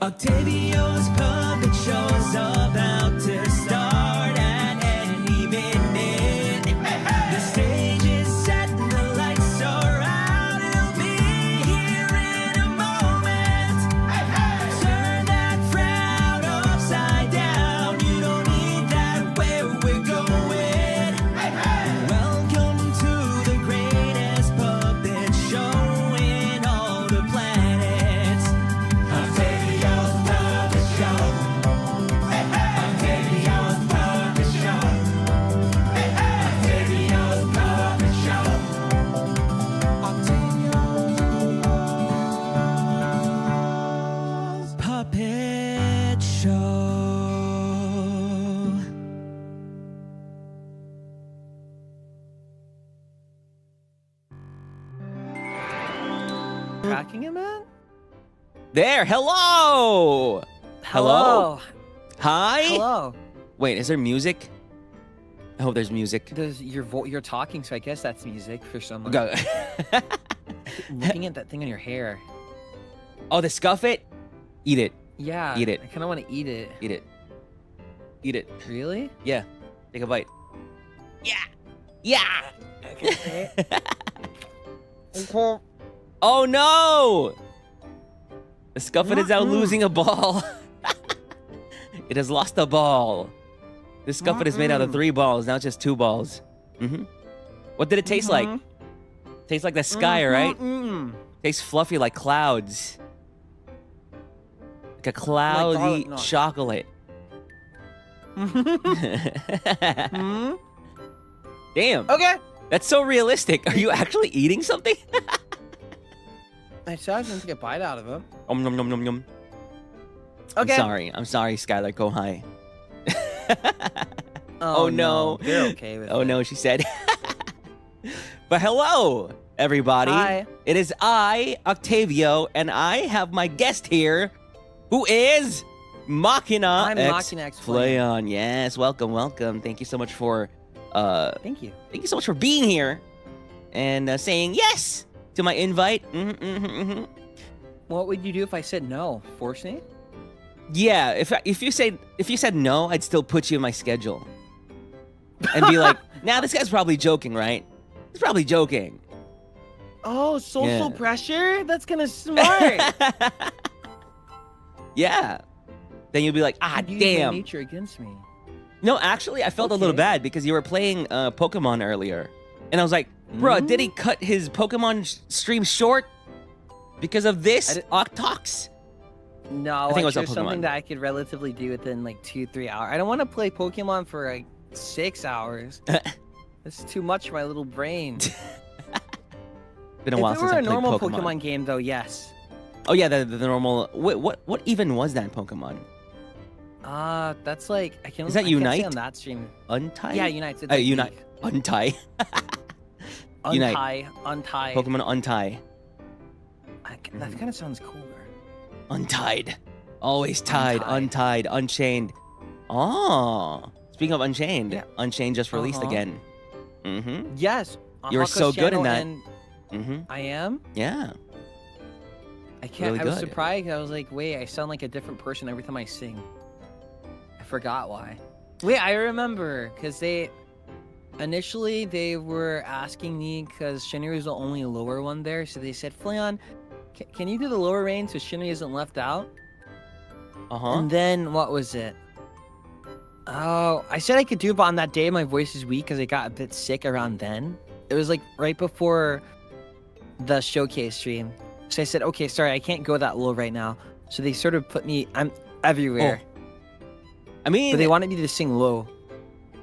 Octavio's puppet show's about to start at any minute. The stage is set and the lights are out. It'll be here in a moment. Turn that frown upside down. You don't need that where we're going. Welcome to the greatest puppet show in all the planets. Octavio's puppet show. Octavio's puppet show. Octavio's puppet show. Octavio's puppet show. Tracking him, man? There, hello! Hello? Hi? Hello. Wait, is there music? I hope there's music. There's you're talking, so I guess that's music for someone. Go. Looking at that thing on your hair. Oh, the scuff it? Eat it. Yeah. Eat it. I kind of want to eat it. Eat it. Eat it. Really? Yeah. Take a bite. Yeah. Yeah. Okay. Oh no! The scuffit is now losing a ball. It has lost a ball. The scuffit is made out of 3 balls. Now it's just 2 balls. What did it taste like? Tastes like the sky, right? Tastes fluffy like clouds. Like a cloudy garlic nuts. chocolate. Damn. Okay. That's so realistic. Are you actually eating something? I said I was going to take a bite out of him. Nom nom nom nom nom. Okay. I'm sorry, Skylar. Go high. Oh, no. They're okay with it. Oh no, she said. But hello, everybody. Hi. It is I, Octavio, and I have my guest here, who is Machina I'm X Machina X Flayon. Yes, welcome, welcome. Thank you so much for Thank you. thank you so much for being here and saying yes to my invite. What would you do if I said no? Force me? Yeah, if you said no, I'd still put you in my schedule. And be like, nah, this guy's probably joking, right? He's probably joking. Oh, social Yeah. pressure? That's kind of smart. Yeah. Then you'll be like, ah, You use my damn. nature against me. No, actually, I felt a little Okay. bad because you were playing Pokemon earlier. And I was like, bruh, did he cut his Pokemon stream short because of this? OcTalks? No, I think it was on chose something Pokemon. that I could relatively do within like 2-3 hours. I don't want to play Pokemon for like 6 hours. This is too much for my little brain. Been a If while it since were I a played normal Pokemon. Pokemon game, though, yes. Oh yeah, the normal. Wait, what even was that Pokemon? That's like I can't. Is that I can't say Unite? on that stream. Untie? Yeah, Unite. It's Unite. Untie. Unite. Untie. Pokemon Untie. That kind of sounds cooler. Untied. Always tied, untied, unchained. Oh. Speaking of Unchained, Yeah. Unchained just released Uh-huh. again. Mm-hmm. Yes. on You were Haka's so good in channel, that. and Mm-hmm. I am. Yeah. I can't. Really I was good. surprised. I was like, wait, I sound like a different person every time I sing. I forgot why. Wait, I remember because initially they were asking me because Shinry was the only lower one there, so they said, Flayon, can you do the lower range so Shinry isn't left out? Uh-huh. And then what was it? Oh, I said I could do it, but on that day my voice is weak because I got a bit sick around then. It was like right before the showcase stream. So I said, okay, sorry, I can't go that low right now. So they sort of put me, I'm everywhere. I mean, But they wanted me to sing low.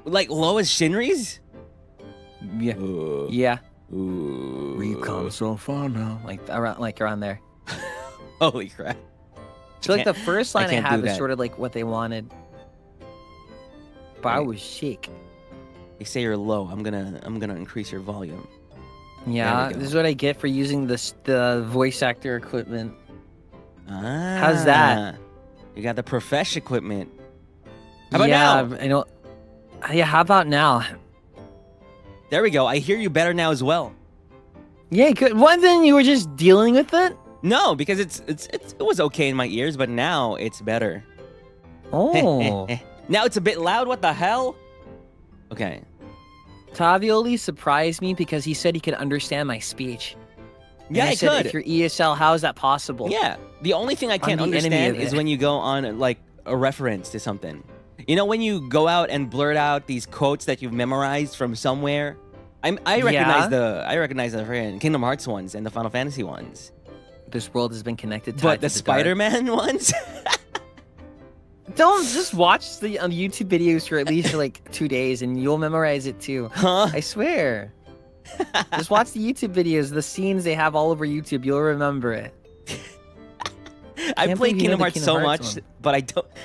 like low as Shinry's? Yeah. Ooh. Yeah. Ooh. We've come so far now. Like around there. Holy crap. So like the can't- first I line I, can't do have is that. sort of like what they wanted. But I Right. was sick. They say you're low. I'm gonna increase your volume. Yeah, go. this is what I get for using the voice actor equipment. Ah. How's that? You got the profesh equipment. How about yeah, now? I know. Yeah, how about now? There we go. I hear you better now as well. Yeah, good. What then? You were just dealing with it? No, because it was okay in my ears, but now it's better. Oh. Now it's a bit loud. What the hell? Okay. Tavioli surprised me because he said he could understand my speech. And Yeah, I I said, could. If you're ESL, how is that possible? Yeah. The only thing I can't the enemy understand of is it. when you go on like a reference to something. You know, when you go out and blurt out these quotes that you've memorized from somewhere. I recognize the freaking Kingdom Hearts ones and the Final Fantasy ones. This world has been connected. But tied the to dark. Spider-Man ones? Don't just watch the YouTube videos for at least like 2 days and you'll memorize it too. Huh? I swear. Just watch the YouTube videos, the scenes they have all over YouTube. You'll remember it. I Can't played believe you Kingdom know the Hearts Kingdom so Hearts much, one. but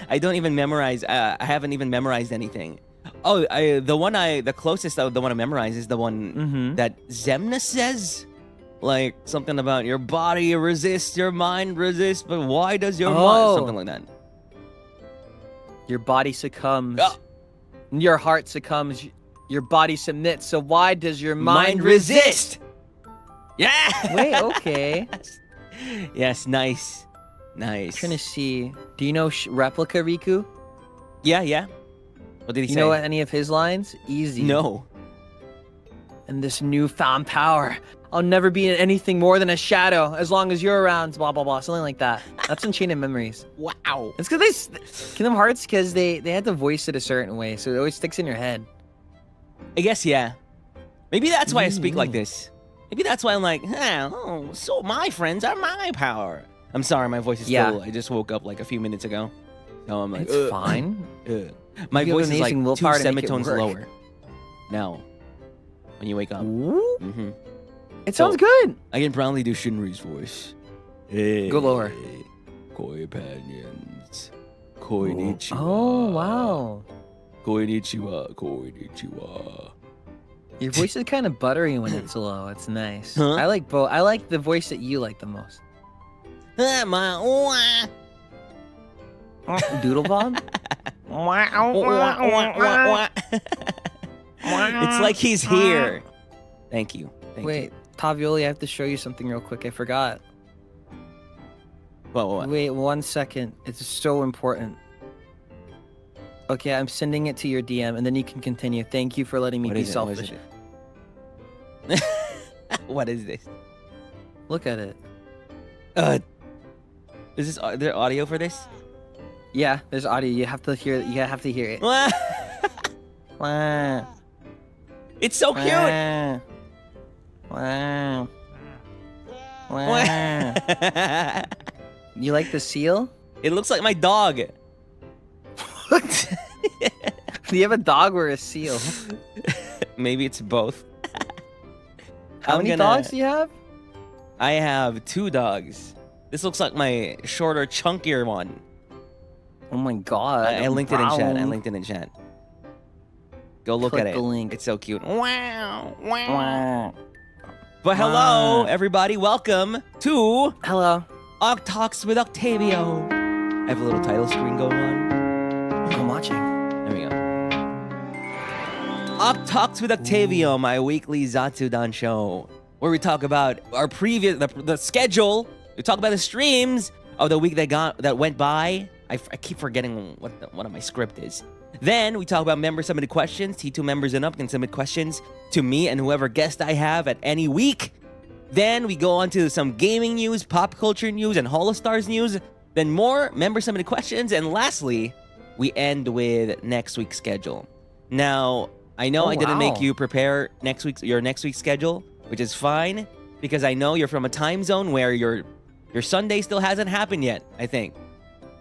I don't even memorize. I haven't even memorized anything. Oh, the closest the one I memorize is the one Mm-hmm. that Zemna says, like something about your body resists, your mind resists, but why does your mind? Something like that. Your body succumbs. Ah. Your heart succumbs. Your body submits. So why does your Mind mind resist? Yeah. Wait, okay. Yes, nice. Nice. Trying to see. Do you know Replica Riku? Yeah. What did he You say? know any of his lines? Easy. No. And this newfound power. I'll never be anything more than a shadow as long as you're around. Blah blah blah. Something like that. That's Enchanted Memories. Wow. It's because Kingdom Hearts because they had to voice it a certain way, so it always sticks in your head. I guess, yeah. Maybe that's why I speak like this. Maybe that's why I'm like, so my friends are my power. I'm sorry, my voice is still, I just woke up like a few minutes ago. So I'm like, It's fine. My You have voice is like amazing 2 willpower to make it semitones work. lower. Now, when you wake up. Ooh, Mm-hmm. it sounds good. I can probably do Shinri's voice. Go lower. Companions. Konnichiwa. Oh wow. Konnichiwa. Your voice is kind of buttery when it's low. It's nice. Huh? I like both. I like the voice that you like the most. Doodle Bob? It's like he's here. Thank you. Thank Wait, you. Tavioli, I have to show you something real quick. I forgot. What? Wait 1 second. It's so important. Okay, I'm sending it to your DM, and then you can continue. Thank you for letting me What be is it? What is selfish. it? What is this? Look at it. Is this there audio for this? Yeah, there's audio. You have to hear it. You have to hear it. Wah, It's so cute. wah, wah, wah. You like the seal? It looks like my dog. Do you have a dog or a seal? Maybe it's both. How many dogs do you have? I have 2 dogs. This looks like my shorter, chunkier one. Oh my god. I linked it in chat. I Brown. linked it in chat. Go look Click at it. the link. It's so cute. Wow. Wah. But hello, Wow. everybody. Welcome to Hello. OcTalks with Octavio. I have a little title screen going on. I'm watching. There we go. OcTalks with Octavio, my weekly Zatsudan show, where we talk about our previous the schedule. We talk about the streams of the week that went by. I keep forgetting what my script is. Then we talk about member submitted questions. T2 members and up can submit questions to me and whoever guest I have at any week. Then we go on to some gaming news, pop culture news, and HOLOSTARS news. Then more member submitted questions, and lastly, we end with next week's schedule. Now, I know I didn't make wow. you prepare your next week's schedule, which is fine because I know you're from a time zone where your Sunday still hasn't happened yet. I think.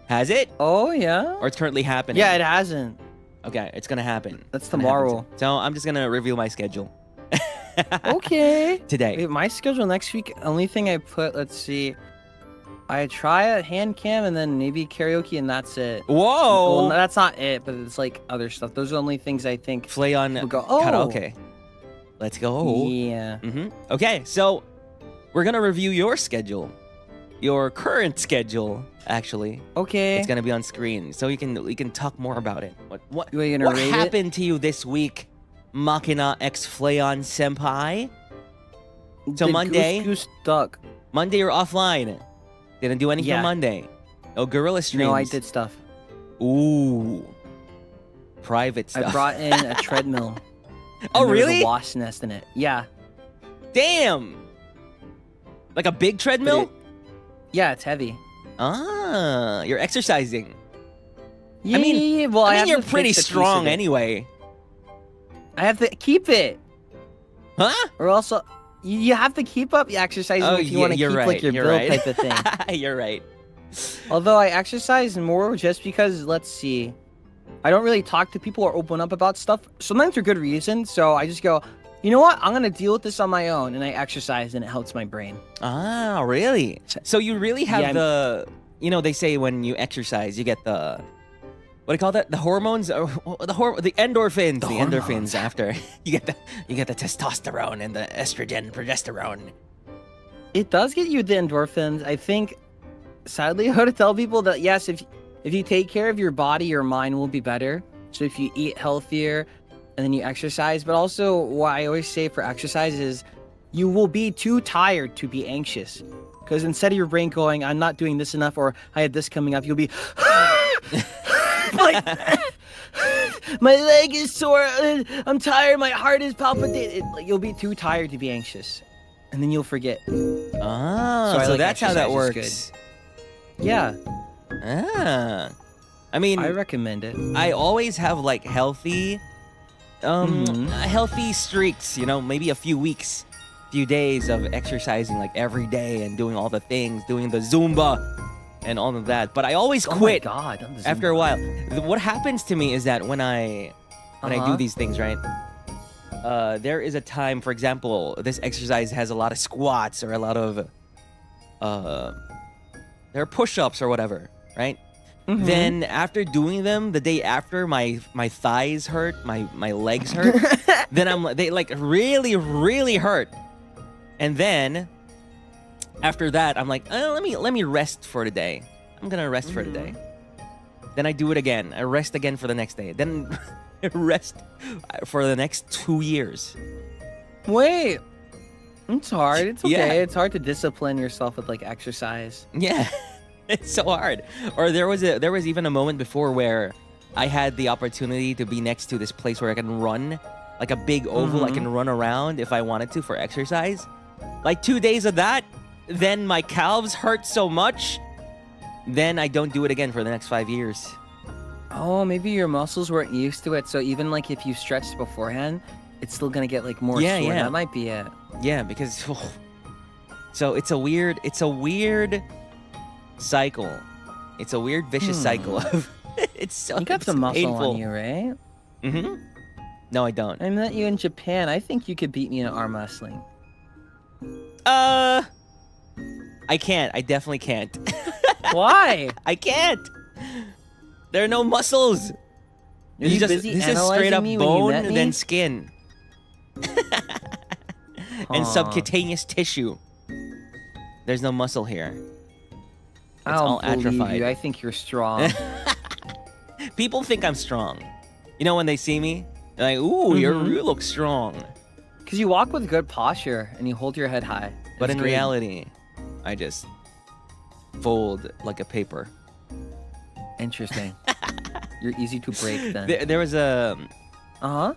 Has it? Oh yeah. Or it's currently happening? Yeah, it hasn't. Okay, it's gonna happen. That's It's gonna happen tomorrow. soon. So I'm just gonna reveal my schedule. Okay. Today. Wait, my schedule next week. Only thing I put. Let's see. I try a hand cam and then maybe karaoke and that's it. Whoa! Well, that's not it, but it's like other stuff. Those are the only things I think. Flayon We'll go, oh. karaoke. Let's go. Yeah. Okay, so we're gonna review your schedule, your current schedule. Actually, Okay. it's gonna be on screen, so we can talk more about it. What You gonna rate it? happened to you this week, Machina X Flayon Senpai? So The Monday. Goose Duck. Monday you're offline. Didn't do anything Yeah. Monday. No gorilla streams. No, I did stuff. Ooh. Private stuff. I brought in a treadmill. Oh, and there was really? a wasp nest in it. Yeah. Damn. Like a big treadmill? Yeah, it's heavy. Ah, you're exercising. Yeah, mean- well, I have mean, you're to pretty fix a piece of strong it. anyway. I have to keep it, Huh? or else you have to keep up exercising Oh, if you yeah, want to you're keep right. like your you're build right. type of thing. You're right. Although I exercise more just because, let's see, I don't really talk to people or open up about stuff. Sometimes for good reason, so I just go, you know what? I'm gonna deal with this on my own, and I exercise, and it helps my brain. Ah, really? So you really have Yeah, the, you know, they say when you exercise, you get the, what do you call that? The hormones, or the endorphins, the endorphins after you get the testosterone and the estrogen, progesterone. It does get you the endorphins. I think, sadly, I would tell people that yes, if you take care of your body, your mind will be better. So if you eat healthier and then you exercise, but also what I always say for exercise is you will be too tired to be anxious. Because instead of your brain going, I'm not doing this enough, or I had this coming up, you'll be like, my leg is sore, I'm tired, my heart is palpitating. Like, you'll be too tired to be anxious. And then you'll forget. Ah, So I so like that's how that exercise works. is Yeah, Ah, I mean, I recommend it. I always have like healthy, healthy streaks. You know, maybe a few weeks, few days of exercising like every day and doing all the things, doing the Zumba, and all of that. But I always quit Oh my God, not the after a Zumba. while. What happens to me is that when I do Uh-huh. these things, right? There is a time, for example, this exercise has a lot of squats or a lot of, there are push-ups or whatever, right? Mhm. Then after doing them, the day after, my thighs hurt, my legs hurt. Then they like really, really hurt. And then after that, I'm like, let me rest for the day. I'm gonna rest for the day. Then I do it again. I rest again for the next day. Then rest for the next 2 years. Wait, it's hard. It's okay. Yeah. It's hard to discipline yourself with like exercise. Yeah, it's so hard. Or there was even a moment before where I had the opportunity to be next to this place where I can run, like a big oval. I can run around if I wanted to for exercise. Like 2 days of that, then my calves hurt so much. Then I don't do it again for the next 5 years. Oh, maybe your muscles weren't used to it. So even like if you stretched beforehand, it's still gonna get like more Yeah, sore. yeah. That might be it. Yeah, because so it's a weird cycle. It's a weird vicious cycle of it's so You got it's some muscle painful. on you, right? Mm-hmm. No, I don't. I met you in Japan. I think you could beat me in arm wrestling. I can't. I definitely can't. Why? I can't. There are no muscles. Are you busy this is straight analyzing up me when you bone, met me? then skin, and Aw. subcutaneous tissue. There's no muscle here. It's I all don't believe atrophied. you. I think you're strong. People think I'm strong. You know when they see me, they're like, "Ooh, you look strong." Because you walk with good posture and you hold your head high. But It's in good. reality, I just fold like a paper. Interesting. You're easy to break then. There was a Uh-huh.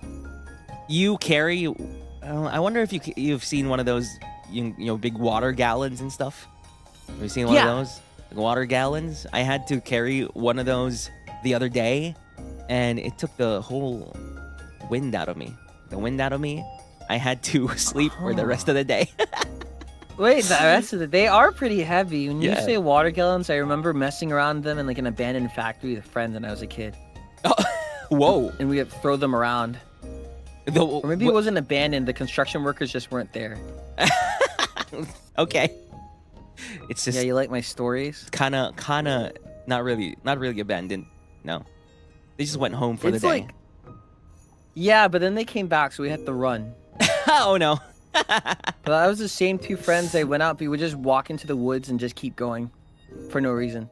you carry. I wonder if you've seen one of those you know big water gallons and stuff. Have you seen one Yeah. of those water gallons? I had to carry one of those the other day, and it took the whole wind out of me. I had to sleep for the rest of the day. Wait, the rest of the they are pretty heavy. When you Yeah. say water gallons, I remember messing around them in like an abandoned factory with friends when I was a kid. Whoa. And we would throw them around. Or maybe it wasn't abandoned, the construction workers just weren't there. Okay. It's just Yeah, you like my stories? kinda not really abandoned. No. They just went home for the It's day. like- Yeah, but then they came back, so we had to run. Oh no. But that was the same two friends. They went out, we would just walk into the woods and just keep going for no reason.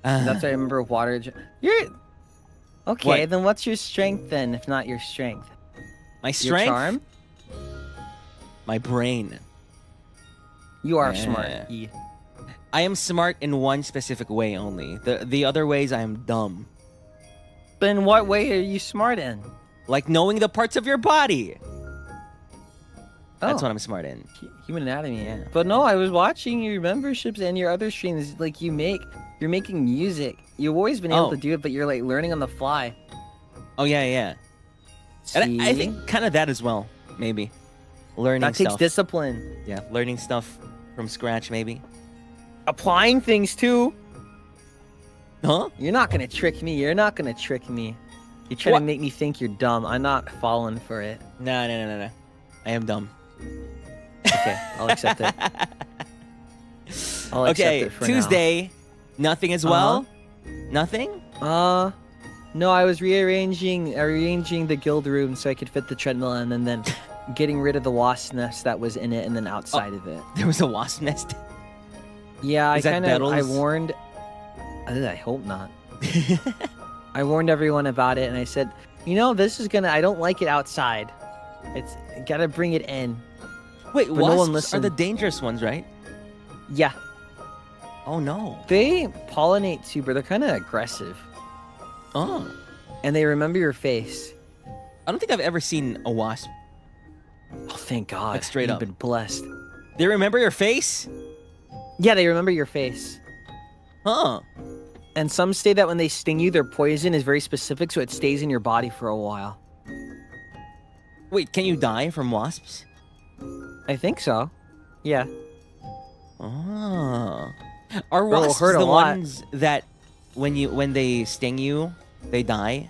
That's why I remember water. You're okay. What? Then what's your strength then, if not your strength? My Your strength, charm? my brain. You are Yeah. smart. I am smart in one specific way only. The other ways I am dumb. But in what way are you smart in? Like knowing the parts of your body. That's Oh. what I'm smart in. Human anatomy. Yeah. But no, I was watching your memberships and your other streams. Like you're making music. You've always been able Oh. to do it, but you're like learning on the fly. Oh yeah, yeah. And I think kind of that as well, maybe. Learning that takes stuff. discipline. Yeah, learning stuff from scratch, maybe. Applying things too. Huh? You're not gonna trick me. You're not gonna trick me. You're trying What? to make me think you're dumb. I'm not falling for it. No. I am dumb. Okay, I'll accept it. I'll accept Okay, it for Tuesday. Nothing as well? Nothing? now. No, I was arranging the guild room so I could fit the treadmill in, and then getting rid of the wasp nest that was in it, and then outside of it. There was a wasp nest. Yeah, Is that I Bettles? warned. I hope not. I warned everyone about it, and I said, this is gonna. I don't like it outside. It's gotta bring it in. Wait, But no one wasps are the listened. dangerous ones, right? Yeah, Oh no. they pollinate too, but they're kind of aggressive, Oh. and they remember your face. I don't think I've ever seen a wasp. Oh, thank God! Like, straight You've up. been blessed. They remember your face? Yeah, they remember your face. Huh. And some say that when they sting you, their poison is very specific, so it stays in your body for a while. Wait, can you die from wasps? I think so. Yeah. Oh. Are it'll wasps hurt a the lot. ones that when they sting you, they die?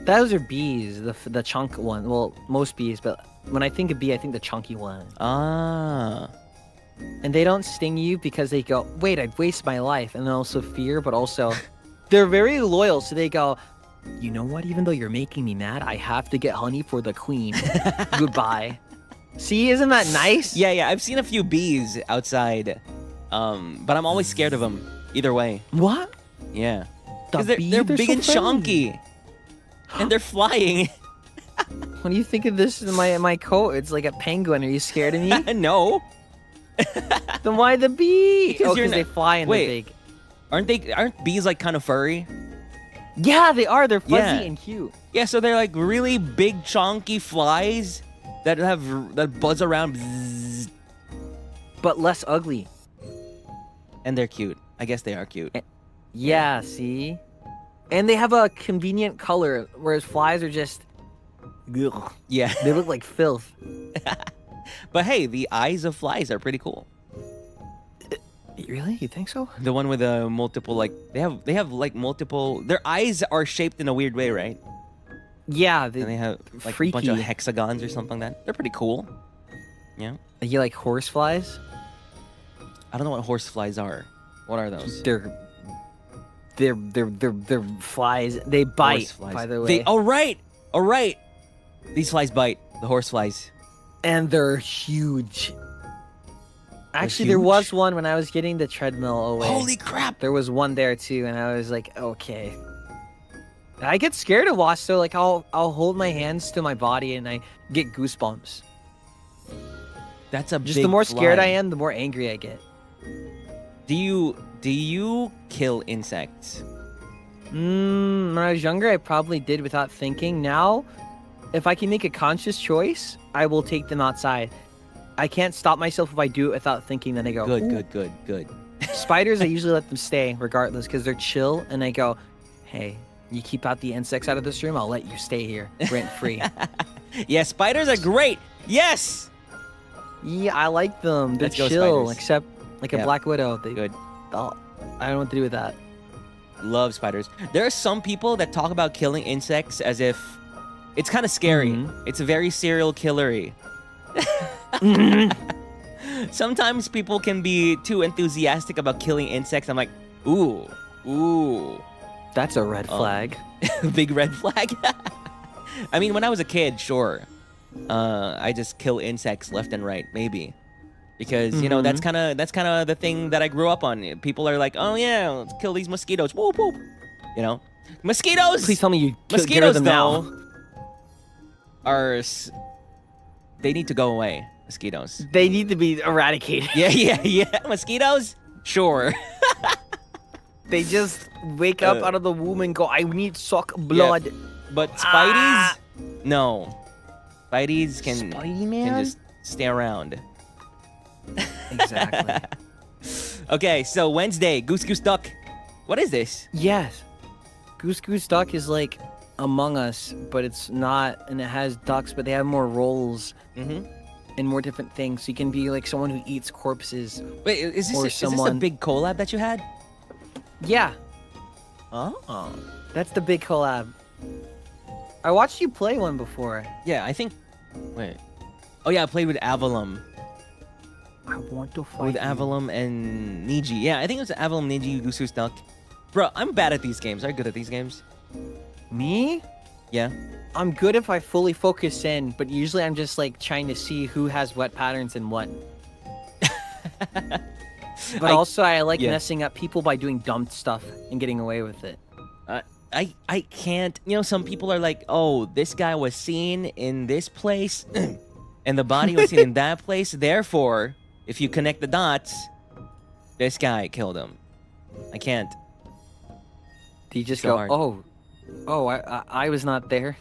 Those are bees, the chunk one. Well, most bees, but when I think of bee, I think the chunky one. Ah. And they don't sting you because they go, wait, I'd waste my life. And then also fear, but also they're very loyal. So they go, you know what? Even though you're making me mad, I have to get honey for the queen. Goodbye. See, isn't that nice? Yeah, I've seen a few bees outside. But I'm always scared of them. Either way. What? Yeah. The Because they're bee? big They're so and friendly. chunky. And they're flying. What do you think of this in my coat? It's like a penguin. Are you scared of me? No. Then why the bee? Because Oh, you're because they not- fly and Wait. they're big. Aren't bees like kind of furry? Yeah, they are. They're fuzzy Yeah. and cute. Yeah, so they're like really big chunky flies that buzz around bzzz, But less ugly. and they're cute. I guess they are cute. Yeah, see? And they have a convenient color, whereas flies are just... Ugh. Yeah. They look like filth. But hey, the eyes of flies are pretty cool. Really? You think so? The one with the multiple they have like multiple their eyes are shaped in a weird way, right? Yeah, And they have like a freaky. bunch of hexagons or something like that. They're pretty cool. Yeah. You like horse flies? I don't know what horse flies are. What are those? They're flies. They bite, Horse flies. by the way. Oh right. These flies bite. The horse flies. And they're huge. Actually, there huge? was one when I was getting the treadmill away. Holy crap! There was one there too, and I was like, okay. I get scared of wasps, so like I'll hold my hands to my body and I get goosebumps. That's a Just big the more scared fly. I am, the more angry I get. Do you kill insects? When I was younger, I probably did without thinking. Now, if I can make a conscious choice, I will take them outside. I can't stop myself if I do it without thinking. Then I go, "Ooh." Good. Spiders, I usually let them stay regardless because they're chill. And I go, hey, you keep out the insects out of this room, I'll let you stay here rent free. Yeah, spiders are great. Yes. Yeah, I like them. They're Let's go, chill, spiders. except like a Yeah. black widow. Good. Oh, I don't know what to do with that. Love spiders. There are some people that talk about killing insects as if it's kind of scary. Mhm. It's very serial killery. Sometimes people can be too enthusiastic about killing insects. I'm like, ooh, That's a red Oh. flag. big red flag. I mean, when I was a kid, sure, I just kill insects left and right, maybe, because you know that's kind of the thing that I grew up on. People are like, oh yeah, let's kill these mosquitoes. Whoop whoop. You know, mosquitoes. Please tell me you get rid Mosquitoes of them now. though they need to go away. Mosquitoes. They need to be eradicated. Yeah. Mosquitoes? Sure. They just wake up out of the womb and go, I need suck blood. But Spideys? No. Spideys can Spidey-Man? just stay around. Exactly. Okay, so Wednesday, Goose Goose Duck. What is this? Yes. Goose Goose Duck is like Among Us, but it's not, and it has ducks, but they have more roles and more different things. So you can be like someone who eats corpses. Wait, is this a someone... big collab that you had? Yeah. Oh. That's the big collab. I watched you play one before. Yeah, I think... Wait. Oh yeah, I played with Avalum. I want to fight With you. Avalum and Niji. Yeah, I think it was Avalum, Niji, Goose Goose Duck. Bro, I'm bad at these games. Are you good at these games? Me? Yeah. I'm good if I fully focus in, but usually I'm just like trying to see who has what patterns and what. But also I like messing up people by doing dumb stuff and getting away with it. I can't. You know, some people are like, oh, this guy was seen in this place and the body was seen in that place. Therefore, if you connect the dots, this guy killed him. I can't. Do you just So go, hard. oh, I was not there?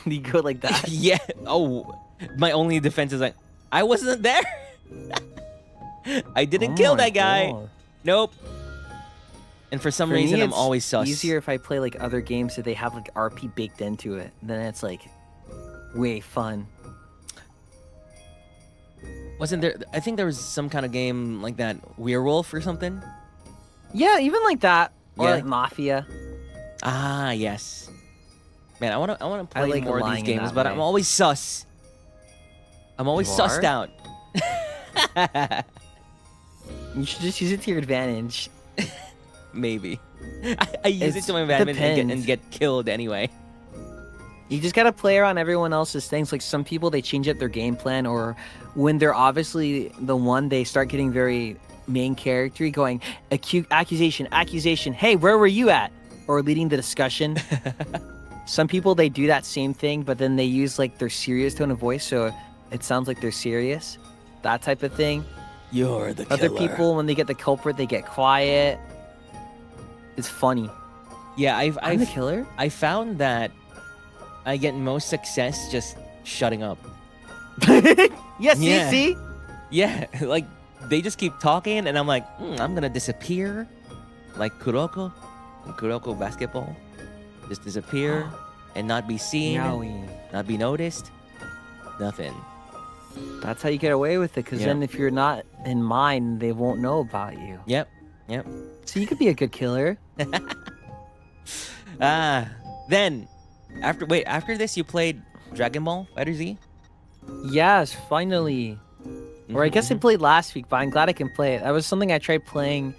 Do you go like that? Yeah. Oh, my only defense is like, I wasn't there. I didn't kill that guy. God. Nope. And for some For reason, me, I'm it's always sus. easier if I play like other games that they have like RP baked into it. Then it's like way fun. Wasn't there? I think there was some kind of game like that, Werewolf or something. Yeah, even like that. Or Yeah. like Mafia. Ah, yes. Man, I wanna I play like more of these lying in games, that but way. I'm always sus. I'm always You sussed are? out. You should just use it to your advantage. Maybe. I use it to my advantage and get killed anyway. You just gotta play around everyone else's things. Like some people, they change up their game plan, or when they're obviously the one, they start getting very main character, going accusation. Hey, where were you at? Or leading the discussion. Some people, they do that same thing, but then they use like their serious tone of voice, so it sounds like they're serious. That type of thing. You're the killer. Other people, when they get the culprit, they get quiet. It's funny. Yeah, I'm the killer? I found that I get most success just shutting up. Yes, Yeah. see? Yeah, like they just keep talking, and I'm like, I'm gonna disappear, like Kuroko, in Kuroko basketball, just disappear and not be seen, Yowie. not be noticed, nothing. That's how you get away with it, because Yeah. then if you're not in mine, they won't know about you. Yep. So you could be a good killer. Then after this, you played Dragon Ball FighterZ. Yes, finally. Or I guess I played last week, but I'm glad I can play it. That was something I tried playing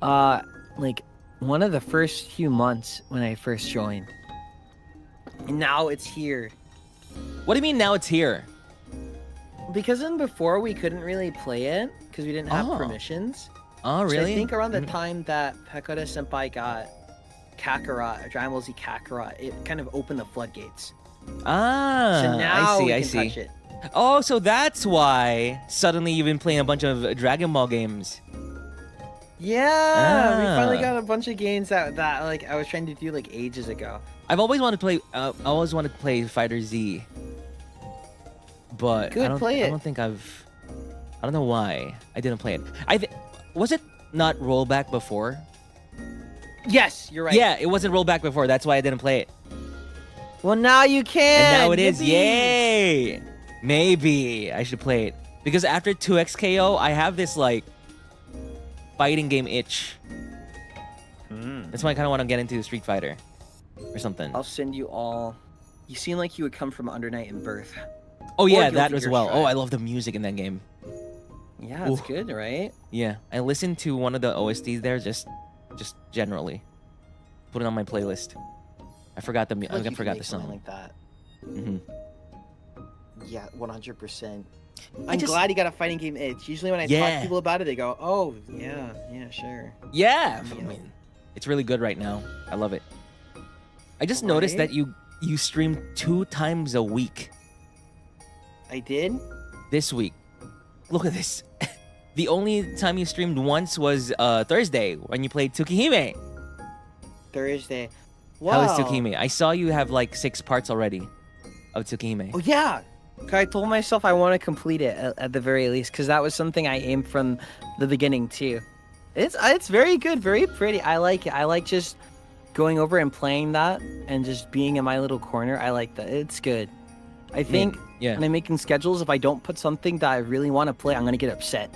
like one of the first few months when I first joined. And now it's here. What do you mean now it's here? Because then before we couldn't really play it because we didn't have Oh. permissions. Oh, So really? I think around the time that Pekora Senpai got Kakarot, or Dragon Ball Z Kakarot, it kind of opened the floodgates. Ah, So now I we can see. touch it. Oh, so that's why suddenly you've been playing a bunch of Dragon Ball games. Yeah, we finally Ah. got a bunch of games that like I was trying to do like ages ago. I've always wanted to play. I always wanted to play Fighter Z, but Good, I don't. play I it. don't think I've. I don't know why I didn't play it. Was it not rollback before? Yes, you're right. Yeah, it wasn't rollback before. That's why I didn't play it. Well, now you can. And now it is. Yippee! Yay! Maybe I should play it because after 2XKO, I have this like fighting game itch. That's why I kind of want to get into Street Fighter or something. I'll send you all. You seem like you would come from Under Night and Birth. Oh yeah, Guilty that Gear as well. Strive. Oh, I love the music in that game. Yeah, it's Ooh. good, right? Yeah, I listened to one of the OSTs there just generally. Put it on my playlist. I forgot the I feel like you forgot could the make something song. like that. hmm Yeah, 100%. I I'm just- glad you got a fighting game itch. Usually when I talk Yeah. to people about it, they go, "Oh, yeah, sure." Yeah, I Yeah. mean, it's really good right now. I love it. I just noticed Right? that you stream 2 times a week. I did. this week. Look at this. The only time you streamed once was Thursday when you played Tsukihime. Thursday. How is Tsukihime? I saw you have like 6 parts already of Tsukihime. Oh yeah. I told myself I want to complete it at the very least because that was something I aimed from the beginning too. It's very good, very pretty. I like it. I like just going over and playing that and just being in my little corner. I like that. It's good. I think when I'm making schedules, if I don't put something that I really want to play, I'm gonna get upset.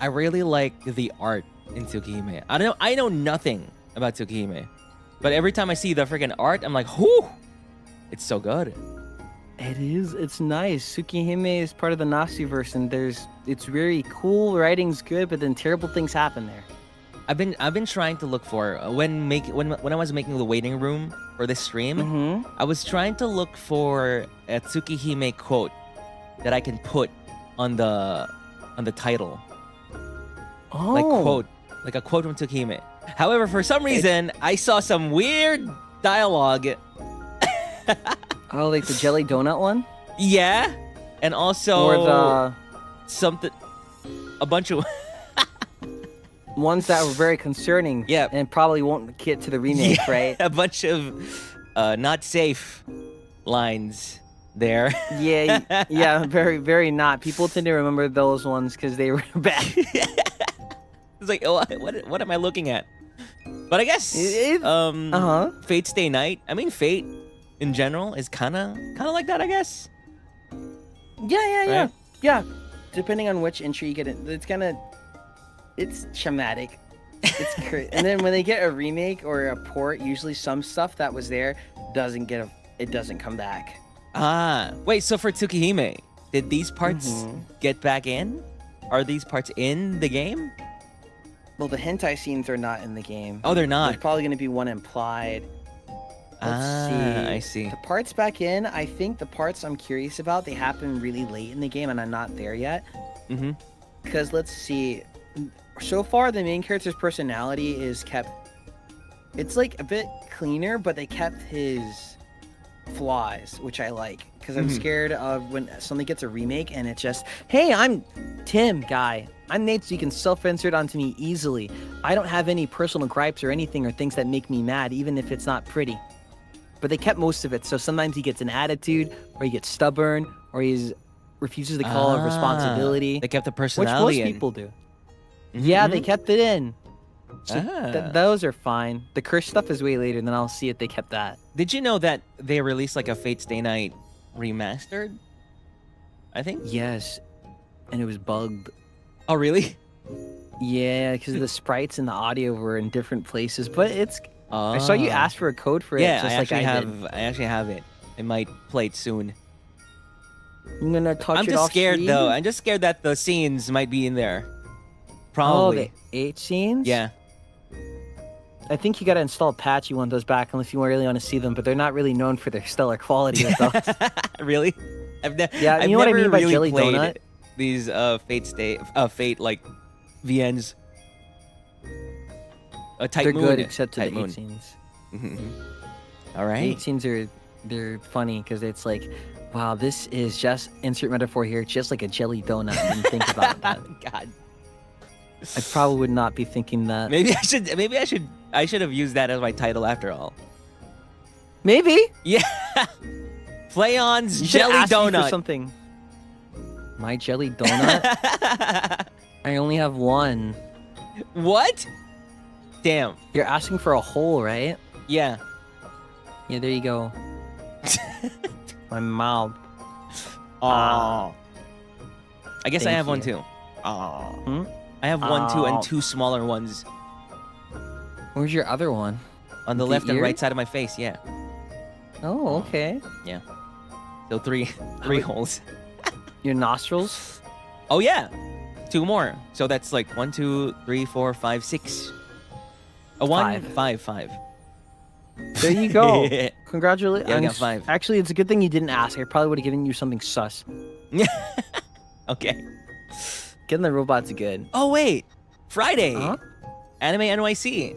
I really like the art in Tsukihime. I know nothing about Tsukihime, but every time I see the freaking art, I'm like, whoo! It's so good. It is. It's nice. Tsukihime is part of the Nasuverse, and it's very cool. Writing's good, but then terrible things happen there. I've been trying to look for when I was making the waiting room for this stream. I was trying to look for a Tsukihime quote that I can put on the title. Oh. Like a quote from Tsukihime. However, for some reason, I saw some weird dialogue. Oh, like the jelly donut one? Yeah, and also Or the something, a bunch of ones that were very concerning. Yeah. And probably won't get to the remake, right? a bunch of not safe lines there. Yeah, very, very not. People tend to remember those ones because they were bad. It's like, what am I looking at? But I guess Fate Stay Night. I mean, Fate in general is kind of like that, I guess. Yeah. Depending on which entry you get in, it's traumatic. It's and then when they get a remake or a port, usually some stuff that was there doesn't come back. Wait, so for Tsukihime, did these parts get back in? Are these parts in the game? Well, the hentai scenes are not in the game. Oh, they're not. There's probably going to be one implied. Let's see. I see. The parts back in, I think the parts I'm curious about, they happen really late in the game and I'm not there yet. Because let's see. So far, the main character's personality is kept... It's like a bit cleaner, but they kept his flaws, which I like. Because I'm scared of when something gets a remake and it's just, hey, I'm Tim guy. I'm Nate, so you can self-insert onto me easily. I don't have any personal gripes or anything or things that make me mad, even if it's not pretty. But they kept most of it, so sometimes he gets an attitude, or he gets stubborn, or he refuses the call of responsibility. They kept the personality which most people do. Yeah, they kept it in. So those are fine. The curse stuff is way later, and then I'll see if they kept that. Did you know that they released like a Fate Stay Night remastered? I think. Yes, and it was bugged. Oh, really? Yeah, because the sprites and the audio were in different places, but it's... I saw you ask for a code for it, just I like I actually have it. I might play it soon. I'm gonna touch I'm it just off scared, screen. though. I'm just scared that the scenes might be in there. Oh, Probably. the 8 scenes? Yeah. I think you gotta install a patch you want those back unless you really want to see them, but they're not really known for their stellar quality with those. Really? Yeah, I've you know what I never mean by really jelly played donut? These Fate like VNs. They're Moon. good except to Type the 8 Moon. scenes. All The right. 8 scenes they're funny because it's like, wow, this is just, insert metaphor here, just like a jelly donut. And think about that. God. I probably would not be thinking that. Maybe I should have used that as my title after all. Maybe. Yeah. Flayon's You should jelly ask me for donut. something. My jelly donut? I only have one. What? Damn. You're asking for a whole, right? Yeah. Yeah, there you go. My mouth. Oh. I guess I Thank have one you. too. Oh. I have one too and 2 smaller ones Where's your other one? on the The left and ear? right side of my face. Yeah. Oh, okay. Yeah. So 3 holes. Your nostrils? Oh yeah. 2 more. So that's like 1, 2, 3, 4, 5, 6. A 1, 5. There you go. Congratulations. Yeah, I got 5. Actually, it's a good thing you didn't ask. I probably would have given you something sus. Okay. Getting the robots good. Oh wait. Friday. Huh? Anime NYC.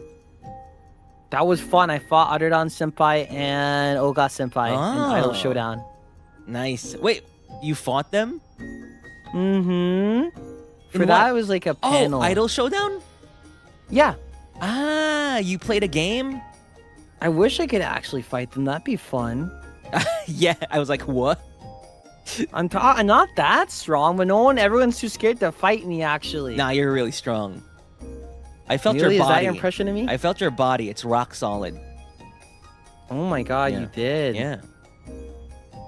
That was fun. I fought Arudan Senpai and Oga Senpai in Idol Oh. Showdown. Nice. Wait, you fought them? Mm-hmm. For In that, what? it was like a Oh, panel. Idol Showdown? Yeah. Ah, you played a game? I wish I could actually fight them. That'd be fun. Yeah, I was like, what? I'm not that strong, but everyone's too scared to fight me, actually. Nah, you're really strong. I felt Really? your Is that body. your impression of me? I felt your body. It's rock solid. Oh my god, Yeah. you did. Yeah.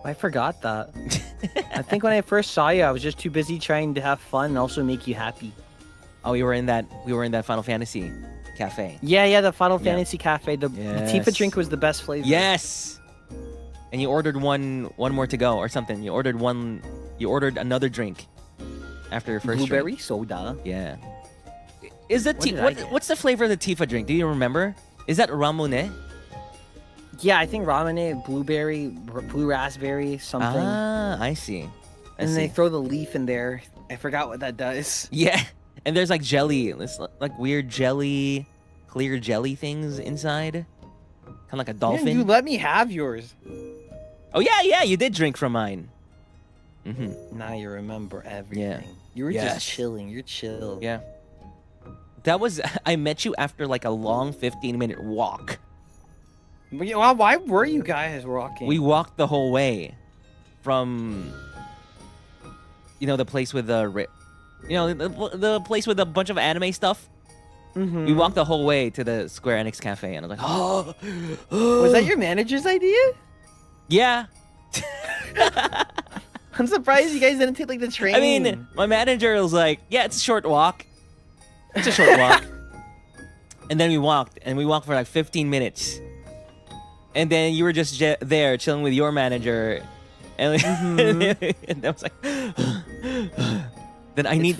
I forgot that. I think when I first saw you, I was just too busy trying to have fun and also make you happy. Oh, we were in that Final Fantasy cafe. Yeah, the Final Yeah. Fantasy Cafe. The Yes. Tifa drink was the best flavor. Yes. And you ordered one more to go or something. You ordered another drink after your first Blueberry drink. soda. Yeah. Is it What did I get? what's the flavor of the Tifa drink? Do you remember? Is that ramune? Yeah, I think ramen, blueberry, blue raspberry, something. Ah, I see. I And they see. throw the leaf in there. I forgot what that does. Yeah. And there's like jelly. It's like weird jelly, clear jelly things inside. Kind of like a dolphin. Man, you let me have yours. Oh yeah, you did drink from mine. Mm-hmm. Now you remember everything. You were Yes. just chilling. You're chill. Yeah. That was I met you after like a long 15-minute walk. Why were you guys walking? We walked the whole way from the place with the place with a bunch of anime stuff. Mhm. We walked the whole way to the Square Enix cafe and I was like, "Oh." Was that your manager's idea? Yeah. I'm surprised you guys didn't take like the train. I mean, my manager was like, "Yeah, it's a short walk. It's a short walk." And then we walked for like 15 minutes. And then you were just there chilling with your manager. And, and I was like, then I need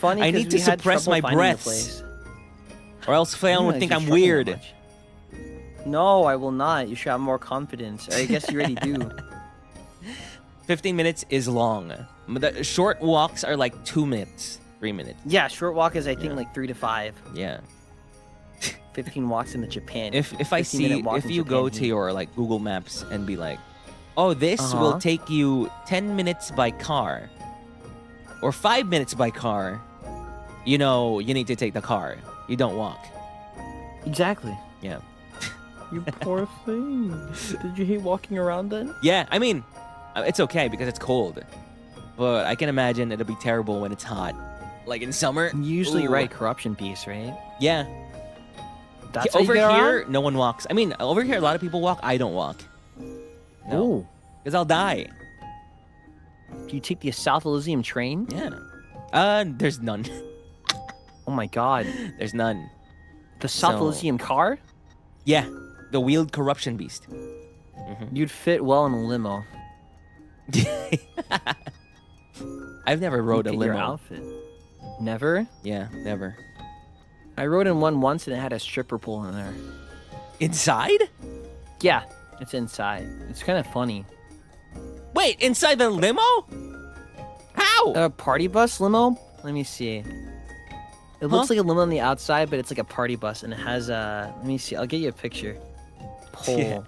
to suppress my breaths. Or else Flayon would think I'm weird. No, I will not. You should have more confidence. I guess you already do. 15 minutes is long. The short walks are like 2 minutes, 3 minutes. Yeah, short walk is I think Yeah. like 3 to 5. Yeah. 15 walks into Japan. If 15-minute walk if in you go Japan to your like Google Maps and be like, "Oh, this will take you 10 minutes by car or 5 minutes by car," you need to take the car. You don't walk. Exactly. Yeah. You poor thing. Did you hate walking around then? Yeah, I mean, it's okay because it's cold. But I can imagine it'll be terrible when it's hot. Like in summer. You usually Ooh. write corruption piece, right? Yeah. That's how Over you get here, around? no one walks. I mean, over here, a lot of people walk. I don't walk. No. Ooh. Because I'll die. Do you take the South Elysium train? Yeah. There's none. Oh my god. There's none. The South So- Elysium car? Yeah. The wheeled corruption beast. You'd fit well in a limo. I've never rode a Look at your limo. outfit. Never? Yeah, never. I rode in one once and it had a stripper pole in there. Inside? Yeah, it's inside. It's kind of funny. Wait, inside the limo? How? A party bus limo? Let me see. It looks like a limo on the outside, but it's like a party bus, and it has a. Let me see. I'll get you a picture. Pole. Yeah.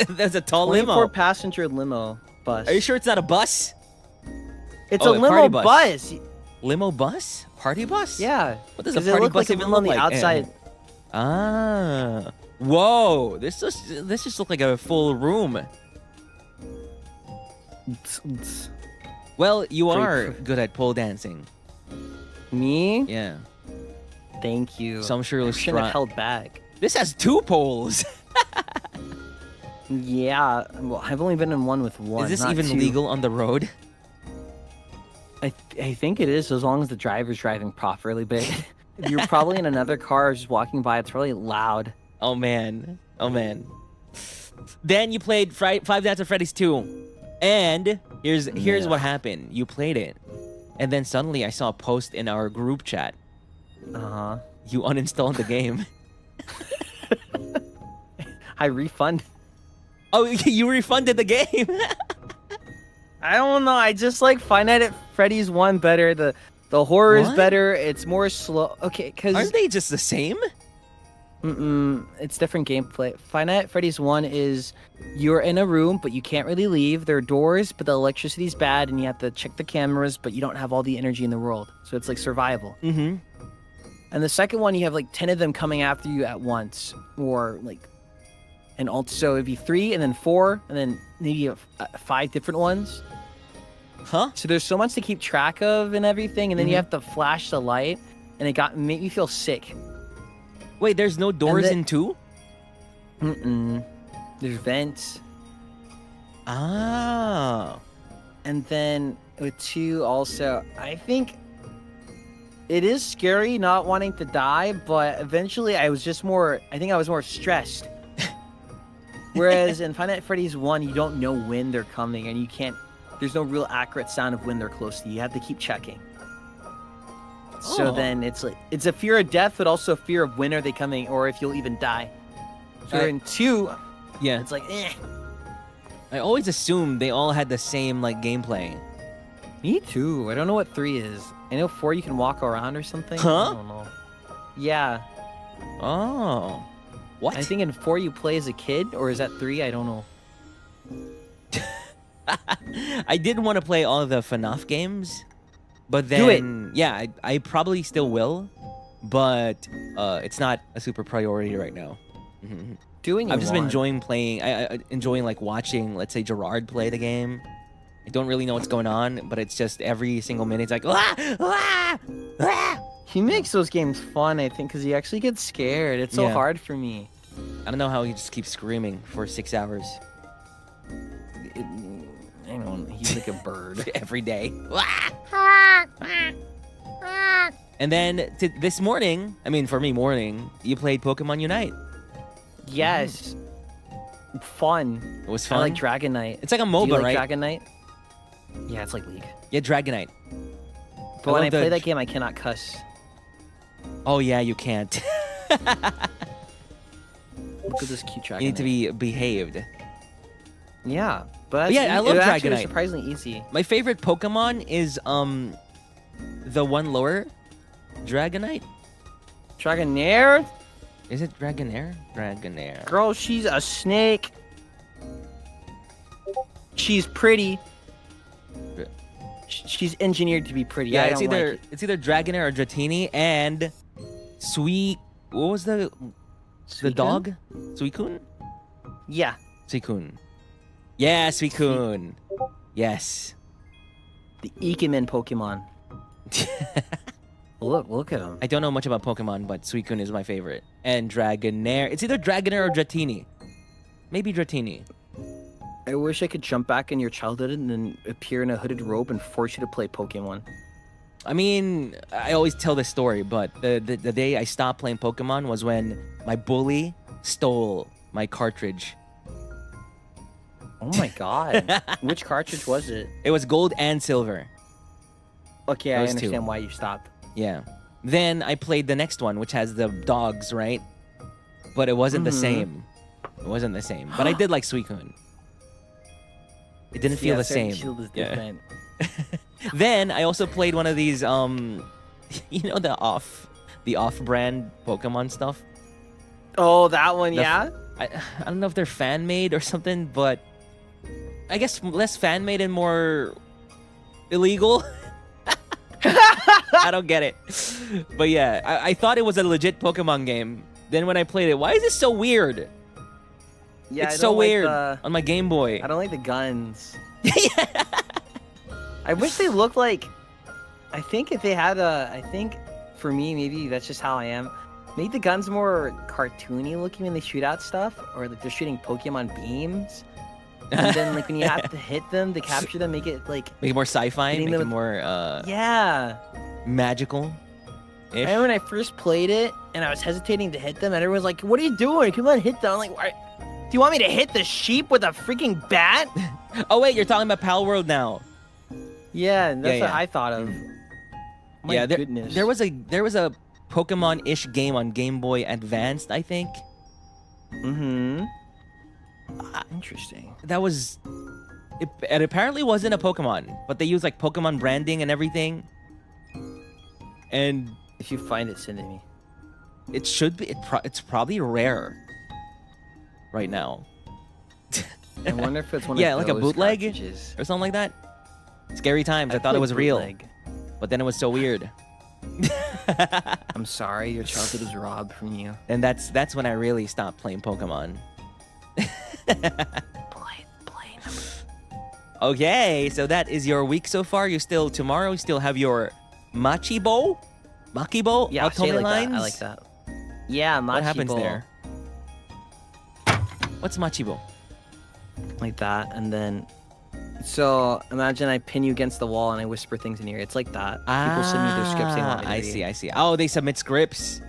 That's a tall 24 limo. passenger limo bus. Are you sure it's not a bus? It's Oh, a a limo party bus. bus. Limo bus? Party bus? Yeah. What does a 'Cause it party looked bus like a even limo on look the like? outside. Ah. Whoa. This just looked like a full room. Well, you Great are pr- good at pole dancing. Me? Yeah. Thank you. So I'm sure I you'll shouldn't have try- held back. This has 2 poles. Yeah. Well, I've only been in one with one. Is this not even two. legal on the road? I think it is, as long as the driver's driving properly. But if you're probably in another car just walking by, it's really loud. Oh man. Oh man. Then you played Five Nights at Freddy's 2. And here's Yeah. what happened. You played it. And then suddenly I saw a post in our group chat. Uh-huh. You uninstalled the game. I refund. Oh, you refunded the game. I don't know. I just like Five Nights at Freddy's 1 better. The horror is What? better. It's more slow. Okay, because Aren't they just the same? It's different gameplay. Five Nights at Freddy's 1 is you're in a room, but you can't really leave. There are doors, but the electricity's bad, and you have to check the cameras, but you don't have all the energy in the world. So it's like survival. Mm-hmm. And the second one, you have like 10 of them coming after you at once, or like, and also so it'd be 3 and then 4, and then maybe 5 different ones. Huh? So there's so much to keep track of and everything, and then you Mm-hmm. have to flash the light, and it made me feel sick. Wait, there's no doors in 2? There's vents. Ah. And then with 2 also, I think it is scary not wanting to die, but eventually I think I was more stressed. Whereas in Five Nights at Freddy's 1, you don't know when they're coming, and there's no real accurate sound of when they're close to you. You have to keep checking. So Oh. then it's a fear of death, but also a fear of when are they coming, or if you'll even die. So in 2, Yeah. it's like, eh. I always assumed they all had the same like gameplay. Me too. I don't know what 3 is. I know 4 you can walk around or something. Huh? I don't know. Yeah. Oh. What? I think in 4 you play as a kid, or is that 3? I don't know. I did want to play all of the FNAF games, but Do it. then yeah, I probably still will, but it's not a super priority right now. Mhm. Doing. I've just been enjoying playing. I enjoying like watching, let's say, Gerard play the game. I don't really know what's going on, but it's just every single minute it's like ah, ah, ah. He makes those games fun, I think, because he actually gets scared. It's so Yeah. hard for me. I don't know how he just keeps screaming for 6 hours I don't know. He's like a bird. every day. And then this morning, I mean for me morning, you played Pokemon Unite. Yes. Fun. It was I fun. like Dragon Knight. It's like a Do MOBA, you like right? Dragon Knight? Yeah, it's like League. Yeah, Dragonite. But when love I play the- that game, I cannot cuss. Oh yeah, you can't. Look at this cute Dragon You need to Knight. be behaved. Yeah, but Yeah, that's I love it actually was Dragonite. surprisingly easy. My favorite Pokemon is the one lower, Dragonite. Dragonair? Is it Dragonair? Dragonair. Girl, she's a snake. She's pretty. She's engineered to be pretty. Yeah, I it's don't either like it. it's either Dragonair or Dratini and Sweet. What was the Suicune? dog? Suicune? Yeah. Suicune. Yeah, Suicune. Yes. The Ikemen Pokemon. Look at him. I don't know much about Pokemon, but Suicune is my favorite. And Dragonair. It's either Dragonair or Dratini. Maybe Dratini. I wish I could jump back in your childhood and then appear in a hooded robe and force you to play Pokemon. I mean, I always tell this story, but the day I stopped playing Pokemon was when my bully stole my cartridge. Oh my god. Which cartridge was it? It was gold and silver. Okay, I Those two. understand why you stopped. Yeah. Then I played the next one, which has the dogs, right? But it wasn't the same. It wasn't the same. But I did like Suicune. It didn't feel Yeah, the certain same. Shield is Yeah. different. Then I also played one of these you know the off-brand Pokemon stuff. Oh, that one, The- yeah? I don't know if they're fan made or something, but I guess less fan made and more illegal. I don't get it. But yeah, I thought it was a legit Pokemon game. Then when I played it, why is this so weird? Yeah, it's I so don't like weird the- on my Game Boy. I don't like the guns. I wish they looked like. I think if they had I think for me, maybe that's just how I am. Make the guns more cartoony looking when they shoot out stuff, or like they're shooting Pokemon beams. And then like when you have to hit them to capture them, make it like Make it more sci-fi, Hitting make them it with- more yeah. magical. I remember when I first played it and I was hesitating to hit them, and everyone's like, "What are you doing? Come on, hit them!" I'm like, "Why? Do you want me to hit the sheep with a freaking bat?" Oh wait, you're talking about Pal World now. Yeah, that's Yeah, what yeah. I thought of. My yeah, goodness. there was a Pokemon-ish game on Game Boy Advanced, I think. Mm-hmm. Interesting. That was it apparently wasn't a Pokemon, but they used like Pokemon branding and everything. And If you find it, send it to me. It should be. It's probably rare right now. I wonder if it's one Yeah, of like a those bootleg cartridges. or something like that. Scary times. I thought it was real, bootleg. but then it was so weird. I'm sorry, your childhood was robbed from you. And that's when I really stopped playing Pokemon. Play number. Okay, so that is your week so far. Tomorrow you still have your Machibo? Yeah, say it Otome like lines? that. I like that. Yeah, Machibo. What happens there? What's Machibo? Like that, and then... So, imagine I pin you against the wall and I whisper things in your ear. It's like that. People send me their scripts they want me to read. I see. Oh, they submit scripts.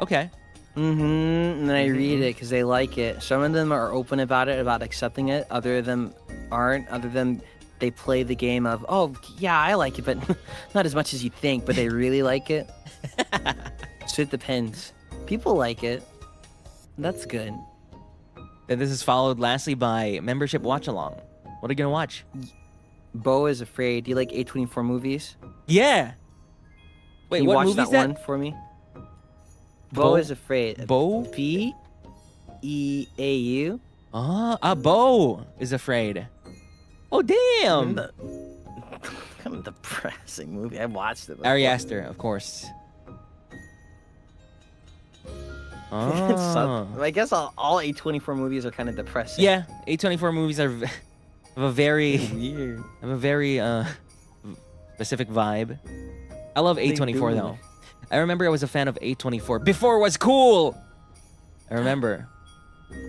Okay. And then I read it because they like it. Some of them are open about it, about accepting it. Other of them aren't. Other than they play the game of, oh, yeah, I like it, but not as much as you think, but they really like it. So it depends. People like it. That's good. Then this is followed lastly by membership watch along. What are you gonna watch? Bo is Afraid. Do you like A24 movies? Yeah. Wait, Can you what watch movie is that that? one for me? Bo is Afraid. Bo? B-E-A-U. Bo is Afraid. Oh, damn. Kind of depressing movie. I watched it. Ari Aster, of course. I guess all A24 movies are kind of depressing. Yeah, A24 movies are have a very Weird. specific vibe. I love They A24 do. though. I remember I was a fan of A24 before it was cool. I remember.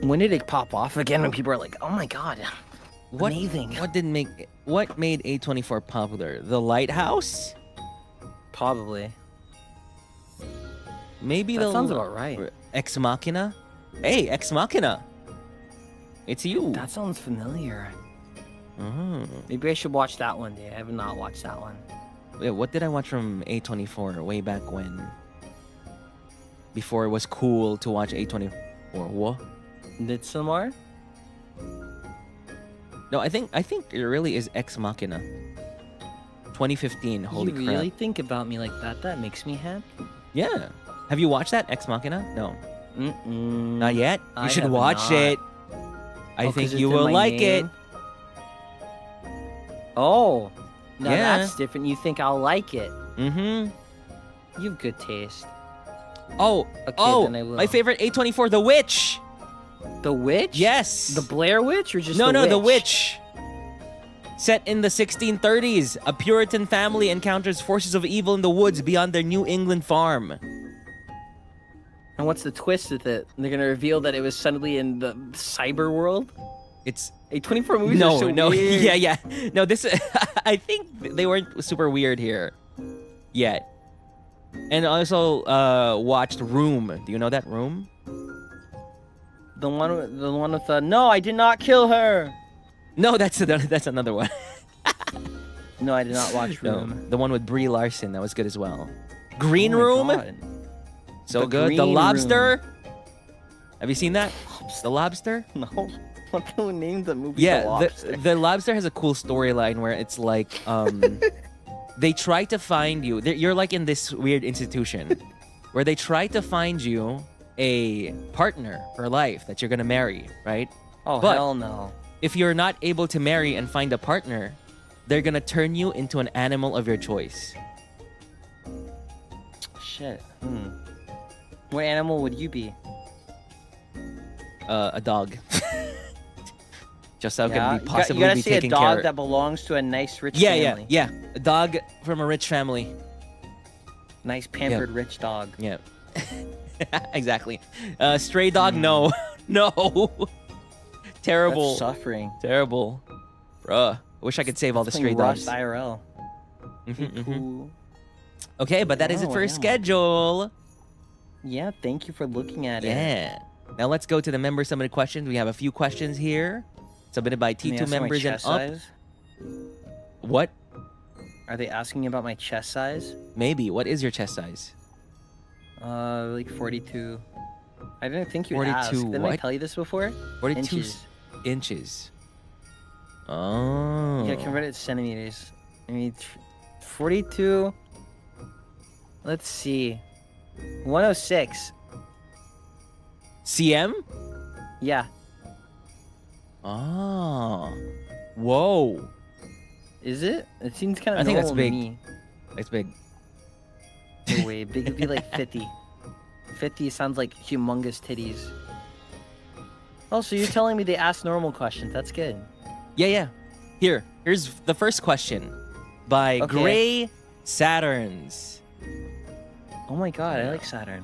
When did it pop off again? When people are like, "Oh my god, What, amazing!" What made A24 popular? The Lighthouse? Probably. Maybe That the sounds about right. Ex Machina? Hey, Ex Machina. It's you. That sounds familiar. Oh. Maybe I should watch that one day. I have not watched that one. Wait, what did I watch from A24 way back when? Before it was cool to watch A24. What? Did some more? No, I think it really is Ex Machina. 2015. Holy you crap. really think about me like that? That makes me happy. Yeah. Have you watched that Ex Machina? No. Mm-mm. Not yet. You I should have watch not. it. I Oh, think 'cause you it's in will my like it. name? Oh. Now Yeah. that's different. You think I'll like it. Mm-hmm. You have good taste. Oh, Okay, then I will. my favorite A24, The Witch. The Witch? Yes. The Blair Witch or just No, the Witch? The Witch. Set in the 1630s, a Puritan family encounters forces of evil in the woods beyond their New England farm. And what's the twist with it? They're gonna reveal that it was suddenly in the cyber world? It's A24 movies are so no, weird. yeah. No, this I think they weren't super weird here yet. And I also watched Room. Do you know that Room? The one with the no, I did not kill her. No, that's another one. No, I did not watch No, Room. the one with Brie Larson, that was good as well. Green Oh my Room, God. so The good. The Green Lobster. Have you seen that? The Lobster? No. What the name the movie? Yeah, The Lobster? the Lobster has a cool storyline where it's like they try to find you. You're like in this weird institution where they try to find you a partner for life that you're gonna marry, right? Oh but- hell no. If you're not able to marry and find a partner, they're gonna turn you into an animal of your choice. Shit. What animal would you be? A dog. Just so I Yeah? can You be got- possibly you gotta be see a taken dog care of. that belongs to a nice rich Yeah, family. yeah. A dog from a rich family. Nice pampered rich dog. Yeah. Exactly. Stray dog, no. No. Terrible. That's suffering. Terrible. Bruh. I wish I could save all the stray Playing dogs. Rust IRL. Mhm. Okay, but that is it Oh, for yeah. schedule. Yeah, thank you for looking at it. Yeah. Now let's go to the member submitted questions. We have a few questions here submitted by Can they T2 ask my members and chest up. size? What? Are they asking about my chest size? Maybe. What is your chest size? Like 42. I didn't think you'd 42 ask. Didn't I what? tell you this before? 42 Inches. inches. Oh. Yeah, convert it to centimeters. I mean, 42. Let's see. 106. CM? Yeah. Oh. Whoa. Is it? It seems kind of I think that's normal big. to me. That's big. No way. Big would be like 50. 50 sounds like humongous titties. Oh, so you're telling me they ask normal questions. That's good. Yeah. Here's the first question by Okay. Gray Saturns. Oh my god, I like Saturn.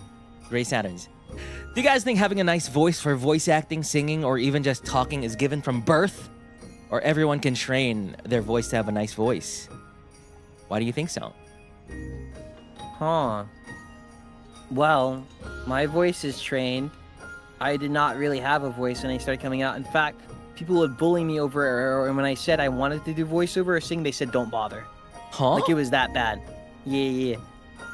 Gray Saturns. Do you guys think having a nice voice for voice acting, singing, or even just talking is given from birth? Or everyone can train their voice to have a nice voice? Why do you think so? Huh. Well, my voice is trained. I did not really have a voice when I started coming out. In fact, people would bully me over it, or when I said I wanted to do voiceover or sing, they said don't bother. Huh? Like it was that bad. Yeah.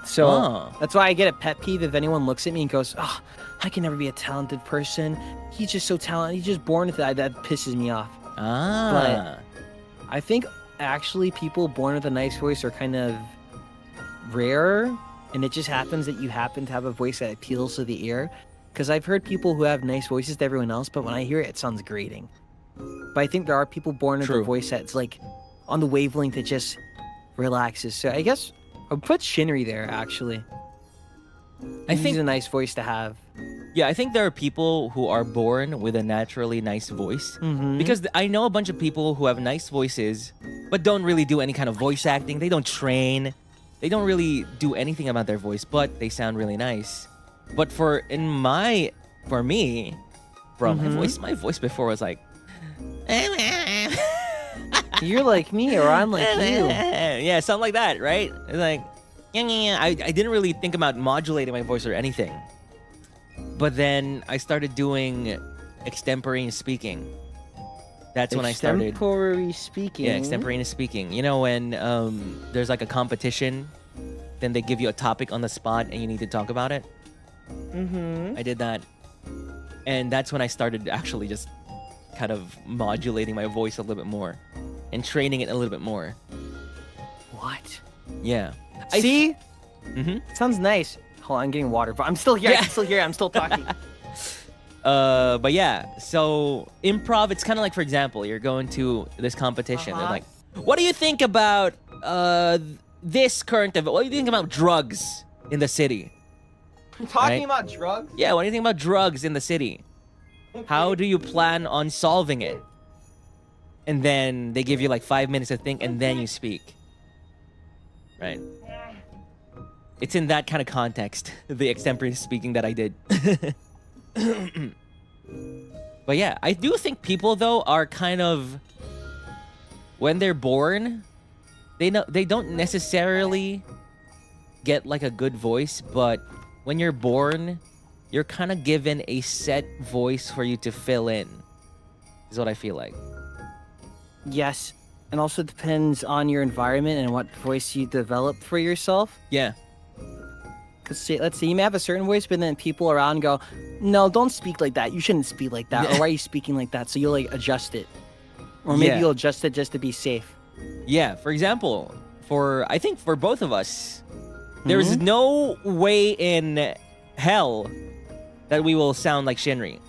So Huh. that's why I get a pet peeve if anyone looks at me and goes, "Oh, I can never be a talented person. He's just so talented. He's just born with that." That pisses me off. Ah. I think actually people born with a nice voice are kind of rare, and it just happens that you happen to have a voice that appeals to the ear. Because I've heard people who have nice voices to everyone else, but when I hear it, it sounds grating. But I think there are people born with a True. voice that's like on the wavelength that just relaxes. So I guess I'll put Shinri there, actually. I He's think a nice voice to have. Yeah, I think there are people who are born with a naturally nice voice. Mm-hmm. Because I know a bunch of people who have nice voices, but don't really do any kind of voice acting. They don't train. They don't really do anything about their voice, but they sound really nice. But for me, bro, my voice before was like, You're like me, or I'm like you. yeah, something like that, right? It's like, I didn't really think about modulating my voice or anything. But then I started doing extemporaneous speaking. That's when I started. Extemporary speaking. Yeah, extemporaneous speaking. You know when there's like a competition, then they give you a topic on the spot and you need to talk about it? Mm-hmm. I did that. And that's when I started actually just kind of modulating my voice a little bit more and training it a little bit more. What? Yeah. See? Mm-hmm. Sounds nice. Hold on, I'm getting water, but I'm still here. Yeah. I'm still here. I'm still talking. But yeah, so improv, it's kind of like, for example, you're going to this competition. They're like, what do you think about this current event? What do you think about drugs in the city? Talking Right? about drugs? Yeah, what do you think about drugs in the city? How do you plan on solving it? And then they give you like 5 minutes to think, and then you speak. Right? It's in that kind of context, the extemporaneous speaking that I did. But yeah, I do think people though are kind of, when they're born, they don't necessarily get like a good voice, but when you're born, you're kind of given a set voice for you to fill in. Is what I feel like. Yes. And also depends on your environment and what voice you develop for yourself. Yeah. Let's say you may have a certain voice, but then people around go, no, don't speak like that. You shouldn't speak like that. Or why are you speaking like that? So you'll like adjust it. Or maybe Yeah. you'll adjust it just to be safe. Yeah, for example, I think for both of us, there is no way in hell that we will sound like Shinri.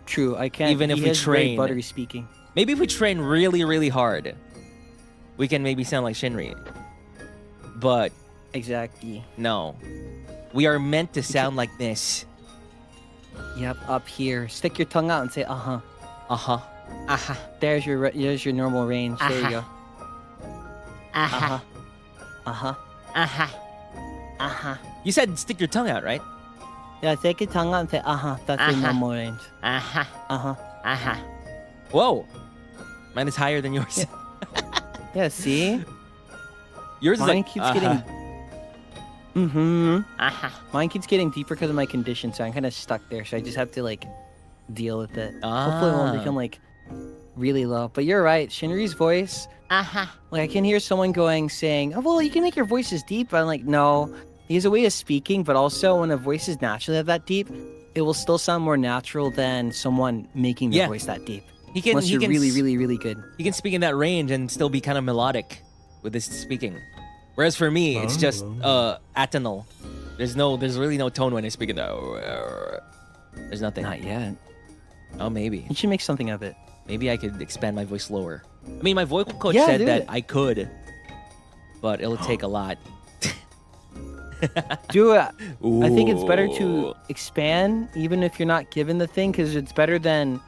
True, I can't. Even if he we has very train. buttery speaking. Maybe if we train really, really hard, we can maybe sound like Shinri. But Exactly. no, we are meant to sound like this. Yep, up here. Stick your tongue out and say, uh-huh. Uh-huh. Uh-huh. There's your normal range. There you go. Uh-huh. Uh-huh. Uh-huh. Uh-huh. You said stick your tongue out, right? Yeah, take your tongue out and say, uh-huh. That's your normal range. Uh-huh. Uh-huh. Uh-huh. Whoa. Mine is higher than yours. Yeah, see? Yours is Mine like, keeps getting... Mm-hmm. Uh-huh. Mine keeps getting deeper because of my condition, so I'm kind of stuck there. So I just have to, like, deal with it. Hopefully it won't become, like, really low. But you're right. Shinri's voice... Uh-huh. Like, I can hear someone saying, oh, well, you can make your voices deep. But I'm like, no. He has a way of speaking, but also when a voice is naturally that deep, it will still sound more natural than someone making their voice that deep. Unless you're really, really, really good. He can speak in that range and still be kind of melodic with his speaking. Whereas for me, it's just atonal. There's really no tone when I speak in the. There's nothing. Not yet. Oh, maybe. You should make something of it. Maybe I could expand my voice slower. I mean, my vocal coach Yeah, said do that it. I could, but it'll take a lot. Do it. I think it's better Ooh. to expand, even if you're not given the thing, because it's better than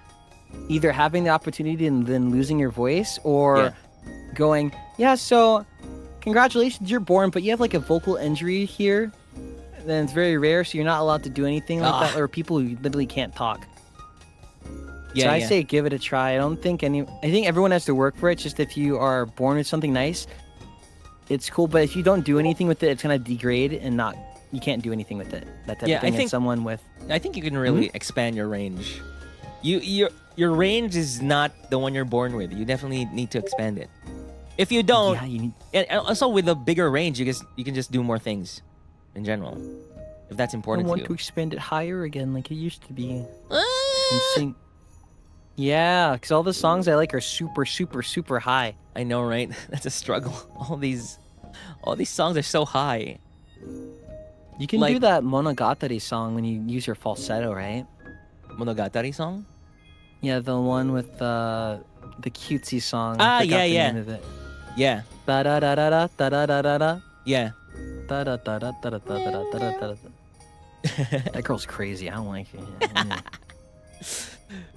either having the opportunity and then losing your voice, or going, yeah, so congratulations, you're born, but you have like a vocal injury here. Then it's very rare, so you're not allowed to do anything like that, or people who literally can't talk. So I say give it a try. I think everyone has to work for it. Just if you are born with something nice, it's cool. But if you don't do anything with it, it's gonna degrade and you can't do anything with it. That type of thing. And someone with, I think you can really expand your range. Your range is not the one you're born with. You definitely need to expand it. If you don't, you need. and also with a bigger range, you can just do more things in general. If that's I important to want you. to expand it higher again, like it used to be. And sing. Yeah, because all the songs I like are super, super, super high. I know, right? That's a struggle. All these songs are so high. You can do that Monogatari song when you use your falsetto, right? Monogatari song? Yeah, the one with the cutesy song. Ah, I forgot yeah, the yeah. name of it. Yeah. Da da da da da da da da da. Yeah. Da da da da da da da da da da. That girl's crazy. I don't like it.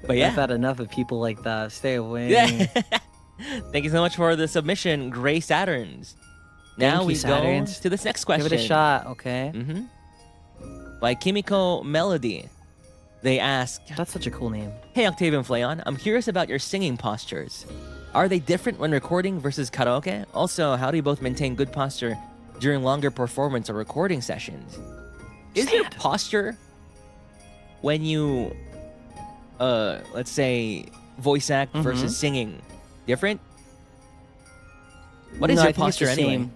But yeah. I've had enough of people like that. Stay away. Yeah. Thank you so much for the submission, Gray Saturns. Now we go to this next question. Give it a shot, okay? By Kimiko Melody. They ask, That's such a cool name. Hey Octavio and Flayon, I'm curious about your singing postures. Are they different when recording versus karaoke? Also, how do you both maintain good posture during longer performance or recording sessions? Is your posture when you, let's say, voice act versus singing different? What is your posture anyway?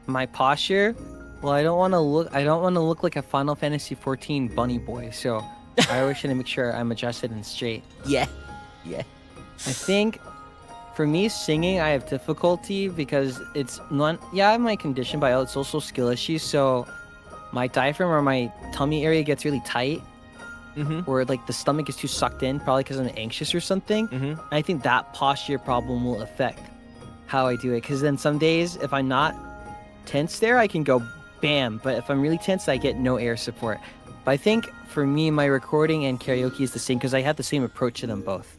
My posture? Well, I don't want to look like a Final Fantasy 14 bunny boy, so I always try to make sure I'm adjusted and straight. Yeah. I think for me, singing, I have difficulty because it's not. Yeah, I have my condition, but it's also skill issues. So my diaphragm or my tummy area gets really tight, or like the stomach is too sucked in, probably because I'm anxious or something. I think that posture problem will affect how I do it. Because then some days, if I'm not tense there, I can go bam. But if I'm really tense, I get no air support. But I think for me, my recording and karaoke is the same because I have the same approach to them both.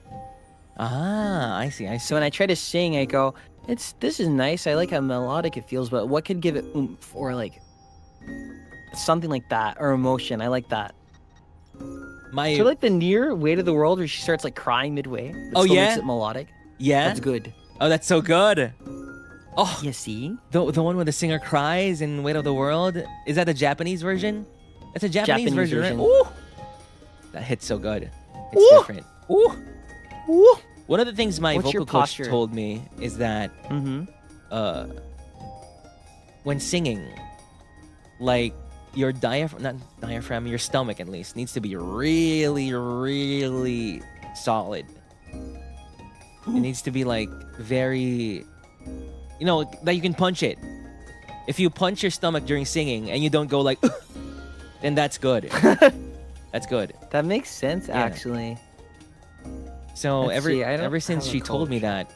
Ah, I see. So when I try to sing, I go, this is nice. I like how melodic it feels, but what could give it oomph or like something like that or emotion? I like that. So like the near Weight of the World where she starts like crying midway. But still makes it melodic. Yeah. That's good. Oh, that's so good. Oh, You see? the one where the singer cries in Weight of the World. Is that the Japanese version? That's a Japanese version. Right? Ooh. That hits so good. It's different. Ooh. Ooh. One of the things my What's your vocal coach posture? told me is that when singing, like your your stomach at least needs to be really, really solid. It needs to be like very, that you can punch it. If you punch your stomach during singing and you don't go like, then that's good. That's good. That makes sense, actually. So ever since have a she told me coach. that,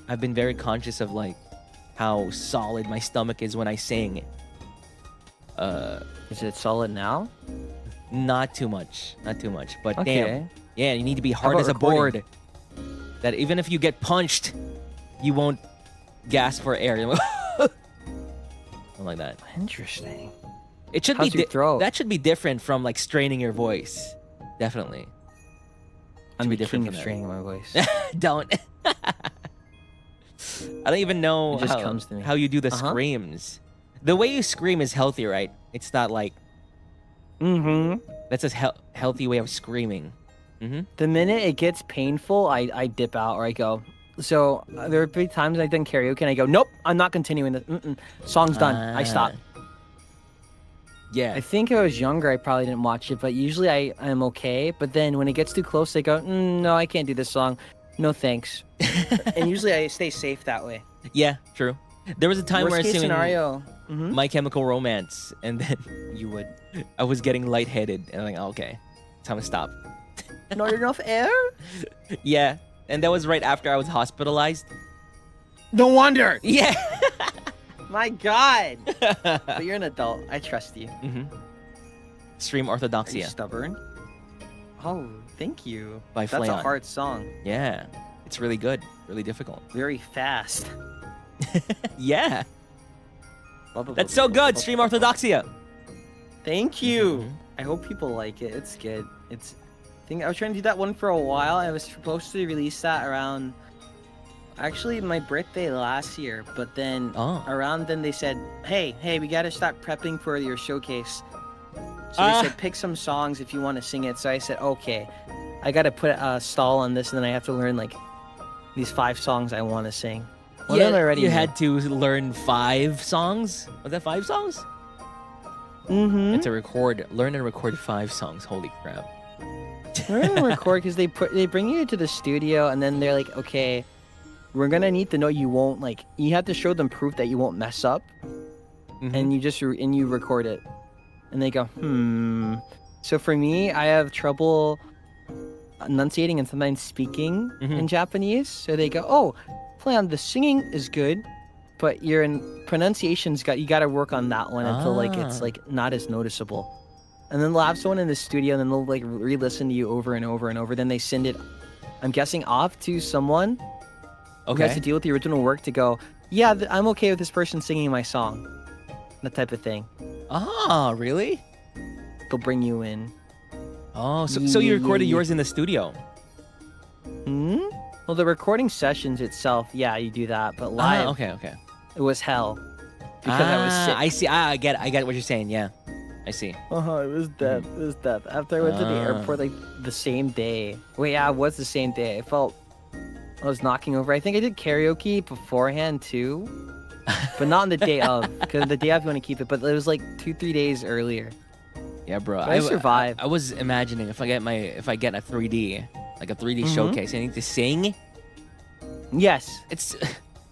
I've been very conscious of like how solid my stomach is when I sing. Is it solid now? Not too much, but Okay. damn, yeah, you need to be hard about as a recording? board. That even if you get punched, you won't gasp for air. Something like that. Interesting. It should How's be your throat? that should be different from like straining your voice. Definitely. I'm be the different king of from that. straining my voice. Don't. I don't even know It just comes to me. how you do the screams. The way you scream is healthy, right? It's not like that's a healthy way of screaming. The minute it gets painful, I dip out or I go. So there have been times I've done karaoke and I go, nope, I'm not continuing this. Song's done. I stop. Yeah. I think I was younger, I probably didn't watch it, but usually I'm okay. But then when it gets too close, I go, no, I can't do this song. No thanks. And usually I stay safe that way. Yeah, true. There was a time where Worst case singing. scenario. My Chemical Romance, and then You would. I was getting lightheaded, and I'm like, okay, time to stop. Not enough air? Yeah, and that was right after I was hospitalized. No wonder. Yeah. My God. But you're an adult. I trust you. Stream Are you Orthodoxia stubborn? Oh, thank you. by That's a Flayon. hard song. Yeah, it's really good, really difficult. Very fast. Yeah, that's so good. Stream Orthodoxia. Thank you. Mhm. I hope people like it. It's good. I was trying to do that one for a while. I was supposed to release that around actually my birthday last year, but then Oh. around then they said, hey, we gotta start prepping for your showcase. So they said pick some songs if you want to sing it. So I said, okay, I gotta put a stall on this, and then I have to learn like these 5 songs I want to sing. One of them I already you knew. had to learn 5 songs. Was that 5 songs? Mm-hmm. And to learn and record 5 songs. Holy crap! We're gonna record because they bring you to the studio, and then they're like, okay, we're gonna need to know you won't you have to show them proof that you won't mess up, and you record it, and they go So for me, I have trouble enunciating and sometimes speaking in Japanese, so they go, oh, Flayon, the singing is good, but your pronunciation's you gotta work on that one until it's not as noticeable. And then they'll have someone in the studio, and then they'll re-listen to you over and over and over. Then they send it, I'm guessing, off to someone who has to deal with the original work to go, yeah, I'm okay with this person singing my song. That type of thing. Ah, really? They'll bring you in. Oh, so you recorded yours in the studio? Well, the recording sessions itself, yeah, you do that. But live, okay. it was hell. Because I was sick. I see. I get what you're saying. Yeah, I see. It was death. It was death. After I went to the airport, the same day. Wait, yeah, it was the same day. I was knocking over. I think I did karaoke beforehand too, but not on the day of. Because the day of you want to keep it, but it was 2-3 days earlier. Yeah, bro. But I survived. I was imagining if I get a 3D, like a 3D showcase, I need to sing. Yes.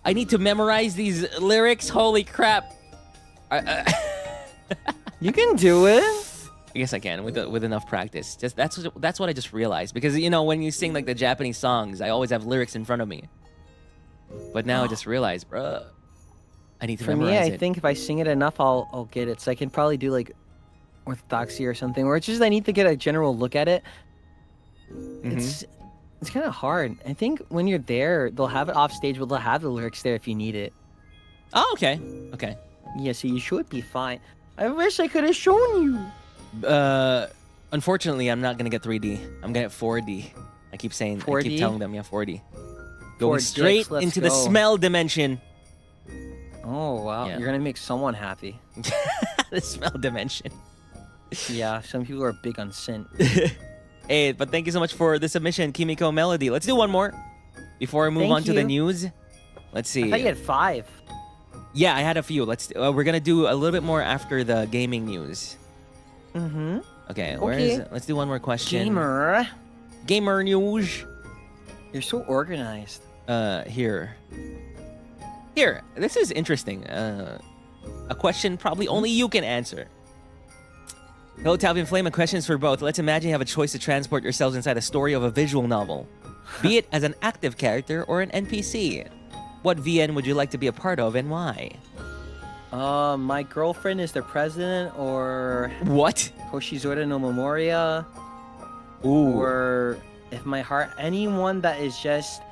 I need to memorize these lyrics. Holy crap! You can do it. I guess I can with enough practice. That's what I just realized, because when you sing the Japanese songs, I always have lyrics in front of me. But now I just realized, bro, I need to memorize it. For me, I think if I sing it enough, I'll get it. So I can probably do Orthodoxy or something, where it's just I need to get a general look at it. It's kind of hard. I think when you're there, they'll have it off stage, but they'll have the lyrics there if you need it. Oh, okay. Yeah, so you should be fine. I wish I could have shown you. Unfortunately, I'm not gonna get 3D. I'm gonna get 4D. I keep saying, 4D? I keep telling them, 4D. Going 4 straight dicks, let's into the go. smell dimension. Oh wow, Yeah. you're gonna make someone happy. The smell dimension. Yeah, some people are big on scent. Hey, but thank you so much for the submission, Kimiko Melody. Let's do one more before we move on to the news. Let's see. I thought you had 5. Yeah, I had a few. We're gonna do a little bit more after the gaming news. Okay, where is it? Let's do one more question. Gamer news. You're so organized. Here. This is interesting. A question probably only you can answer. Hello, Octavio and Flame. My question is for both. Let's imagine you have a choice to transport yourselves inside a story of a visual novel, be it as an active character or an NPC. What VN would you like to be a part of, and why? My girlfriend is the president, or What? Hoshizora no Memoria, Ooh. or if my heart, anyone that is just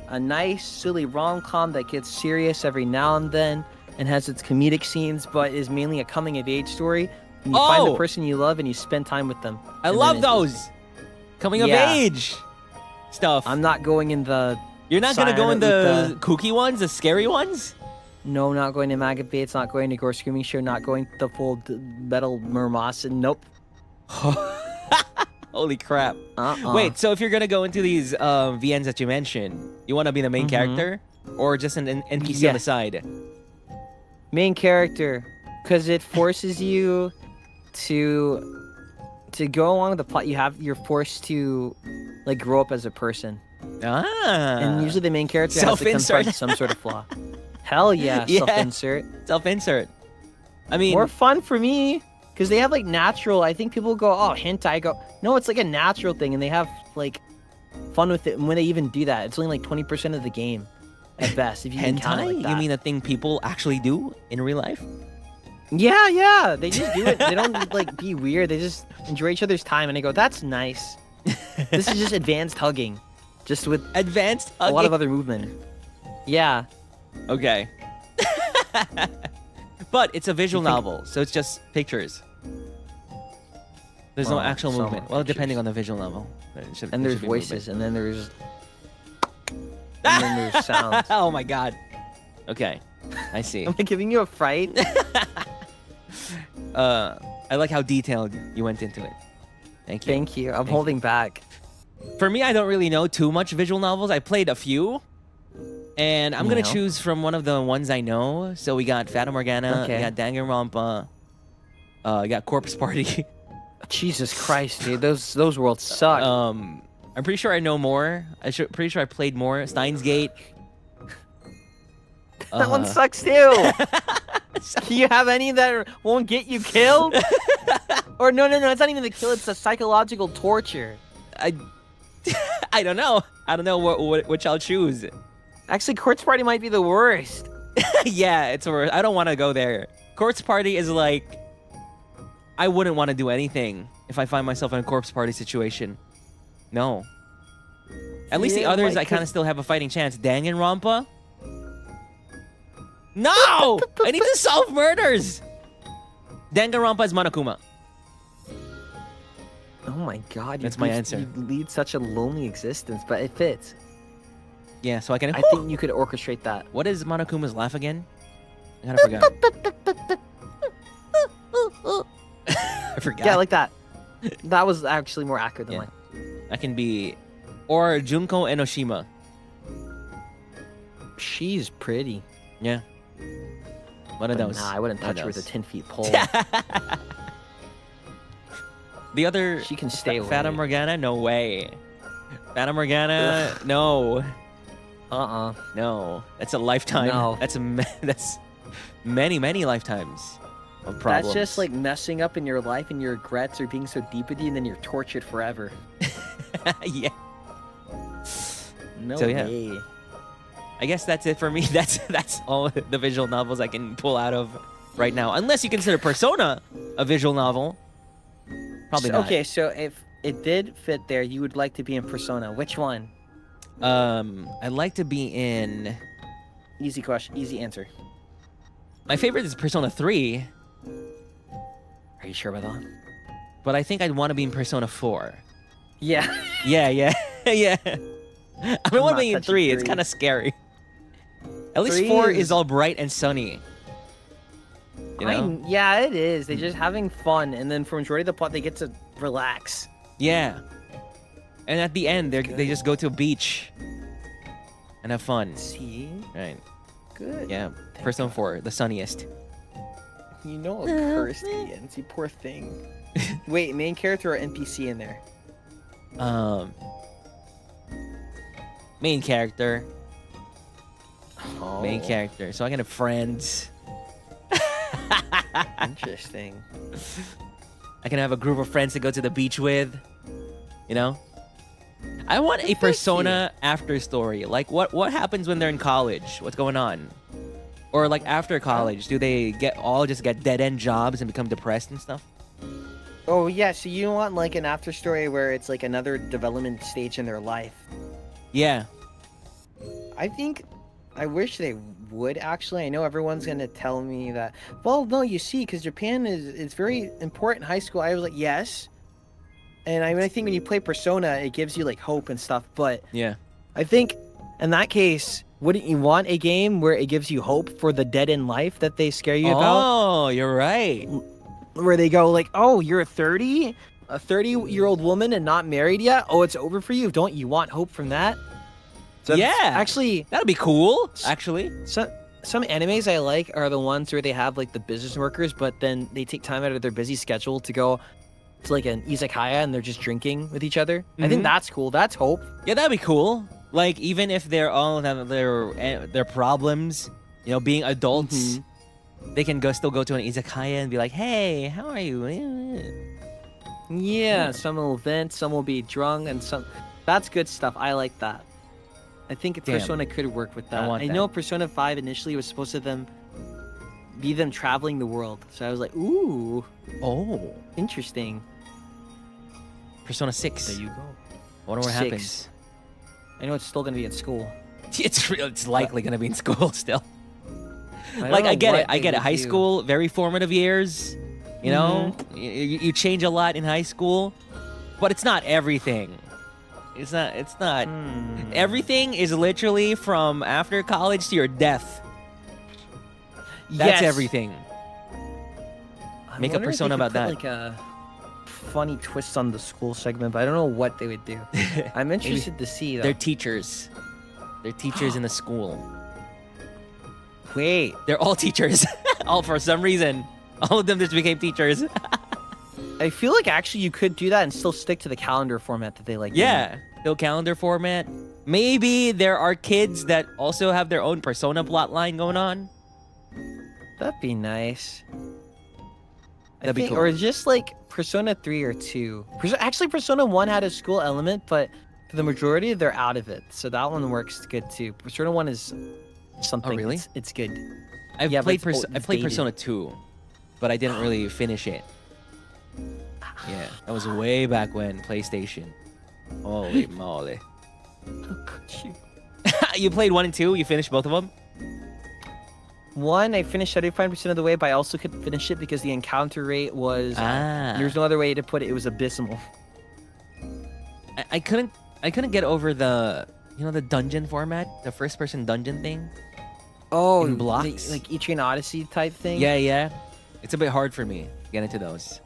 a nice, silly rom-com that gets serious every now and then and has its comedic scenes, but is mainly a coming-of-age story. And you find the person you love and you spend time with them. I love those coming of age stuff. I'm not going in the. You're not gonna go in the kooky ones, the scary ones? No, not going to Magabates, not going to Gore Screaming Show, not going to the full Metal Mermasin. Nope. Holy crap. Wait, so if you're gonna go into these VNs that you mentioned, you want to be the main character or just an NPC on the side? Main character, because it forces you to go along with the plot. You're forced to grow up as a person. And usually the main character has to confront some sort of flaw. Hell yeah, self-insert. Self-insert. I mean, more fun for me because they have like natural. I think people go, oh, hentai. I go, no, it's like a natural thing, and they have like fun with it. And when they even do that, it's only like 20% of the game at best. If you can count it like hentai? that. You mean a thing people actually do in real life? Yeah. They just do it. They don't like be weird. They just enjoy each other's time, and they go, that's nice. This is just advanced hugging, just with Advanced a lot of other movement. Yeah. Okay. But it's a visual novel, so it's just pictures. There's no Oh, actual so movement. much Well, pictures. depending on the visual novel. And there's voices, and then there's sounds. Oh my god. Okay, I see. Am I giving you a fright? I like how detailed you went into it. Thank you. Thank you. I'm Thank holding back. For me, I don't really know too much visual novels. I played a few, and I'm gonna No. choose from one of the ones I know. So we got Fata Morgana, Okay. we got Danganronpa, we got Corpse Party. Jesus Christ, dude. Those worlds suck. I'm pretty sure I know more. Pretty sure I played more. Steins Gate. that one sucks too. Do you have any that won't get you killed? Or no, it's not even the kill. It's a psychological torture. I don't know. I don't know which I'll choose. Actually, Corpse Party might be the worst. Yeah, it's worse. I don't want to go there. Corpse Party is like, I wouldn't want to do anything if I find myself in a Corpse Party situation. No. At least the Yeah, others, like, I kind of still have a fighting chance. Danganronpa? No! I need to solve murders! Danganronpa is Monokuma. Oh my god, That's my answer. You lead such a lonely existence, but it fits. Yeah, so I can... I think you could orchestrate that. What is Monokuma's laugh again? I kind of forgot. I forgot. Yeah, like that. That was actually more accurate than Yeah. mine. I can be... Or Junko Enoshima. She's pretty. Yeah. One of But those. nah, I wouldn't One of touch her with a those. 10-feet pole. The other... She can stay away. Fata Morgana? No way. Fata Morgana? No. No. That's a lifetime. No. That's many, many lifetimes of problems. That's just like messing up in your life and your regrets are being so deep with you, and then you're tortured forever. Yeah. No So, yeah. way. I guess that's it for me. That's all the visual novels I can pull out of right now. Unless you consider Persona a visual novel. Probably not. Okay, so if it did fit there, you would like to be in Persona. Which one? I'd like to be in... Easy question. Easy answer. My favorite is Persona 3, Are you sure about that one? but I think I'd want to be in Persona 4. Yeah. Yeah. Yeah. I don't want to not be in touching 3. It's 3. kind of scary. At least 3 4 is- is all bright and sunny. You know? Yeah, it is. They're just having fun, and then for majority of the plot, they get to relax. Yeah. And at the end, they good. just go to a beach and have fun. See? Right. Good. Yeah. Persona 4, the sunniest. You know a cursed Yancy, poor thing. Wait, main character or NPC in there? Main character. Oh, Main character. So I can have friends. Interesting. I can have a group of friends to go to the beach with. You know? I want a Persona after story. Like, what happens when they're in college? What's going on? Or, like, after college, do they just get dead-end jobs and become depressed and stuff? Oh, yeah, so you want, like, an after story where it's, like, another development stage in their life. Yeah. I wish they would, actually. I know everyone's going to tell me that. Well, no, you see, because Japan is very important in high school. I was like, yes. And I think when you play Persona, it gives you, like, hope and stuff. But Yeah. I think in that case, wouldn't you want a game where it gives you hope for the dead-end life that they scare you about? Oh, you're right. Where they go, like, oh, you're a 30-year-old woman and not married yet? Oh, it's over for you? Don't you want hope from that? So Yeah. Actually, That'd be cool, actually. some animes I like are the ones where they have like the business workers, but then they take time out of their busy schedule to go to like an izakaya and they're just drinking with each other. I Mhm. think that's cool. That's hope. Yeah, that'd be cool. Like, even if they're all have their problems, you know, being adults, they can still go to an izakaya and be like, "Hey, how are you?" Yeah, some will vent, some will be drunk, and some. That's good stuff. I like that. I think Damn. Persona could work with that. want I that. know Persona 5 initially was supposed to be them traveling the world, so I was like, ooh, Oh, interesting. Persona 6. There you go. I wonder what 6. happens. I know it's still gonna be at school. It's likely gonna be in school still. don't Like know I get what it. I they get it. would High do. school, very formative years. You know, Mm-hmm. you change a lot in high school, but it's not everything. It's not. Hmm. Everything is literally from after college to your death. That's Yes. everything. I Make a wonder if they persona could about put, that. Like a funny twist on the school segment, but I don't know what they would do. I'm interested to see though. They're teachers. They're teachers in the school. Wait, They're all teachers. All for some reason. All of them just became teachers. I feel like actually you could do that and still stick to the calendar format that they like. Yeah. Still calendar format. Maybe there are kids that also have their own persona plot line going on. That'd be nice. That'd be cool. Or just like Persona 3 or 2. Actually, Persona 1 had a school element, but for the majority, they're out of it. So that one works good too. Persona 1 is something. Oh, really? It's good. I've Yeah, but played it's I played dated. Persona 2, but I didn't really finish it. Yeah, that was way back when PlayStation. Holy moly! How could you? You played 1 and 2. You finished both of them. 1, I finished 75% of the way, but I also couldn't finish it because the encounter rate was. There's no other way to put it. It was abysmal. I couldn't get over the the dungeon format, the first person dungeon thing. Oh, In blocks? like Etrian Odyssey type thing. Yeah. It's a bit hard for me to get into those.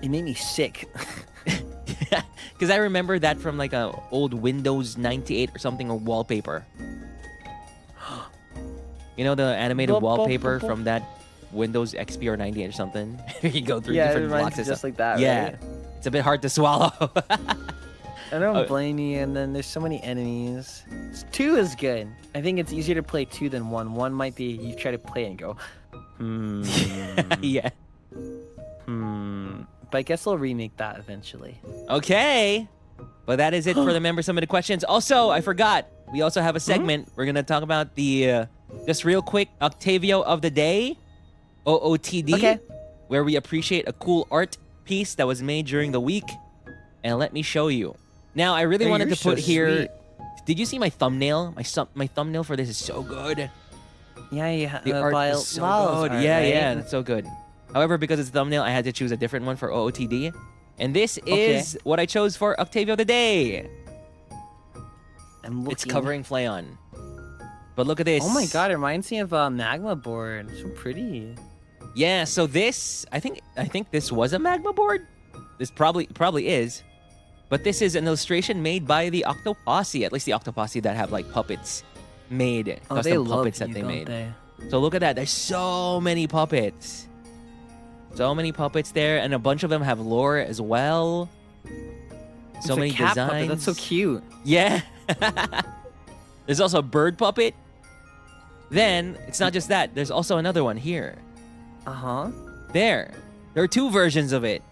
It made me sick. Because I remember that from like a old Windows 98 or something, or wallpaper. You know the animated wallpaper from that Windows XP or 98 or something? You go through Yeah, it different reminds blocks me and just stuff. like that, Yeah. right? It's a bit hard to swallow. I don't Oh. blame you, and then there's so many enemies. 2 is good. I think it's easier to play 2 than 1. 1 might be you try to play it and go, Yeah. But I guess they'll remake that eventually. Okay. But that is it for the member submitted questions. Also, I forgot. We also have a segment. We're going to talk about the, just real quick, Octavio of the Day, OOTD, Okay. where we appreciate a cool art piece that was made during the week. And let me show you. Now, I really Oh, wanted you're to put so here... sweet. Did you see my thumbnail? My thumbnail for this is so good. Yeah. The art by is so Lao's good. art, Yeah, right? yeah, that's so good. However, because it's thumbnail, I had to choose a different one for OOTD. And this Okay. is what I chose for Octavio of the Day. I'm looking. It's covering Flayon. But look at this. Oh my god, it reminds me of Magma Board. So pretty. Yeah, so this, I think this was a magma board. This probably is. But this is an illustration made by the Octoposse, at least the Octoposse that have like puppets made, Oh, they custom love puppets that you, they don't made. they? So look at that. There's so many puppets. So many puppets there, and a bunch of them have lore as well. It's So a many cat designs. puppet. That's so cute. Yeah. There's also a bird puppet. Then, it's not just that. There's also another one here. Uh-huh. There are 2 versions of it.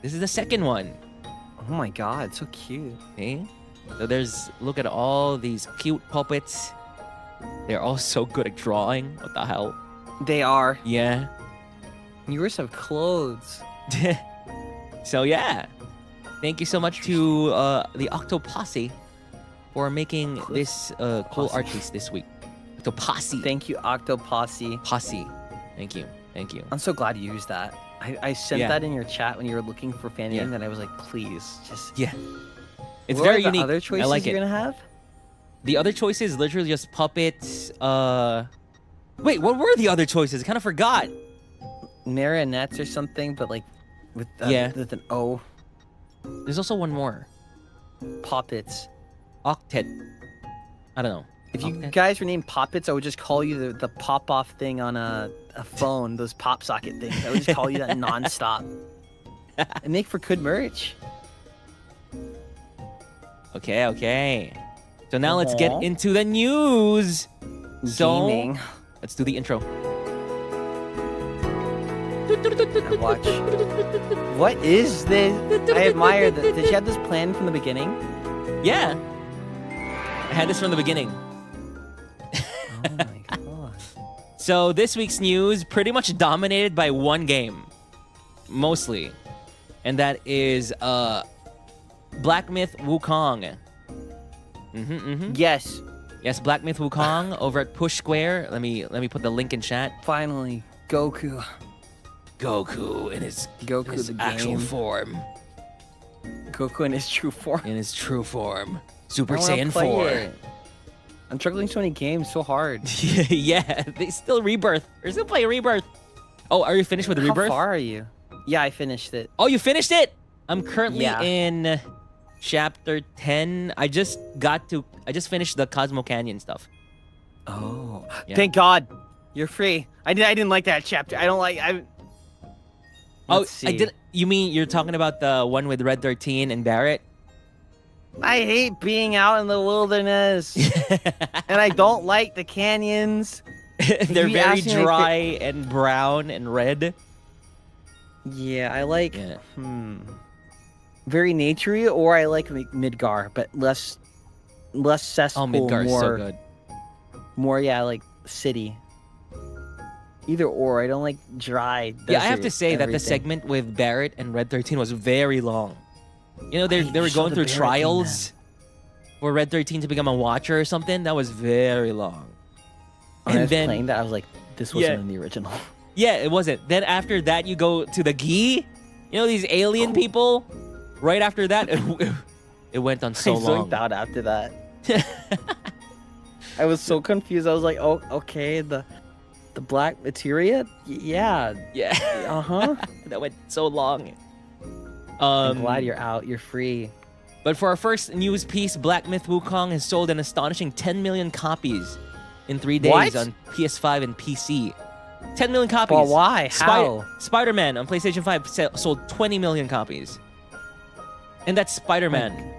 This is the second one. Oh my god, so cute. Okay? So look at all these cute puppets. They're all so good at drawing. What the hell? They are. Yeah. Yours have clothes. So yeah. Thank you so much to the Octoposse for making this cool art piece this week. Octoposse. Thank you, Octoposse. Posse. Thank you. Thank you. I'm so glad you used that. I sent Yeah. that in your chat when you were looking for fan Yeah. name, and I was like, please, just. Yeah. It's What very are the unique. Other choices I like you're it. gonna have? The other choices literally just puppets. Wait, what were the other choices? I kind of forgot. Marionettes or something, but like with Yeah. with an O. There's also one more. Poppets. Octet. I don't know. If you Octet? guys were named Poppets, I would just call you the pop-off thing on a phone, those pop socket things. I would just call you that nonstop. And make for good merch. Okay. So now let's get Uh-huh. into the news. So Gaming. let's do the intro. I watch. What is this? I admire that. Did you have this plan from the beginning? Yeah. I had this from the beginning. Oh my god. So this week's news pretty much dominated by one game. Mostly. And that is Black Myth Wukong. Yes. Yes, Black Myth Wukong over at Push Square. Let me put the link in chat. Finally, Goku. Goku in his The actual game. form. Goku in his true form. In his true form. Super I wanna Saiyan play 4. it. I'm juggling so many games so hard. Yeah, they still Rebirth. We're still playing Rebirth. Oh, are you finished with Rebirth? How far are you? Yeah, I finished it. Oh, you finished it? I'm currently Yeah. in chapter 10. I just finished the Cosmo Canyon stuff. Oh, Yeah. thank God, you're free. I didn't like that chapter. I don't like. Let's see. I did. You mean you're talking about the one with Red 13 and Barrett? I hate being out in the wilderness, and I don't like the canyons. They're you very asked me, like, dry and brown and red. Yeah, I like. Yeah. Very naturey, or I like Midgar, but less cesspool. Oh, Midgar is more, so good. More, yeah, like city. Either or, I don't like dry. Yeah, I have to desert say that the everything. segment with Barrett and Red 13 was very long. You know, they were show going the through Barrett thing, trials for Red 13 to become a Watcher or something. That was very long. When I was then, playing that, I was like, this wasn't in the original. yeah, it wasn't. Then after that, you go to the Gi. You know, these alien people? Right after that, it went on so I long. zonked out after that. I was so confused. I was like, oh, okay, the black materia? Yeah. Yeah. Uh-huh. That went so long. I'm glad you're out. You're free. But for our first news piece, Black Myth Wukong has sold an astonishing 10 million copies in 3 days What? on PS5 and PC. 10 million copies. But why? How? Spider-Man on PlayStation 5 sold 20 million copies. And that's Spider-Man.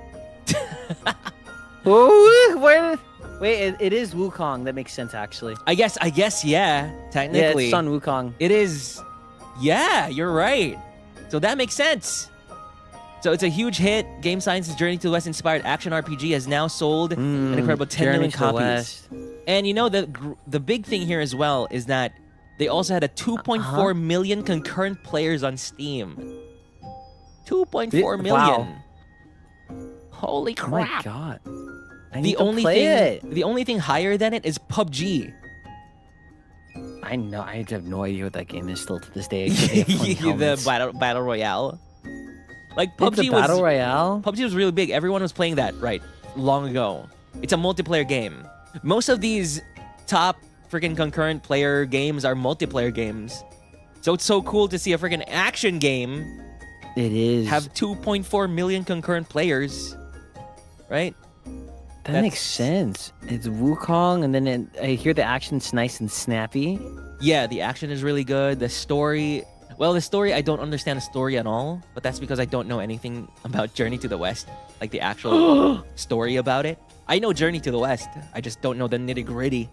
Ooh, wait, it is Wukong. That makes sense, actually. I guess, yeah, technically. Yeah, it's Sun Wukong. It is. Yeah, you're right. So that makes sense. So it's a huge hit. Game Science's Journey to the West inspired action RPG has now sold an incredible 10 Journey million to the copies. West. And you know, the big thing here as well is that they also had a 2.4 million concurrent players on Steam. 2.4 million. Wow. Holy Oh my crap. god. I need to play it. The only thing higher than it is PUBG. I know. I have no idea what that game is still to this day. except they have funny The helmets. battle royale. Like It's PUBG a battle was royale. PUBG was really big. Everyone was playing that long ago. It's a multiplayer game. Most of these top freaking concurrent player games are multiplayer games. So it's so cool to see a freaking action game It is. have 2.4 million concurrent players. Right? That makes sense. It's Wukong, and then I hear the action's nice and snappy. Yeah, the action is really good. The story, I don't understand the story at all, but that's because I don't know anything about Journey to the West, like the actual story about it. I know Journey to the West. I just don't know the nitty-gritty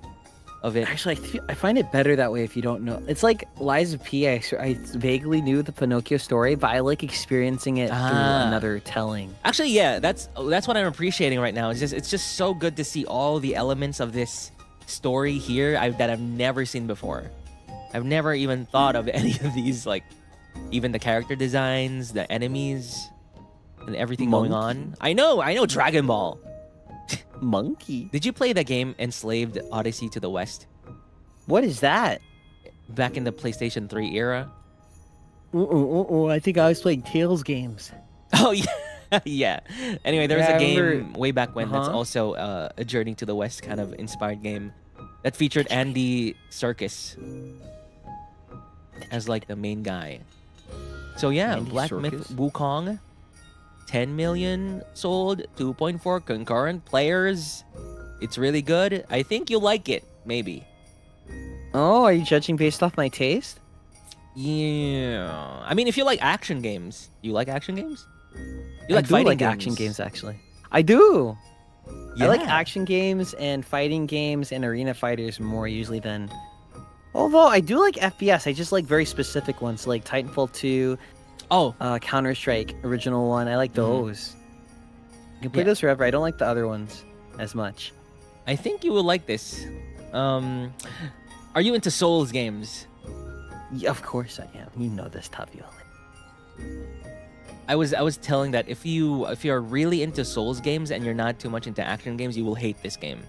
of it. Actually, I find it better that way if you don't know. It's like Liza P. I vaguely knew the Pinocchio story, but I like experiencing it through another telling. Actually, yeah, that's what I'm appreciating right now. It's just so good to see all the elements of this story here that I've never seen before. I've never even thought of any of these, like even the character designs, the enemies, and everything going on. I know Dragon Ball. Monkey? Did you play the game Enslaved Odyssey to the West What is that? back in the PlayStation 3 era? I think I was playing Tales games. Oh yeah, yeah. Anyway, there was Yeah, a I game remember- way back when that's Uh-huh. also a Journey to the West kind of inspired game that featured Andy Serkis as like the main guy. So yeah, Andy Black Myth Serkis? Wukong, 10 million sold, 2.4 concurrent players. It's really good. I think you'll like it, maybe. Oh, are you judging based off my taste? Yeah. I mean, if you like action games, you like action games? You I like do fighting like games? action games, actually. I do. I like Yeah. action games and fighting games and arena fighters more usually than Although I do like FPS, I just like very specific ones, like Titanfall 2, Oh, Counter-Strike, original one. I like those. You can play Yeah. those forever. I don't like the other ones as much. I think you will like this. Are you into Souls games? Yeah, of course I am. You know this, Octavio. I was telling that if you're really into Souls games and you're not too much into action games, you will hate this game.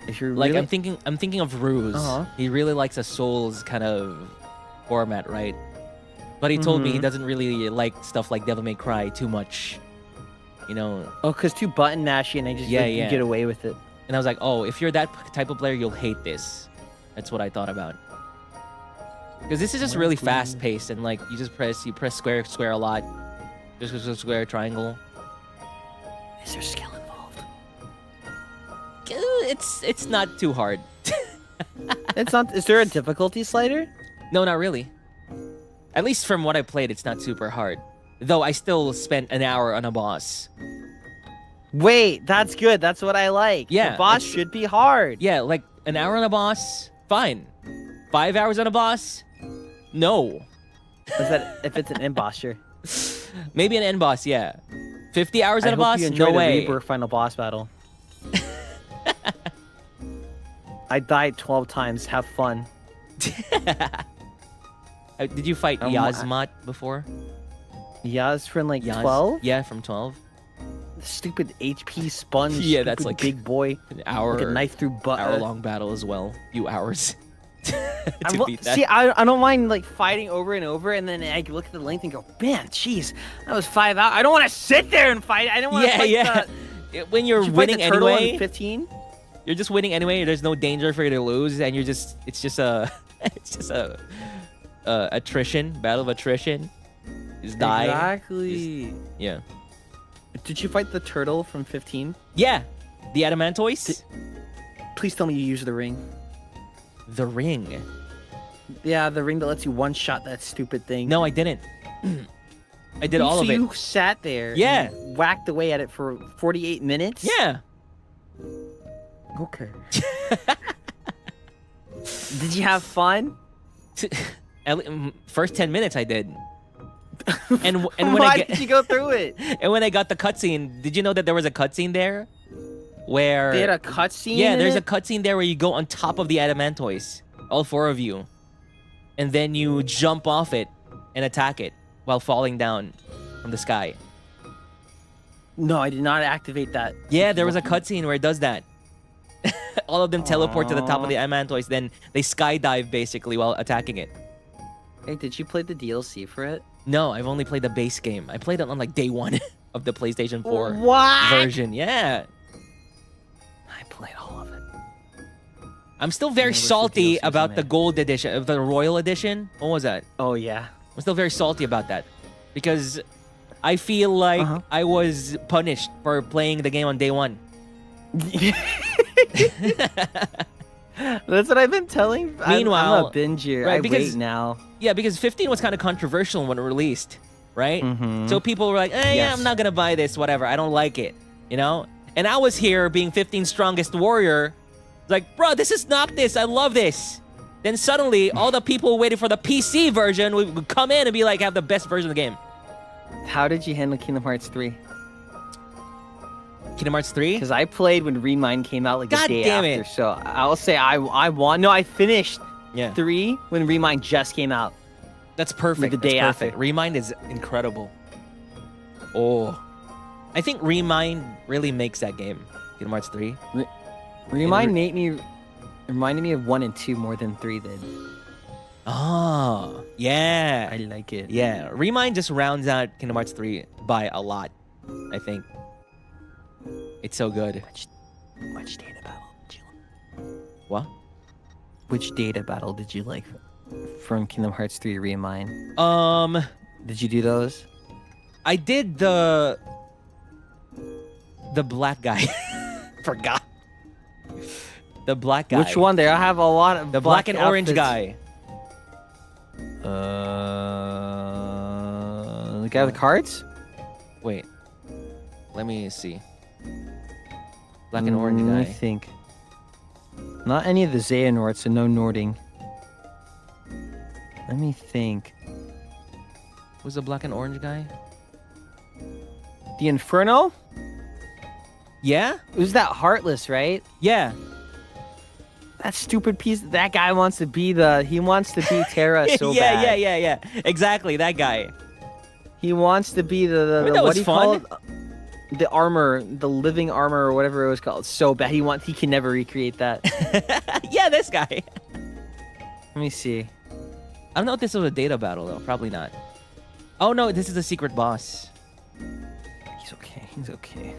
If you're Like really... I'm thinking of Ruse. Uh-huh. He really likes a Souls kind of format, right? But he told me he doesn't really like stuff like Devil May Cry too much. You know. Oh, because too button mashy and I just Yeah, like, you yeah. get away with it. And I was like, oh, if you're that type of player, you'll hate this. That's what I thought about. Because this is just really fast paced and like you press square a lot. Just square, triangle. Is there skill involved? It's not too hard. It's not. Is there a difficulty slider? No, not really. At least from what I played, it's not super hard. Though I still spent an hour on a boss. Wait, that's good. That's what I like. Yeah, the boss it's- should be hard. Yeah, like an hour on a boss, fine. 5 hours on a boss, no. Is that if it's an end boss? Sure. Maybe an end boss, yeah. 50 hours I on a hope boss, you enjoy no the way. Rebirth final boss battle. I died 12 times. Have fun. Did you fight Yasmat before? Yaz from like Yaz? 12? Yeah, from 12. Stupid HP sponge. Yeah, that's stupid like big boy. An hour, Like a knife through butt. hour-long battle as well. Few hours to beat that. See, I don't mind like fighting over and over, and then I look at the length and go, man, jeez, that was 5 hours. I don't want to sit there and fight. I don't want to fight When you're Did you fight winning the turtle anyway, in 15? you're just winning anyway. There's no danger for you to lose, and it's just a attrition, battle of attrition. Just die. Exactly. Yeah. Did you fight the turtle from 15? Yeah. The Adamantoise? Please tell me you used the ring. The ring. Yeah, the ring that lets you one-shot that stupid thing. No, I didn't. I did all of it. So you sat there Yeah. and whacked away at it for 48 minutes? Yeah. Okay. Did you have fun? First 10 minutes I did. And when Why did you go through it? and when I got the cutscene, did you know that there was a cutscene there? Where They had a cutscene. Yeah, in there's a it? cutscene there where you go on top of the Adamantoise, all 4 of you, and then you jump off it and attack it while falling down from the sky. No, I did not activate that. Yeah, there was a cutscene where it does that. All of them teleport to the top of the Adamantoise, then they skydive basically while attacking it. Hey, did you play the DLC for it? No, I've only played the base game. I played it on like day 1 of the PlayStation 4 What? version. Yeah. I played all of it. I'm still very wish the salty DLC was about in the there. gold edition, of the royal edition. What was that? Oh, yeah. I'm still very salty about that because I feel like Uh-huh. I was punished for playing the game on day 1. That's what I've been telling. I'm Meanwhile, a binger. right, I because- wait now. Yeah, because 15 was kind of controversial when it released, right? Mhm. So people were like, yeah, Yes. I'm not gonna buy this, whatever. I don't like it, you know? And I was here being 15's strongest warrior, like, bro, this is Noctis. I love this. Then suddenly, all the people who waited for the PC version would come in and be like, have the best version of the game. How did you handle Kingdom Hearts 3? Kingdom Hearts 3? Because I played when Remind came out like God the day damn after. it. So I'll say I won. No, I finished Yeah. 3 when Remind just came out. That's perfect. the day That's perfect. after. Remind is incredible. Oh. I think Remind really makes that game. Kingdom Hearts 3. Remind reminded me of 1 and 2 more than 3 did. Oh, yeah. I like it. Yeah, Remind just rounds out Kingdom Hearts 3 by a lot, I think. It's so good. Which data battle did you like? What? Which data battle did you like from Kingdom Hearts 3 Remind? Did you do those? I did the black guy. Forgot. The black guy. Which one? There, I have a lot of The black and orange outfits. guy. The guy with the cards? Wait. Let me see. Black and orange Let me guy. think. Not any of the Xehanorts, and no Nording. Let me think. Who's the black and orange guy? The Inferno? Yeah? Who's that Heartless, right? Yeah. That stupid piece. That guy wants to be He wants to be Terra so yeah, bad. yeah. Exactly, that guy. He wants to be that what was do you fun. call it? The armor, the living armor, or whatever it was called. So bad. He can never recreate that. Yeah, this guy. Let me see. I don't know if this was a data battle, though. Probably not. Oh, no, this is a secret boss. He's okay. He's okay.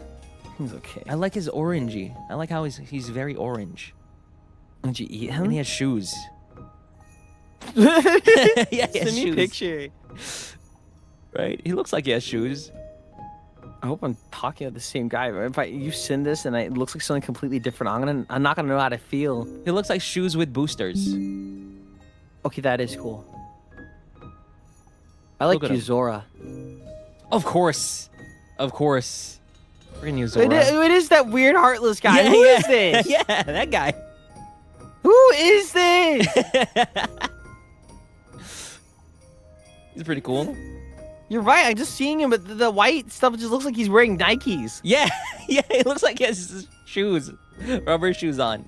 He's okay. I like his orangey. I like how he's very orange. Did you eat him? And he has shoes. Yeah, he has Send me a shoes. picture. Right? He looks like he has shoes. I hope I'm talking about the same guy. If you send this and it looks like something completely different, I'm not gonna know how to feel. He looks like shoes with boosters. Okay, that is cool. I like Look at him. Yuzora. Of course. Of course. We're gonna use It Zora. is that weird heartless guy. Yeah, Who yeah. is this? Yeah, that guy. Who is this? He's pretty cool. You're right. I'm just seeing him, but the white stuff just looks like he's wearing Nikes. Yeah, yeah, it looks like he has shoes, rubber shoes on.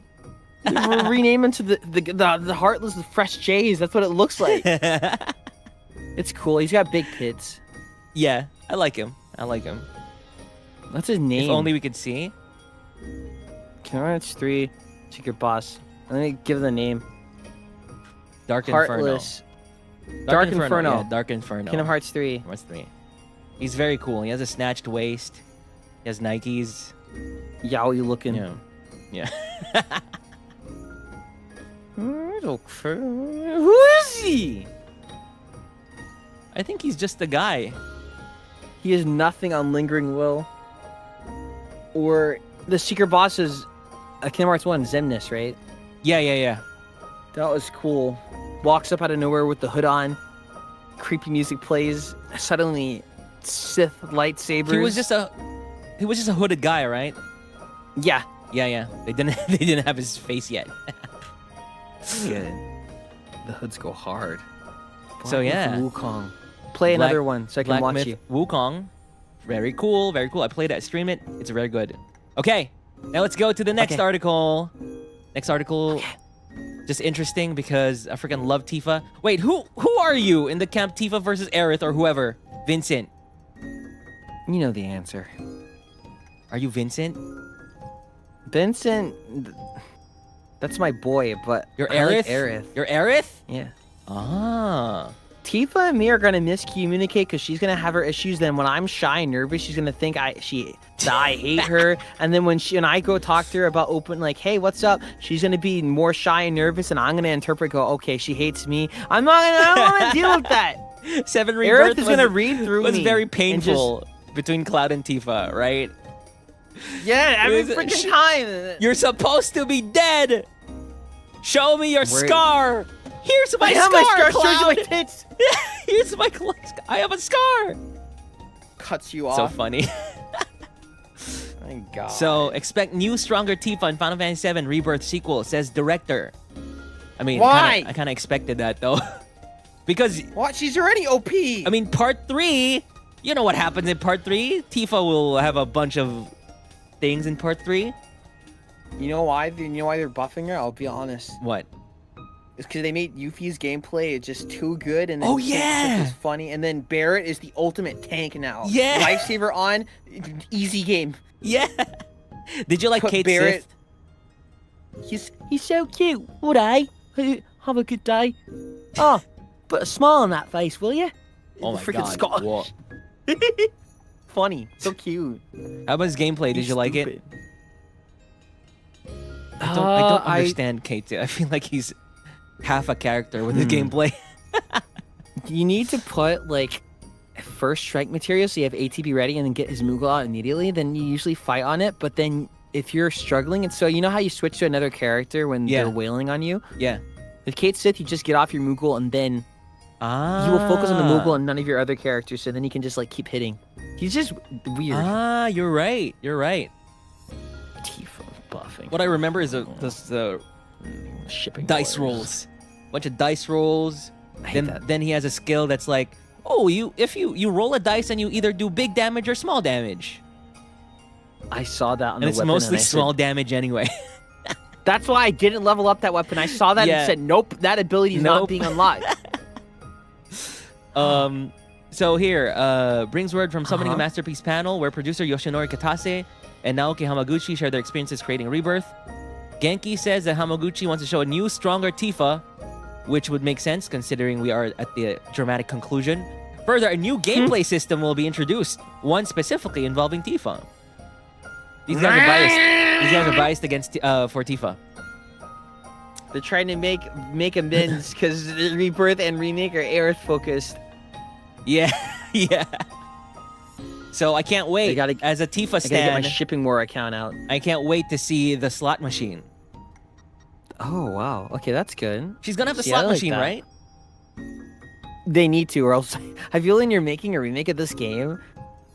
Rename him to the heartless fresh J's. That's what it looks like. It's cool. He's got big pits. Yeah, I like him. I like him. That's his name. If only we could see. Kingdom Hearts 3, Secret Boss. Let me give the name. Dark Inferno. Heartless. Dark Inferno. Yeah, Dark Inferno. Kingdom Hearts 3. Hearts 3. He's very cool. He has a snatched waist. He has Nikes. Yaoi looking. Yeah. Yeah. Who is he? I think he's just the guy. He has nothing on Lingering Will. Or the secret boss is Kingdom Hearts 1, Xemnas, right? Yeah. That was cool. Walks up out of nowhere with the hood on. Creepy music plays. Suddenly, Sith lightsabers. He was just a hooded guy, right? Yeah. Yeah. They didn't have his face yet. Good. The hoods go hard. So, yeah. Myth Wukong. Play another Black- one so I can Black watch Myth you. Wukong. Very cool. I played it, stream it. It's very good. Okay, now let's go to the next Okay. article. Next article, just interesting because I freaking love Tifa. Wait, who are you in the camp Tifa versus Aerith or whoever? Vincent. You know the answer. Are you Vincent? Vincent, that's my boy, but You're I Aerith? like Aerith. You're Aerith? Yeah. Ah. Tifa and me are gonna miscommunicate because she's gonna have her issues. Then when I'm shy and nervous, she's gonna think I hate her. And then when I go talk to her about like, hey, what's up? She's gonna be more shy and nervous, and I'm gonna interpret, okay, she hates me. I don't want to deal with that. 7 Rebirth Aerith is gonna read through was me. very and painful between Cloud and Tifa, right? Yeah, every Is it- freaking time. You're supposed to be dead. Show me your Where- scar. Here's my I have scar, my scar. Shows you Cloud. my tits. Here's my I have a scar. Cuts you So off. funny. Thank God. So expect new, stronger Tifa in Final Fantasy VII Rebirth sequel, says director. I mean, Why? I kind of expected that though, because What? She's already OP. I mean, part 3. You know what happens in part 3? Tifa will have a bunch of things in part 3. You know why? You know why they're buffing her? I'll be honest. What? It's because they made Yuffie's gameplay just too good, and then Oh, Sith yeah! is funny, and then Barrett is the ultimate tank now. Yeah! Lifesaver on, easy game. Yeah. Did you like Put Kate Barrett- Sith? He's so cute. Would I? Have a good day. Oh, put a smile on that face, will you? Oh my Freaking god. Scottish. What? Funny, so cute. How about his gameplay? Did He's you like it? stupid. I don't understand Kate. I feel like he's half a character with his gameplay. You need to put like first strike material so you have ATB ready and then get his Moogle out immediately. Then you usually fight on it. But then if you're struggling, and so you know how you switch to another character when Yeah. they're wailing on you? Yeah. With Kate Sith, you just get off your Moogle and then Ah. he will focus on the Moogle and none of your other characters. So then he can just like keep hitting. He's just weird. Ah, you're right. You're right. Tifa buffing. What I remember is the Shipping dice wars. rolls. Bunch of dice rolls. I hate that. Then he has a skill that's like, oh, if you roll a dice and you either do big damage or small damage. I saw that on And the it's weapon, mostly I said, small damage anyway. that's why I didn't level up that weapon. I saw that Yeah. and said, nope, that ability is not Nope. being unlocked. So here, brings word from Summoning a Uh-huh. Masterpiece panel where producer Yoshinori Katase and Naoki Hamaguchi share their experiences creating Rebirth. Genki says that Hamaguchi wants to show a new, stronger Tifa, which would make sense considering we are at the dramatic conclusion. Further, a new gameplay system will be introduced, one specifically involving Tifa. These guys are biased. These guys are biased against for Tifa. They're trying to make amends because Rebirth and Remake are Aerith focused. Yeah, yeah. So I can't wait. As a Tifa I gotta get my stan, Shipping War account out. I can't wait to see the slot machine. Oh, wow. Okay, that's good. She's gonna have the See, I slot like machine, that. right? They need to, or else I feel when you're making a remake of this game,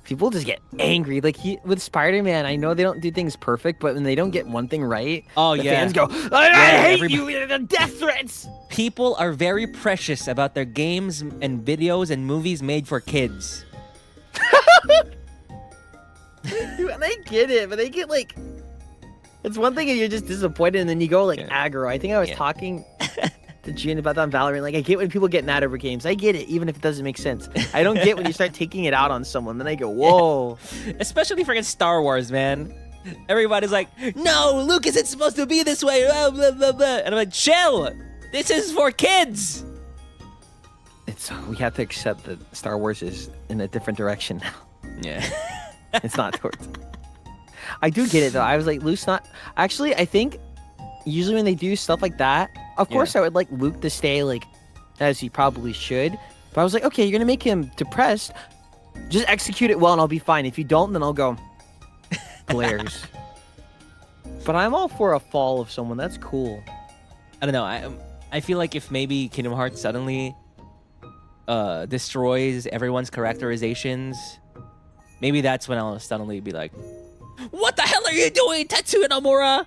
people just get angry. Like with Spider-Man, I know they don't do things perfect, but when they don't get one thing right, Oh, the yeah. fans go, I hate you, the death threats. People are very precious about their games and videos and movies made for kids. Dude, and they get it, but they get like, it's one thing if you're just disappointed and then you go like aggro. I think I was talking to June about that on Valorant. Like, I get when people get mad over games. I get it, even if it doesn't make sense. I don't get when you start taking it out on someone. Then I go, whoa. Especially for Star Wars, man. Everybody's like, no, Luke isn't supposed to be this way. Blah, blah, blah, blah. And I'm like, chill. This is for kids. We have to accept that Star Wars is in a different direction now. Yeah. It's not towards. I do get it though. I was like, Luke's not. Actually, I think usually when they do stuff like that, of course I would like Luke to stay like as he probably should. But I was like, okay, you're gonna make him depressed. Just execute it well, and I'll be fine. If you don't, then I'll go glares. But I'm all for a fall of someone. That's cool. I don't know. I feel like if maybe Kingdom Hearts suddenly destroys everyone's characterizations, maybe that's when I'll suddenly be like, what the hell are you doing, Tetsuya Nomura?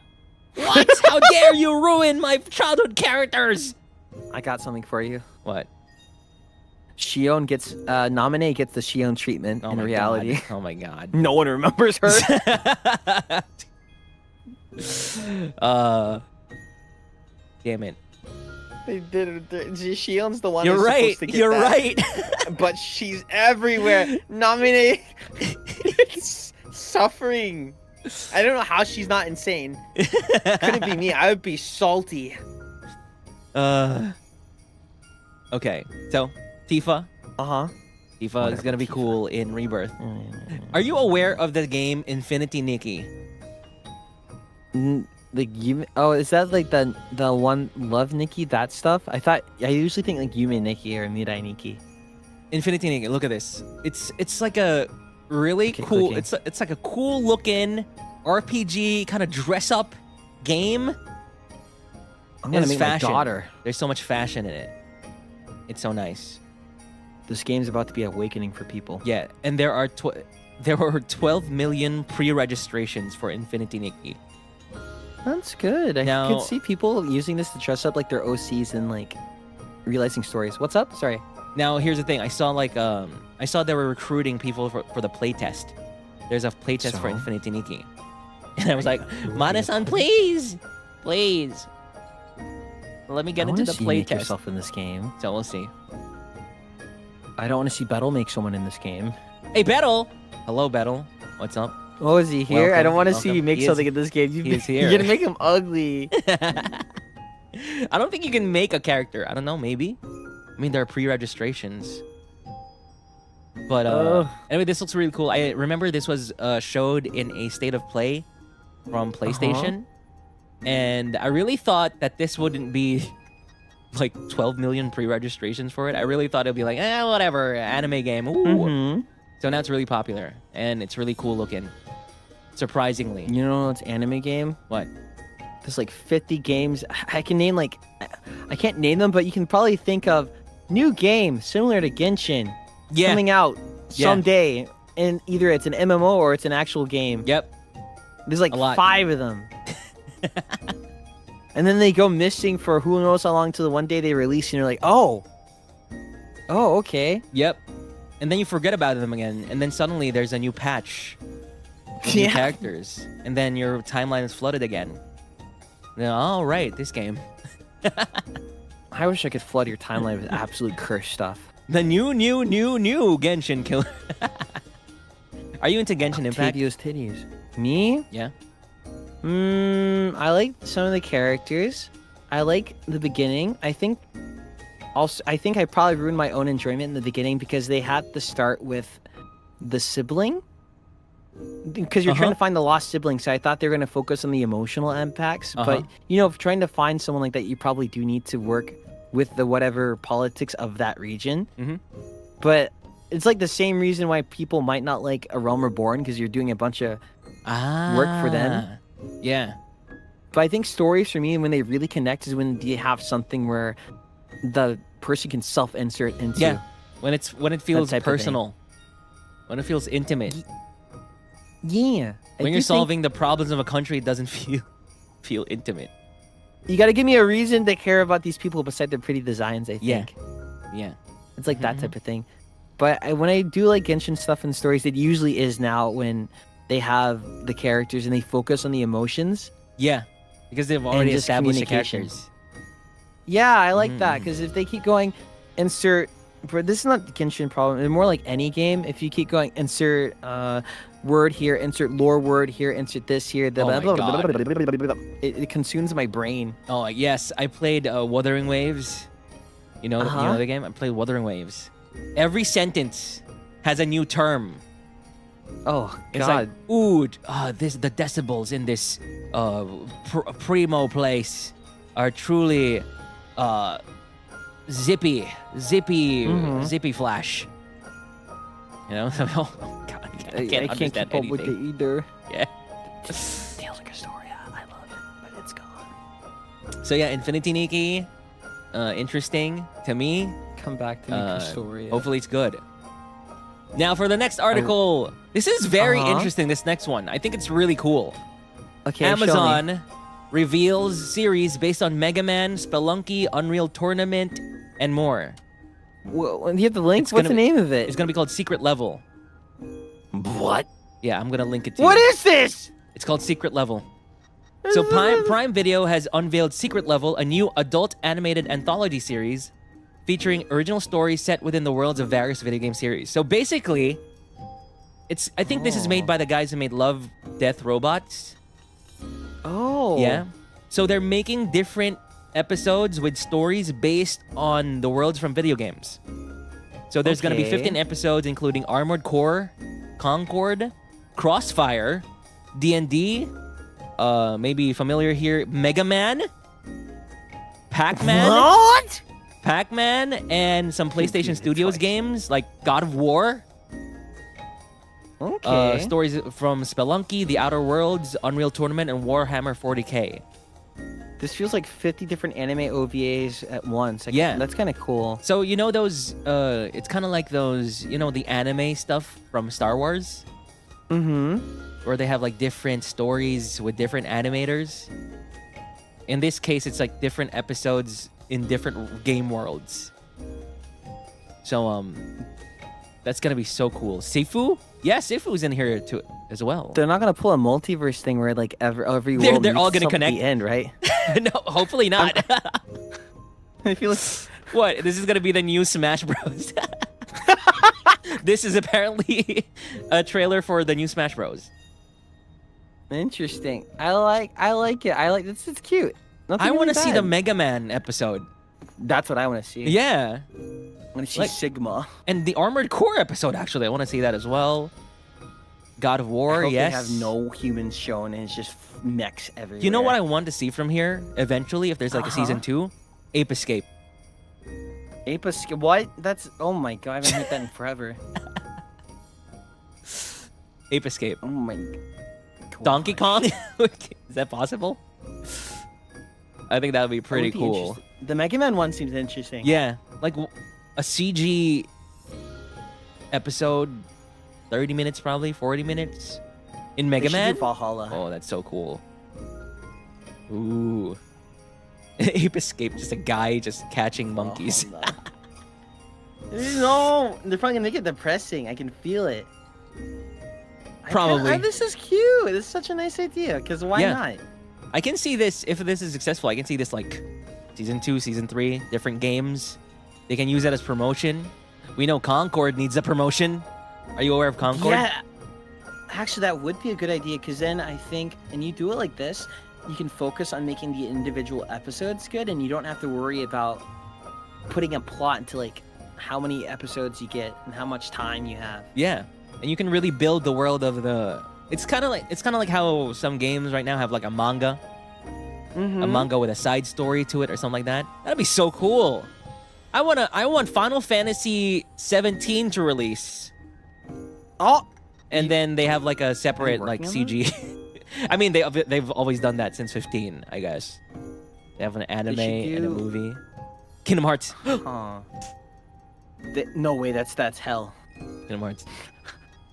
What? How dare you ruin my childhood characters? I got something for you. What? Shion gets Naminé gets the Shion treatment in reality. God. Oh my god. No one remembers her. Damn it. They did it. Shion's the one. You're who's right. supposed to get You're that. right. But she's everywhere. Naminé is suffering. I don't know how she's not insane. Couldn't be me. I would be salty. Okay. So, Tifa. Uh-huh. Tifa is gonna be cool in Rebirth. Are you aware of the game Infinity Nikki? Like you? Oh, is that like the one Love Nikki? That stuff? I usually think like Yume Nikki or Mirai Nikki. Infinity Nikki. Look at this. It's like a really Okay, cool. clicking. It's like a cool looking RPG kind of dress up game. I'm gonna It's make fashion. my daughter. There's so much fashion in it. It's so nice. This game's about to be awakening for people. Yeah, and there were 12 million pre-registrations for Infinity Nikki. That's good. I Now- could see people using this to dress up like their OCs and like realizing stories. What's up? Sorry. Now here's the thing. I saw they were recruiting people for the playtest. There's a playtest for So? Infinity Nikki, and I was like, Mana-san, please, please, let me get I into wanna the see you make playtest. yourself in this game. So we'll see. I don't want to see Battle make someone in this game. Hey, Bettle. Hello, Bettle. What's up? Oh, is he here? I Welcome, don't want to see welcome. you make He is- something in this game. he is here. You're gonna make him ugly. I don't think you can make a character. I don't know. Maybe. I mean, there are pre-registrations. But anyway, this looks really cool. I remember this was showed in a state of play from PlayStation, and I really thought that this wouldn't be like 12 million pre-registrations for it. I really thought it'd be like, whatever, anime game. Ooh. Mm-hmm. So now it's really popular and it's really cool looking. Surprisingly. You know it's anime game? What? There's like 50 games. I can name like, I can't name them, but you can probably think of new game similar to Genshin coming out someday, and either it's an MMO or it's an actual game. Yep. There's like A lot. 5 of them. And then they go missing for who knows how long till the one day they release, and you're like, oh, okay. Yep. And then you forget about them again, and then suddenly there's a new patch, new Yeah. characters, and then your timeline is flooded again. Then, oh right, this game. I wish I could flood your timeline with absolute cursed stuff. The new Genshin killer. Are you into Genshin Impact? Octavio's titties. Me? Yeah. I like some of the characters. I like the beginning. I think I probably ruined my own enjoyment in the beginning because they had to start with the sibling. Because you're trying to find the lost sibling, so I thought they were going to focus on the emotional impacts. But, trying to find someone like that, you probably do need to work with the whatever politics of that region. Mm-hmm. But it's like the same reason why people might not like A Realm Reborn, because you're doing a bunch of work for them. Yeah. But I think stories for me, when they really connect, is when you have something where the person can self-insert into. Yeah. When it feels type of thing. personal. When it feels intimate. Yeah. When you're solving the problems of a country, it doesn't feel intimate. You got to give me a reason to care about these people beside their pretty designs, I think. Yeah. It's like that type of thing. But when I do like Genshin stuff and stories, it usually is now when they have the characters and they focus on the emotions. Yeah. Because they've already just established the communication. characters. Yeah, I like that, because if they keep going, insert... But this is not the Genshin problem. It's more like any game. If you keep going, insert word here, insert lore word here, insert this here. It consumes my brain. Oh, yes. I played Wuthering Waves. You know the game? I played Wuthering Waves. Every sentence has a new term. Oh, It's God. like, ooh, the decibels in this primo place are truly zippy flash. You know? Oh, God, I can't understand keep up anything. with it either. Yeah. Tales of Castoria, I love it, but it's gone. So yeah, Infinity Nikki, interesting to me. Come back to me, Castoria. Hopefully it's good. Now for the next article, this is very interesting. This next one, I think it's really cool. Okay, show me. Amazon reveals series based on Mega Man, Spelunky, Unreal Tournament, and more. Well, you have the link? It's What's the gonna- name of it? It's gonna be called Secret Level. What? Yeah, I'm gonna link it to What you. is this? It's called Secret Level. So Prime Video has unveiled Secret Level, a new adult animated anthology series featuring original stories set within the worlds of various video game series. So basically, I think this is made by the guys who made Love, Death, Robots. Oh. Yeah. So they're making different episodes with stories based on the worlds from video games. So there's going to be Okay. 15 episodes including Armored Core, Concord, Crossfire, D&D, maybe familiar here, Mega Man, Pac-Man, What? Pac-Man, and some PlayStation Studios games like God of War. Okay. Stories from Spelunky, The Outer Worlds, Unreal Tournament, and Warhammer 40k. This feels like 50 different anime OVAs at once. Like, Yeah. That's kind of cool. So you know those? It's kind of like those, the anime stuff from Star Wars, Mm-hmm. where they have like different stories with different animators. In this case, it's like different episodes in different game worlds. So that's gonna be so cool. Sifu? Yeah, Sifu's in here too as well. They're not gonna pull a multiverse thing where like every world They're all meets gonna up at connect. the end, right? No, hopefully not. I feel like What? This is gonna be the new Smash Bros. This is apparently a trailer for the new Smash Bros. interesting. I like it. I like this. It's cute. Nothing I really want to see the bad. Mega Man episode. That's what I want to see. Yeah, I want to see Like- Sigma. and the Armored Core episode. Actually, I want to see that as well. God of War, I hope yes. They have no humans shown and it's just mechs everywhere. You know what I want to see from here eventually, if there's like a season 2? Ape Escape. What? That's oh my god! I haven't heard that in forever. Ape Escape. Oh my. Donkey Kong? Is that possible? I think that would be pretty cool. The Mega Man one seems interesting. Yeah, like a CG episode, 30 minutes probably, 40 minutes in They Mega should do Man. Valhalla. Oh, that's so cool. Ooh. Ape Escape, just a guy just catching monkeys. Oh, no, they're probably gonna make it depressing. I can feel it. Probably. This is cute. This is such a nice idea. Because why Yeah. not? I can see this, if this is successful, I can see this like Season 2, Season 3, different games. They can use that as promotion. We know Concord needs a promotion. Are you aware of Concord? Yeah. Actually, that would be a good idea. Because then I think, and you do it like this, you can focus on making the individual episodes good, and you don't have to worry about putting a plot into like how many episodes you get and how much time you have. Yeah. And you can really build the world of the... It's kind of like how some games right now have like a manga. A manga with a side story to it or something like that. That'd be so cool. I want Final Fantasy 17 to release. Oh, And then they have like a separate like working on CG. I mean, they've always done that since 15, I guess. They have an anime and a movie. Kingdom Hearts. Aw. No way, that's hell. Kingdom Hearts.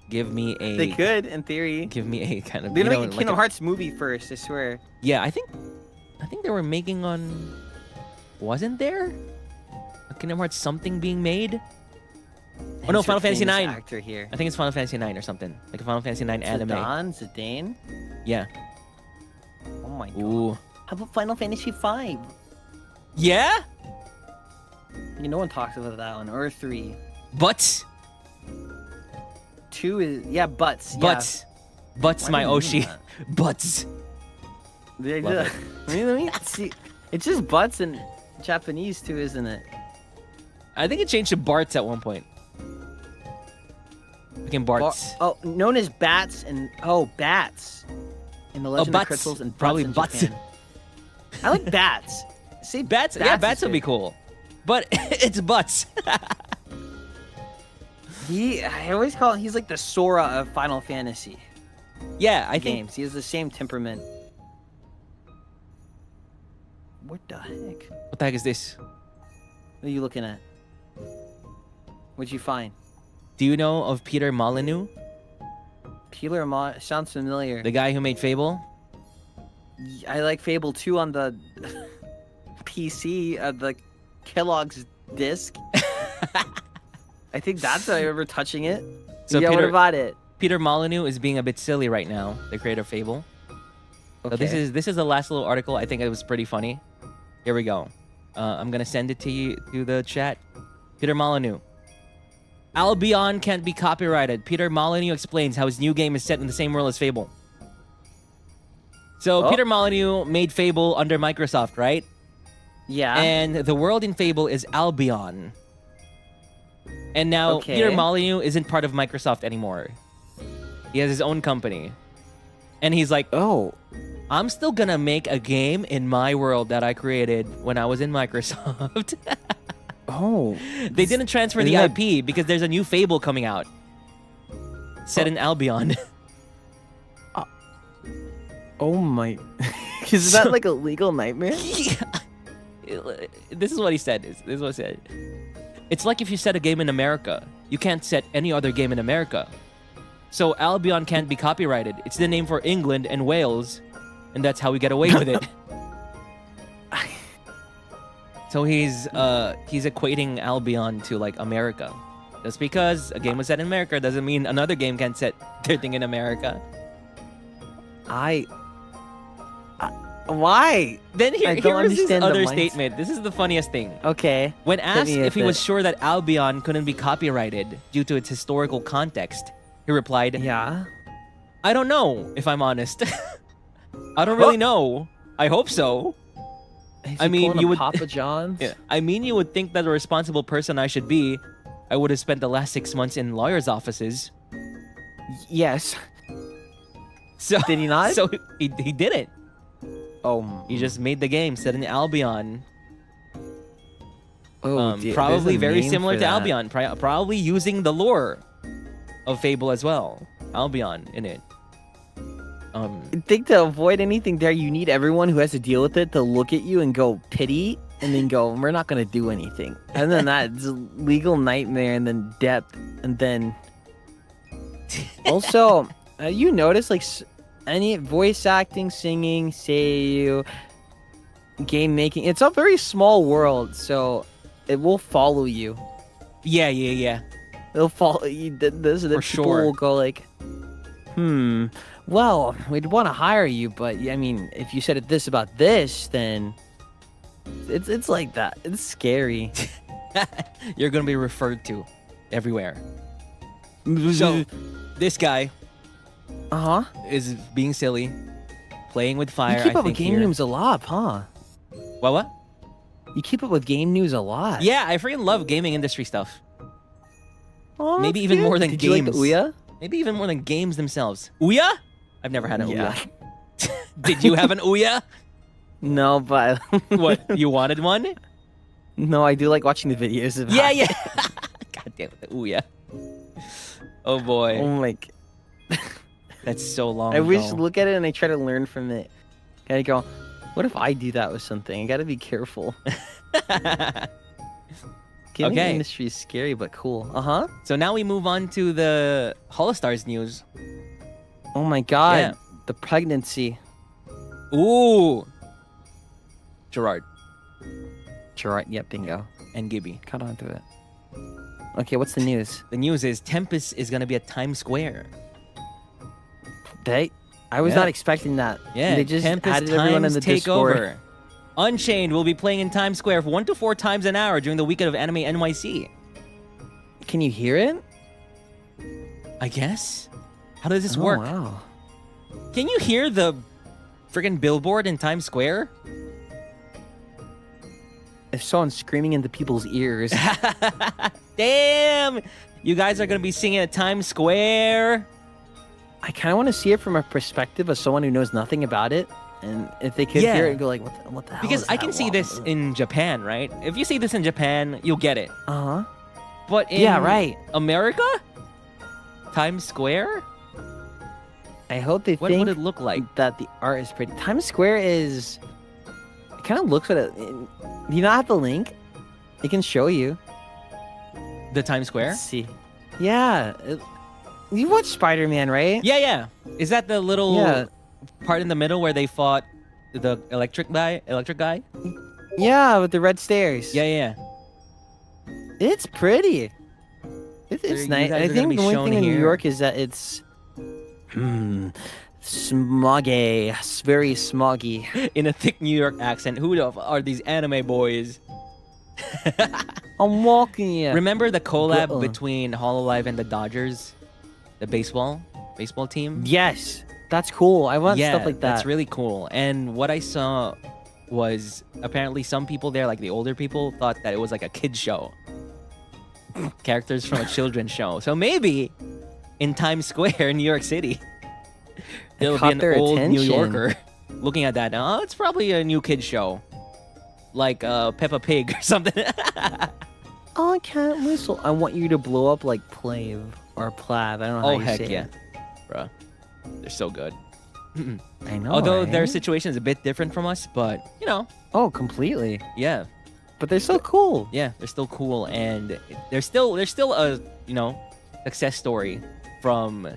Give me a... They could, in theory. Give me a kind of... They're you gonna know, make a like Kingdom Hearts movie first, I swear. Yeah, I think they were making on... Wasn't there a Kingdom Hearts something being made? Oh no, Final Fantasy 9. Actor here. I think it's Final Fantasy 9 or something. Like a Final Fantasy 9 anime. Zidane? Yeah. Oh my god. Ooh. How about Final Fantasy 5? Yeah? No one talks about that one. Or 3. But 2 is... Yeah, Butts. Butts. Butts, Why my do you mean Oshi. that? Butts. Yeah. Love Let me see. It's just Butts in Japanese too, isn't it? I think it changed to Barts at one point. Fucking Barts. Oh, known as Bats and... Oh, Bats. In the Legend of Butts. Crystals and Probably in Butts. Japan. I like Bats. Say Bats? Yeah, Bats is would be good. cool. But it's Butts. I always call him... He's like the Sora of Final Fantasy Yeah, I think... games. He has the same temperament. What the heck? What the heck is this? What are you looking at? What'd you find? Do you know of Peter Molyneux? Sounds familiar. The guy who made Fable? I like Fable 2 on the PC, the Kellogg's disc. I think that's I remember touching it. So yeah, what Peter- about it? Peter Molyneux is being a bit silly right now, the creator of Fable. So Okay. this is the last little article. I think it was pretty funny. Here we go. I'm gonna send it to you to the chat. Peter Molyneux. Albion can't be copyrighted. Peter Molyneux explains how his new game is set in the same world as Fable. So Oh. Peter Molyneux made Fable under Microsoft, right? Yeah. And the world in Fable is Albion. And now Okay. Peter Molyneux isn't part of Microsoft anymore. He has his own company. And he's like, oh. I'm still gonna make a game in my world that I created when I was in Microsoft. Oh. They didn't transfer the Isn't that- IP because there's a new Fable coming out. Set in Albion. Oh my. Is that like a legal nightmare? This is what he said. This is what he said. It's like if you set a game in America. You can't set any other game in America. So Albion can't be copyrighted. It's the name for England and Wales. And that's how we get away with it. So he's equating Albion to like America. Just because a game was set in America doesn't mean another game can set their thing in America. Why? Then I here don't was his understand the other mindset. statement. This is the funniest thing. Okay. When asked me if he with was it. sure that Albion couldn't be copyrighted due to its historical context, he replied, Yeah. I don't know, if I'm honest. I don't really know. I hope so. Is I he mean, pulling you a would- Papa John's? Yeah. I mean, you would think that a responsible person I should be, I would have spent the last 6 months in lawyers' offices. Yes. So Did he not? So he didn't. Oh. He just made the game set in Albion. dear, Probably there's a very name similar for to that. Albion. Probably using the lore of Fable as well. Albion in it. I think to avoid anything there, you need everyone who has to deal with it to look at you and go pity, and then go, we're not gonna do anything. And then that it's a legal nightmare, and then depth, and then also, you notice like any voice acting, singing, seiyu, game making. It's a very small world, so it will follow you. Yeah. It'll follow you. Did this, and then For people sure. will go like, well, we'd want to hire you, but I mean, if you said this about this, then it's like that. It's scary. You're gonna be referred to everywhere. So this guy is being silly, playing with fire. You keep I up with think game here. news a lot, huh? What? You keep up with game news a lot. Yeah, I freaking love gaming industry stuff. Aw, Maybe that's even cute. more than Did games. you like the Ouya? Maybe even more than games themselves. Ouya? I've never had an Yeah. Ouya. Did you have an Ouya? No, but What? You wanted one? no, I do like watching the videos of Yeah, that. yeah. God damn it, the Ouya. Oh boy, Oh my. that's so long I wish ago. look at it and I try to learn from it. And I go, what if I do that with something? I gotta be careful. Gaming Okay. industry is scary but cool. So now we move on to the HOLOSTARS news. Oh my god, Yeah. the pregnancy. Ooh. Gerard Gerard, yep, bingo. and Gibby. Caught on to it. Okay, what's the news? The news is Tempus is gonna be at Times Square. I was Yeah. not expecting that. Yeah, They just Tempus added everyone in Times the Discord. Takeover. Unchained will be playing in Times Square for 1 to 4 times an hour during the weekend of Anime NYC. Can you hear it? I guess. How does this Oh, work? wow. Can you hear the friggin' billboard in Times Square? If someone's screaming into people's ears. Damn! You guys are gonna be singing at Times Square. I kind of want to see it from a perspective of someone who knows nothing about it. And if they could Yeah. hear it and go like, what the hell Because is I that can see wall?" this in Japan, right? If you see this in Japan, you'll get it. Uh-huh. But in Yeah, right. America? Times Square? I hope they What think would it look like? that the art is pretty. Times Square is... It kind of looks at it... Do you not have the link? It can show you. The Times Square? Let's see. Yeah. You watched Spider-Man, right? Yeah. Is that the little Yeah. part in the middle where they fought the electric guy? Yeah, with the red stairs. Yeah. It's pretty. So It's you nice. guys I are gonna think be the only shown thing in New here. York is that it's smoggy. It's very smoggy. In a thick New York accent. Who the are these anime boys? I'm walking here. Remember the collab Uh-uh. between HoloLive and the Dodgers? The baseball team? Yes, that's cool. I want Yeah, stuff like that. that's really cool. And what I saw was apparently some people there, like the older people, thought that it was like a kid's show. Characters from a children's show. So maybe in Times Square in New York City, there'll be caught an their old New attention. Yorker looking at that. Oh, it's probably a new kid's show. Like Peppa Pig or something. Oh, I can't whistle. I want you to blow up like Plave or Plav. I don't know how Oh, you heck say yeah. it. Bruh. They're so good. I know. Although their right? situation is a bit different from us, but, you know, Oh, completely. yeah. But they're so cool. Yeah, they're still cool, and they're still a, you know, success story from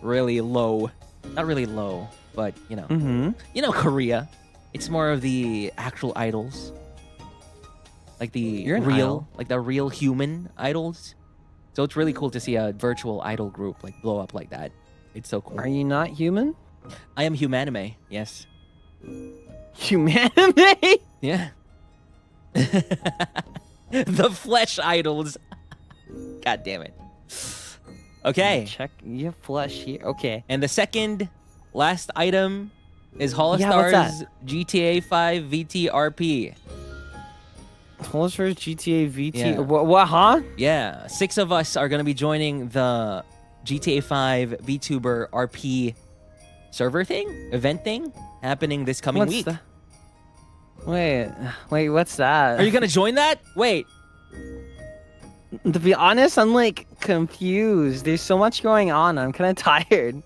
really low, not really low, but, you know, Mm-hmm. Korea. It's more of the actual idols. Like the You're an real, idol. like the real human idols. So it's really cool to see a virtual idol group like blow up like that. It's so cool. Are you not human? I am humanime, yes. Humanity? Yeah. The flesh idols. God damn it. Okay. Check your flesh here. Okay. And the second last item is Yeah, what's HOLOSTARS that? GTA 5 VTRP. HOLOSTARS GTA VT. Yeah. What, huh? Yeah, 6 of us are going to be joining the GTA 5 VTuber RP server event thing, happening this coming What's week. that? Wait, what's that? Are you going to join that? Wait. To be honest, I'm like confused. There's so much going on. I'm kind of tired.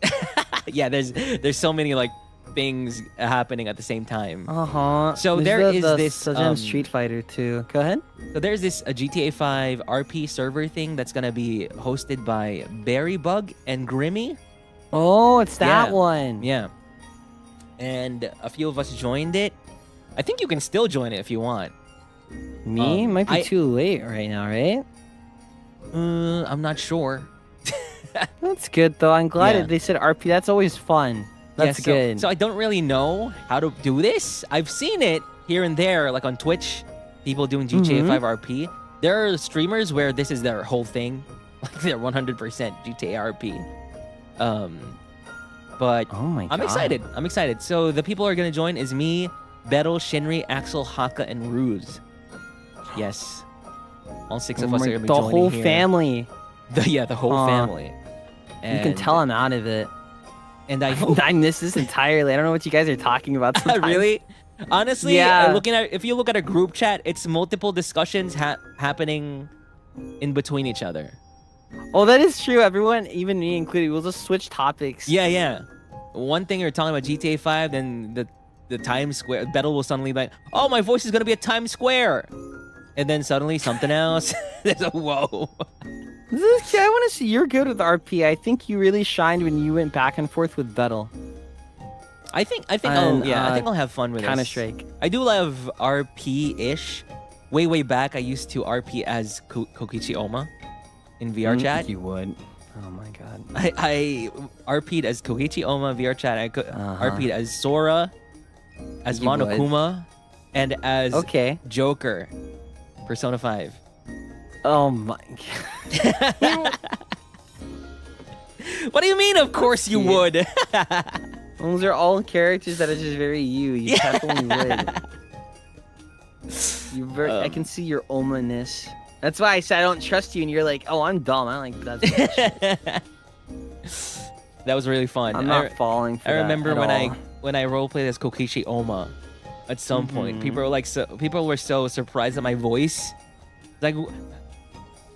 Yeah, there's so many like things happening at the same time. Uh-huh. So There's there is the this, Sejam Street Fighter too. Go ahead. So there's this GTA 5 RP server thing that's going to be hosted by Berrybug and Grimmy. Oh, it's that Yeah. one. Yeah. And a few of us joined it. I think you can still join it if you want. Me? Might be too late right now, right? I'm not sure. That's good though. I'm glad Yeah. they said RP. That's always fun. That's Yeah, good. So I don't really know how to do this. I've seen it here and there, like on Twitch, people doing GTA 5 RP. There are streamers where this is their whole thing, like they're 100% GTA RP. But Oh my god. I'm excited. I'm excited. So the people who are gonna join is me, Beryl, Shinri, Axel, Haka, and Ruse. Yes, all 6 of us are gonna be the joining whole here. family. The whole Aw. family. You can tell I'm out of it. And I hope I missed this entirely. I don't know what you guys are talking about. Sometimes. really. Honestly, Yeah. if you look at a group chat, it's multiple discussions happening in between each other. Oh, that is true. Everyone, even me included, we'll just switch topics. Yeah. One thing you're talking about GTA 5, then the Times Square. Beryl will suddenly be like, "Oh, my voice is gonna be at Times Square," and then suddenly something else. There's a whoa. I want to see you're good with RP. I think you really shined when you went back and forth with Beryl. I think And, I think I'll have fun with Counter this. Strike. I do love RP-ish. Way back, I used to RP as Kokichi Oma in VR chat. You would. Oh my god. I RP'd as Kokichi Oma VR chat. I RP'd as Sora, as You would. Monokuma, and as Okay. Joker, Persona 5. Oh my god. What do you mean? Of course you Yeah. would. Those are all characters that are just very you. You definitely would. I can see your Oma-ness. That's why I said I don't trust you, and you're like, oh, I'm dumb. I don't like that. That was really fun. I'm not falling for I that remember at when all. I roleplayed as Kokichi Oma. At some point, people were so surprised at my voice. Like,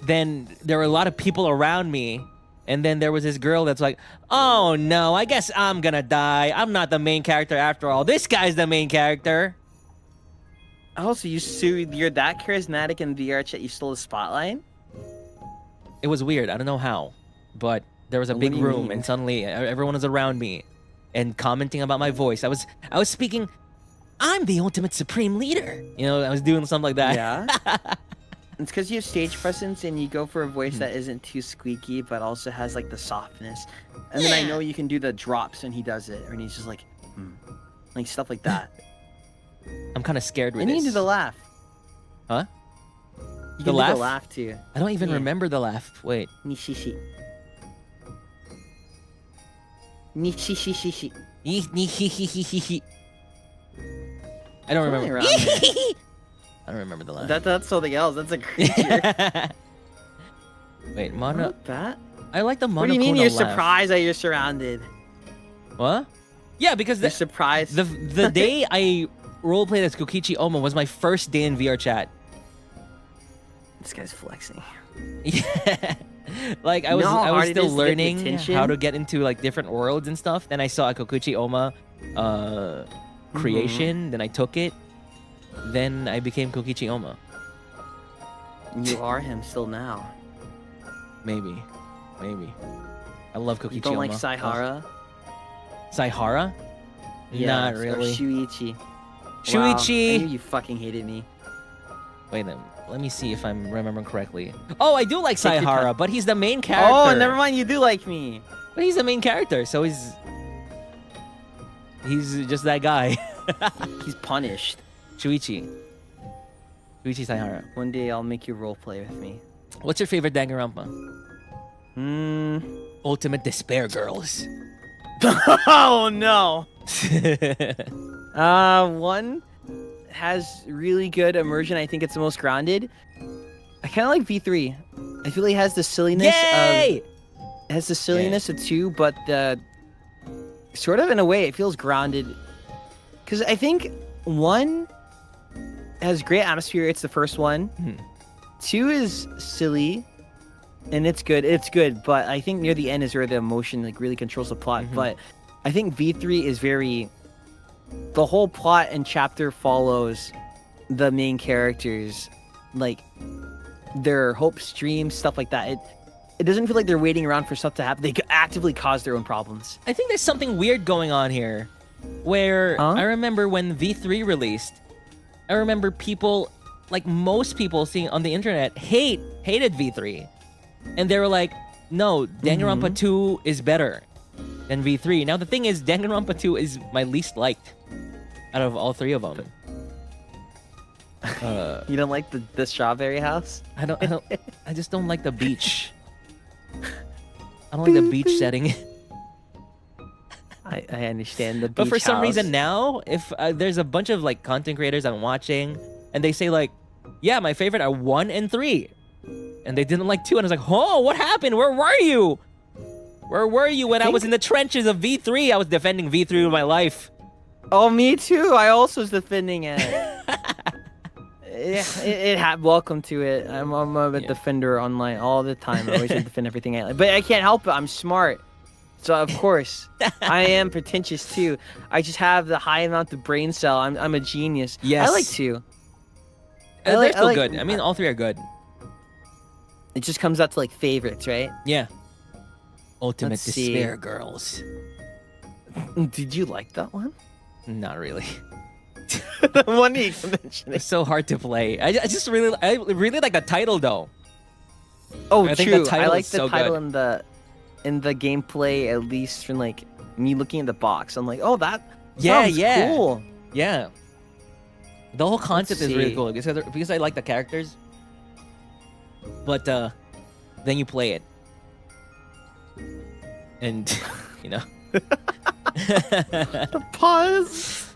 then there were a lot of people around me, and then there was this girl that's like, "Oh no, I guess I'm gonna die. I'm not the main character after all. This guy's the main character." Oh, so you're that charismatic in VR chat, you stole the spotlight? It was weird. I don't know how, but there was a What big do you room, mean? and suddenly everyone was around me, and commenting about my voice. I was speaking. I'm the ultimate supreme leader. You know, I was doing something like that. Yeah. It's because you have stage presence and you go for a voice that isn't too squeaky, but also has like the softness. And then I know you can do the drops when he does it, and he's just like, like stuff like that. I'm kind of scared with And you this. can do the laugh. Huh? You The can laugh? do the laugh too. I don't even Yeah. remember the laugh. Wait. Nishishi. Nishishi. I don't Something remember. around there. I don't remember the laugh. That's something else. That's a creature. Wait, Mono. Not that. I like the Monokuma What do you mean you're laugh. surprised that you're surrounded? What? Yeah, because You're surprised. the day I roleplayed as Kokichi Oma was my first day in VR chat. This guy's flexing. Yeah. Like I You was know how I was hard it still is to get the learning attention? how to get into like different worlds and stuff. Then I saw a Kokichi Oma creation, then I took it. Then I became Kokichi Oma. You are him still now. Maybe. I love Kokichi You don't Oma. like Saihara? Saihara? Not or really. Shuichi. Shuichi! Wow, I knew you fucking hated me. Wait, let me see if I'm remembering correctly. Oh, I do like Take your Saihara, time. but he's the main character. Oh, never mind. You do like me. But he's the main character, so he's just that guy. He's punished. Shuichi Saihara. One day I'll make you roleplay with me. What's your favorite Danganronpa? Ultimate Despair Girls. Oh no. One has really good immersion. I think it's the most grounded. I kind of like V3. I feel like it has the silliness Yay! It has the silliness of 2, but the sort of in a way it feels grounded. Because I think 1 has great atmosphere. It's the first one. 2 is silly, and it's good. It's good, but I think near the end is where the emotion like really controls the plot. But I think V3 is very. The whole plot and chapter follows the main characters, like their hopes, dreams, stuff like that. It doesn't feel like they're waiting around for stuff to happen. They actively cause their own problems. I think there's something weird going on here. Where Huh? I remember when V3 released, I remember people, like most people seeing on the internet, hated V3. And they were like, no, Danganronpa 2 is better than V3. Now the thing is, Danganronpa 2 is my least liked out of all three of them. You don't like the strawberry house? I just don't like the beach. I don't like the beach setting. I understand the beach But for some house. reason now, if there's a bunch of like content creators I'm watching, and they say like, yeah, my favorite are 1 and 3, and they didn't like 2, and I was like, oh, what happened? Where were you? Where were you when I was in the trenches of V3? I was defending V3 with my life. Oh, me too. I also was defending it. Welcome to it. I'm a defender online all the time. I always defend everything. But I can't help it. I'm smart. So, of course, I am pretentious too. I just have the high amount of brain cell. I'm a genius. Yes. I like 2. They're still good. I mean, all 3 are good. It just comes out to like favorites, right? Yeah. Ultimate Let's see. Despair Girls. Did you like that one? Not really. The one you mentioned. It's so hard to play. I really like the title though. Oh, I think true. the title I like is the so title good. in the gameplay, at least from like me looking at the box. I'm like, oh, that Yeah, sounds yeah. cool. Yeah. The whole concept is really see. cool because I like the characters. But then you play it. And you know. Pause.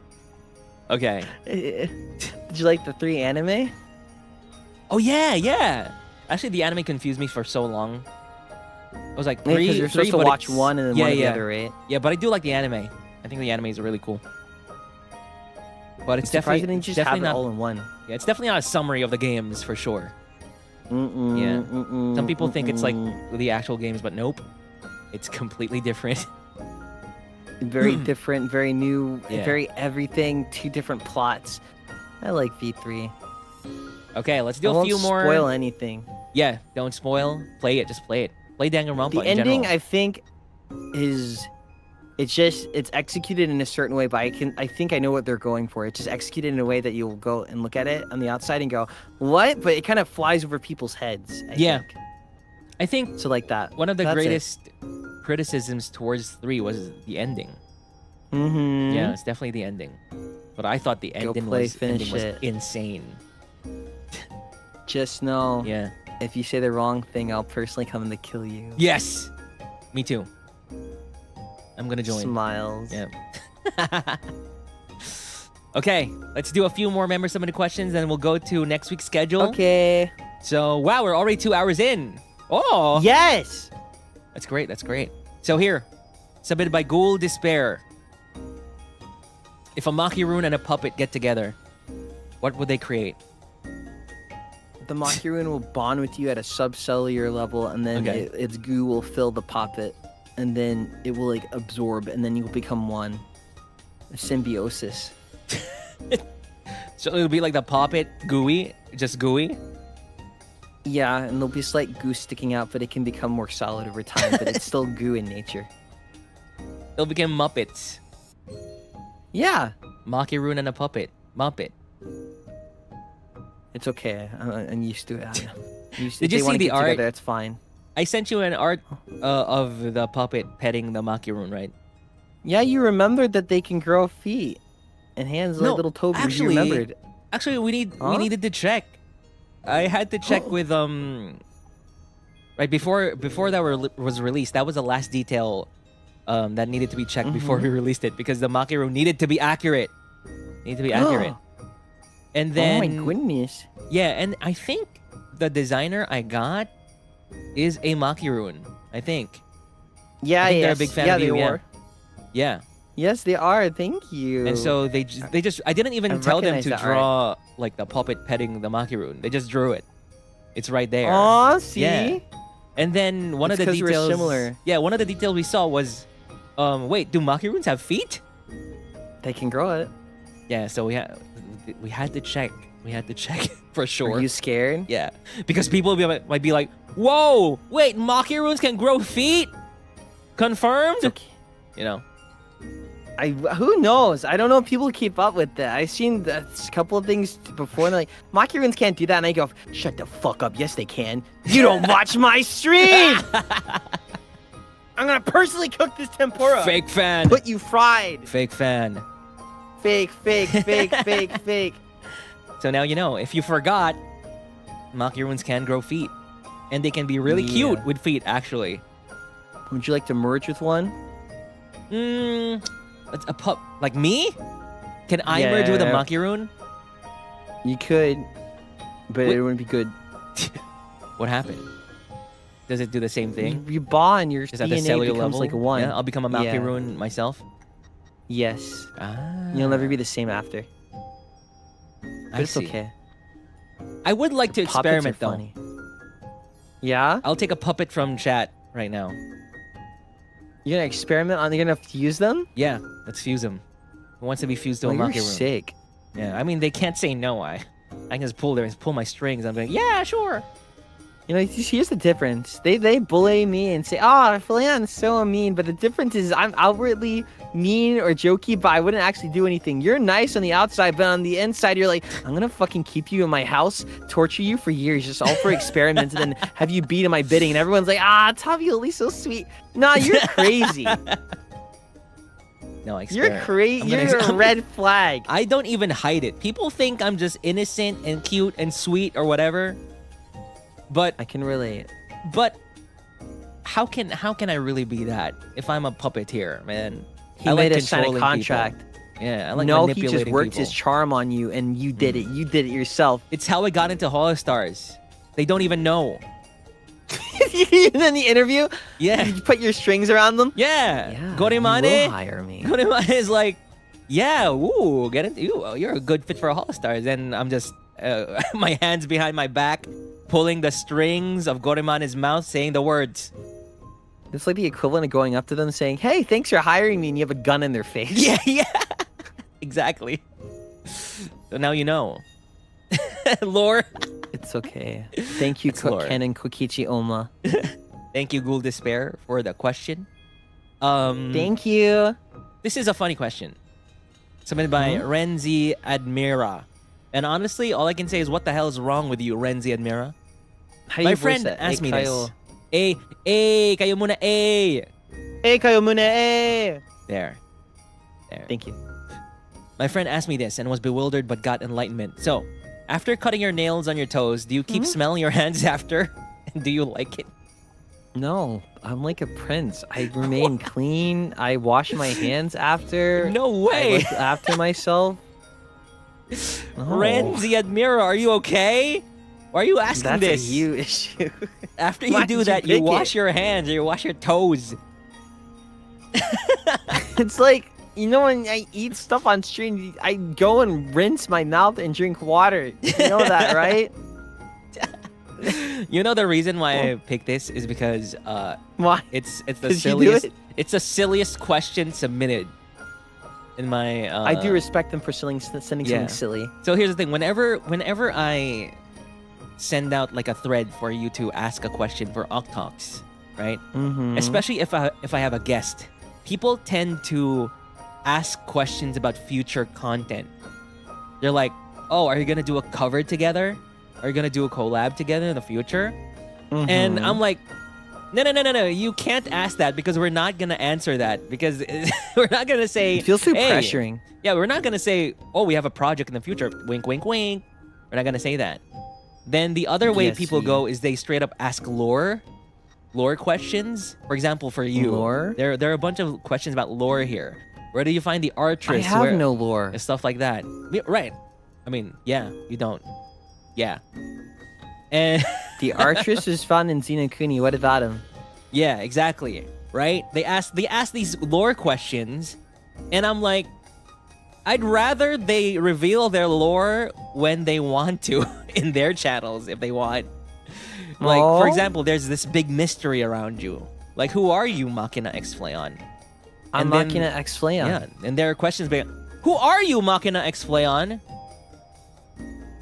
Okay. Did you like the 3 anime? Oh yeah, yeah. Actually, the anime confused me for so long. I was like Yeah, 3, because you're supposed to but watch it's- one and then yeah, one of the yeah. other, right? Yeah, but I do like the anime. I think the anime is really cool. But it's Surprised definitely, they didn't it's just have definitely it not. all in one. Yeah, it's definitely not a summary of the games for sure. Yeah. Some people think it's like the actual games, but nope. It's completely different. Very different, very new, Yeah. very everything. 2 different plots. I like V3. Okay, let's do I a won't few more. spoil anything. Yeah, don't spoil. Play it. Just play it. Play Danganronpa The in ending, general. I think, is it's executed in a certain way, but I think I know what they're going for. It's just executed in a way that you'll go and look at it on the outside and go, what? But it kind of flies over people's heads. I Yeah. think. I think So like that. one of the That's it. greatest criticisms towards 3 was the ending. Mm-hmm. Yeah, it's definitely the ending. But I thought the ending was finish it. insane. Just know, Yeah. if you say the wrong thing, I'll personally come in to kill you. Yes. Me too. I'm gonna join. Smiles. Yeah. Okay, let's do a few more member submitted questions, and we'll go to next week's schedule. Okay. So, wow, we're already 2 hours in. Oh, Yes. that's great. That's great. So here, submitted by Ghoul Despair. If a Machiroon and a Puppet get together, what would they create? The Machiroon will bond with you at a subcellular level, and then Okay. its goo will fill the Poppet, and then it will like absorb, and then you'll become one. A symbiosis. So it'll be like the Poppet, gooey, just gooey. Yeah, and there'll be slight goo sticking out, but it can become more solid over time. But it's still goo in nature. They'll become Muppets. Yeah, Machiroon and a Puppet. Muppet. it's okay. I'm used to it. Did you see the art? Together, it's fine. I sent you an art of the puppet petting the Machiroon, right? Yeah, you remembered that they can grow feet and hands like little Toby. actually, You remembered. Actually, we Huh? needed to check. I had to check with right before that was released. That was the last detail that needed to be checked before we released it, because the Machiroon needed to be accurate. And then Oh my goodness. yeah, and I think the designer I got is a Machiroon. I think. Yeah, I think yes. they're a big fan yeah, of you. they Yeah. are. Yeah. Yes, they are. Thank you. And so they just I didn't even I tell them recognize to that draw like the puppet petting the Machiroon. They just drew it. It's right there. Aw, see? Yeah. And then one It's of the 'cause we're details similar. Yeah, one of the details we saw was wait, do Machiroons have feet? They can grow it. Yeah, so we had to check. We had to check for sure. Are you scared? Yeah. Because people might be like, "Whoa, wait, Machiroons can grow feet?" Confirmed? It's okay. You know. Who knows? I don't know if people keep up with that. I've seen a couple of things before, and they're like, Machiroons can't do that, and I go, shut the fuck up. Yes, they can. You don't watch my stream. I'm gonna personally cook this tempura. Fake fan. Put you fried. Fake fan. Fake, fake, fake, fake, fake. So now you know. If you forgot, Machiroons can grow feet, and they can be really cute with feet. Actually. Would you like to merge with one? It's a pup like me? Can I merge with a Machiroon? You could, but it wouldn't be good. What happened? Does it do the same thing? You bond, your Just at the DNA cellular becomes level? like one. Yeah, I'll become a Machiroon myself. Yes. Ah. You'll never be the same after. But I it's see. okay. I would like to Puppets experiment are though. funny. Yeah? I'll take a puppet from chat right now. You're gonna experiment on? You're gonna fuse them? Yeah, let's fuse them. Who wants to be fused to a Oh, you're Machiroon? sick. Yeah, I mean they can't say no. I can just pull my strings. I'm like, yeah, sure. You know, here's the difference. They bully me and say, "Oh, Flayon's so mean," but the difference is I'm outwardly mean or jokey, but I wouldn't actually do anything. You're nice on the outside, but on the inside, you're like, "I'm gonna fucking keep you in my house, torture you for years, just all for experiments, and then have you beat in my bidding." And everyone's like, Octavio, at least so sweet. Nah, you're crazy. No, You're crazy. You're a red flag. I don't even hide it. People think I'm just innocent and cute and sweet or whatever. But I can relate. But how can I really be that if I'm a puppeteer, man? He made us sign a contract. People. Yeah, I like no, he manipulating just worked people. his charm on you, and you did it. You did it yourself. It's how I got into HOLOSTARS. They don't even know. In the interview, Yeah. you put your strings around them. Yeah. You will Gorimane. hire me. Gorimane is like, yeah, ooh, get it. You're a good fit for HOLOSTARS. And I'm just my hands behind my back, pulling the strings of Gorimane's mouth, saying the words. It's like the equivalent of going up to them saying, "Hey, thanks for hiring me," and you have a gun in their face. Yeah, yeah. Exactly. So now you know. Lore. It's okay. Thank you, It's lore. Ken and Kokichi Oma. Thank you, Ghoul Despair, for the question. Thank you. This is a funny question. Submitted by Renzi Admira. And honestly, all I can say is, what the hell is wrong with you, Renzi Admira? How do My you friend voice that? asked me kayo. this. Kayo muna, Hey, kayo muna, eh. There. Thank you. My friend asked me this and was bewildered but got enlightenment. So, after cutting your nails on your toes, do you keep smelling your hands after? And do you like it? No, I'm like a prince. I remain clean. I wash my hands after. No I way! look after myself. No. Renzi Admira, are you okay? Why are you asking That's this? a you issue. After Why you do did that, you you pick wash it? your hands or you wash your toes. It's like, you know, when I eat stuff on stream, I go and rinse my mouth and drink water. You know that, right? You know the reason why I picked this is because Why? it's the 'Cause you do silliest. it? It's the silliest question submitted in my. I do respect them for sending something silly. So here's the thing: whenever I send out like a thread for you to ask a question for OcTalks, right? Mm-hmm. Especially if I have a guest, people tend to ask questions about future content. They're like, "Oh, are you gonna do a cover together? Are you gonna do a collab together in the future?" And I'm like, no, you can't ask that because we're not gonna answer that because we're not gonna say. It feels too "Hey," pressuring. Yeah, we're not gonna say, "Oh, we have a project in the future." Wink, wink, wink. We're not gonna say that. Then the other way Yes, people we- go is they straight up ask lore questions. For example, for you, Lore? there are a bunch of questions about lore here. Where do you find the I Artress? have Where- no lore. and stuff like that. Yeah, right. I mean, yeah, you don't. Yeah. And The Artress is found in Xenokuni. What about him? yeah, exactly. Right? They ask these lore questions, and I'm like, I'd rather they reveal their lore when they want to in their channels if they want. Like, for Oh. example, there's this big mystery around you. Like, who are you, Machina X Flayon? I'm And then- Machina X Flayon. Yeah, and there are questions being, who are you, Machina X Flayon?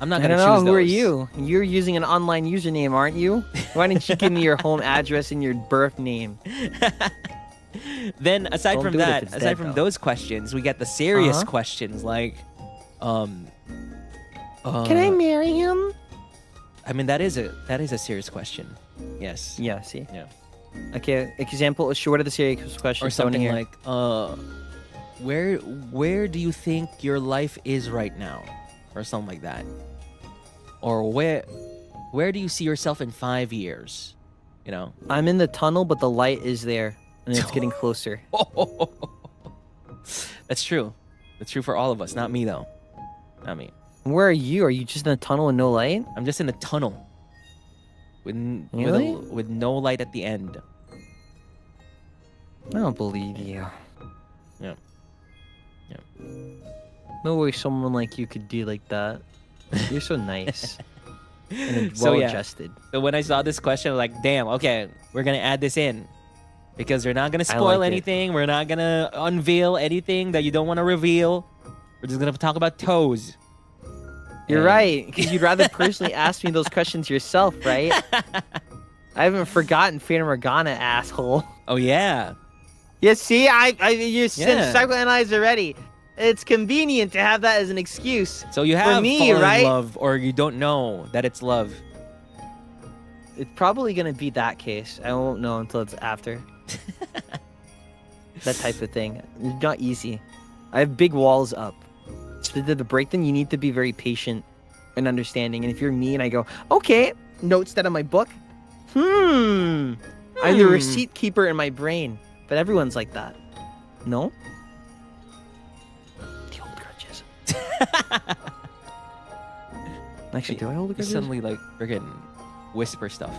I'm not I gonna don't know. choose Who are those. you? You're using an online username, aren't you? Why didn't you give me your home address and your birth name? Then aside Don't from do it if that, it's aside dead, from though. those questions, we get the serious Uh-huh. questions like, Can I marry him? I mean, that is a serious question. Yes. Yeah. See. Yeah. Okay. Example. Sure. What are the serious questions? Or something here? like, where do you think your life is right now, or something like that, or where do you see yourself in 5 years? You know. I'm in the tunnel, but the light is there, and it's getting closer. That's true. That's true for all of us. Not me though. Not me. Where are you? Are you just in a tunnel with no light? I'm just in a tunnel with Really? with no light at the end. I don't believe you. Yeah. No way someone like you could do like that. You're so nice and So, yeah. well-adjusted. So when I saw this question, I was like, damn, okay, we're gonna add this in. Because they're not gonna I spoil like it. anything. We're not gonna unveil anything that you don't want to reveal. We're just gonna talk about toes. You're And- right, because you'd rather personally ask me those questions yourself, right? I haven't forgotten Fata Morgana, asshole. Oh yeah. Yeah, see, you're Yeah. psychoanalyzed already. It's convenient to have that as an excuse. So you have me, fallen right? in love, or you don't know that it's love. It's probably gonna be that case. I won't know until it's after. That type of thing. It's not easy. I have big walls up. So to break them, you need to be very patient and understanding. And if you're me and I go, okay, notes that on my book. I'm the receipt keeper in my brain. But everyone's like that. No? The old grudges. Actually, do I hold You grudges? suddenly like freaking whisper stuff.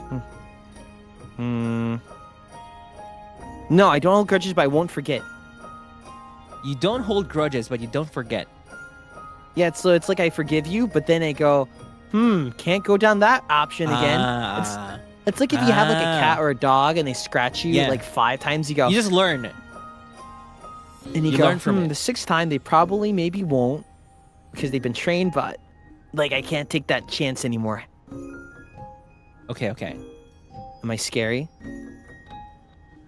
No, I don't hold grudges, but I won't forget. You don't hold grudges, but you don't forget. Yeah, so it's like I forgive you, but then I go, can't go down that option again. Ah. It's like if you have like a cat Ah. or a dog and they scratch you Yeah. like 5 times, you go, You just learn. and you you go, learn from it. the 6th time they probably maybe won't because they've been trained, but like I can't take that chance anymore. Okay, okay. Am I scary?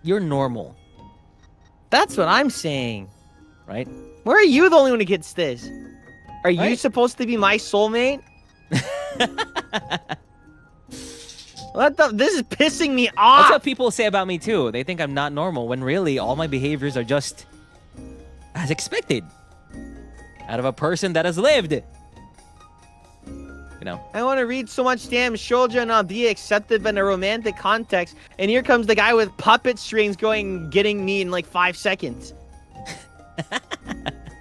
You're normal, That's what I'm saying. right? Where are you the only one who gets this? Are you Right. supposed to be my soulmate? What the? This is pissing me That's off. what people say about me too. They think I'm not normal when really all my behaviors are just as expected out of a person that has lived. You know. I want to read so much damn shoujo and not be accepted in a romantic context, and here comes the guy with puppet strings getting me in like 5 seconds.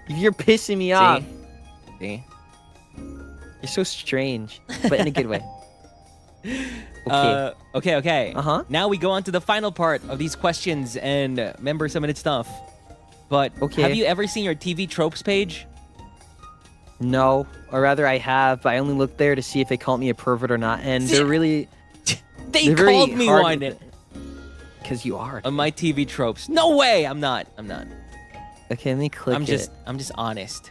You're pissing me off. See? You're so strange, but in a good way. Okay. Okay. Uh-huh. Now we go on to the final part of these questions and member submitted stuff. But Okay. have you ever seen your TV tropes page? No, or rather I have, but I only looked there to see if they called me a pervert or not, and they're really... They they're very called me hard one with it. Because you are. on my TV tropes. No way. I'm not. Okay, let me click I'm just honest.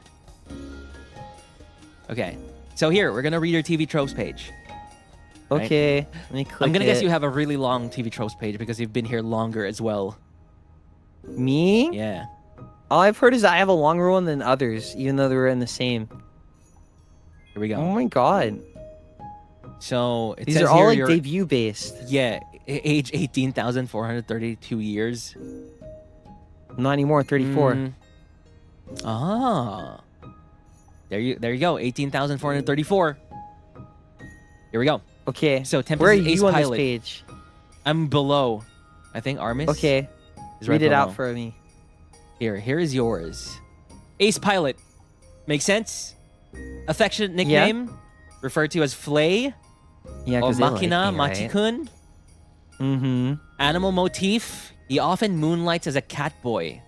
Okay. So here, we're gonna read your TV tropes page. right? Okay, let me click I'm gonna guess it. you have a really long TV tropes page because you've been here longer as well. Me? Yeah. All I've heard is that I have a longer one than others, even though they were in the same. Here we go. Oh my god. So it These says are all here like you're- debut based. Yeah, age 18,432 years. Not anymore, 34. Ah. There you go. 18,434. Here we go. Okay. So Tempus Where are is ace you on pilot. this page? I'm below. I think Armis. Okay. is Read right it out below. for me. Here is yours. Ace pilot. Make sense? Affectionate nickname. Referred to as Flay. Yeah, Or because like Machina, me, right? Machikun. Mm-hmm. Animal motif. He often moonlights as a cat boy.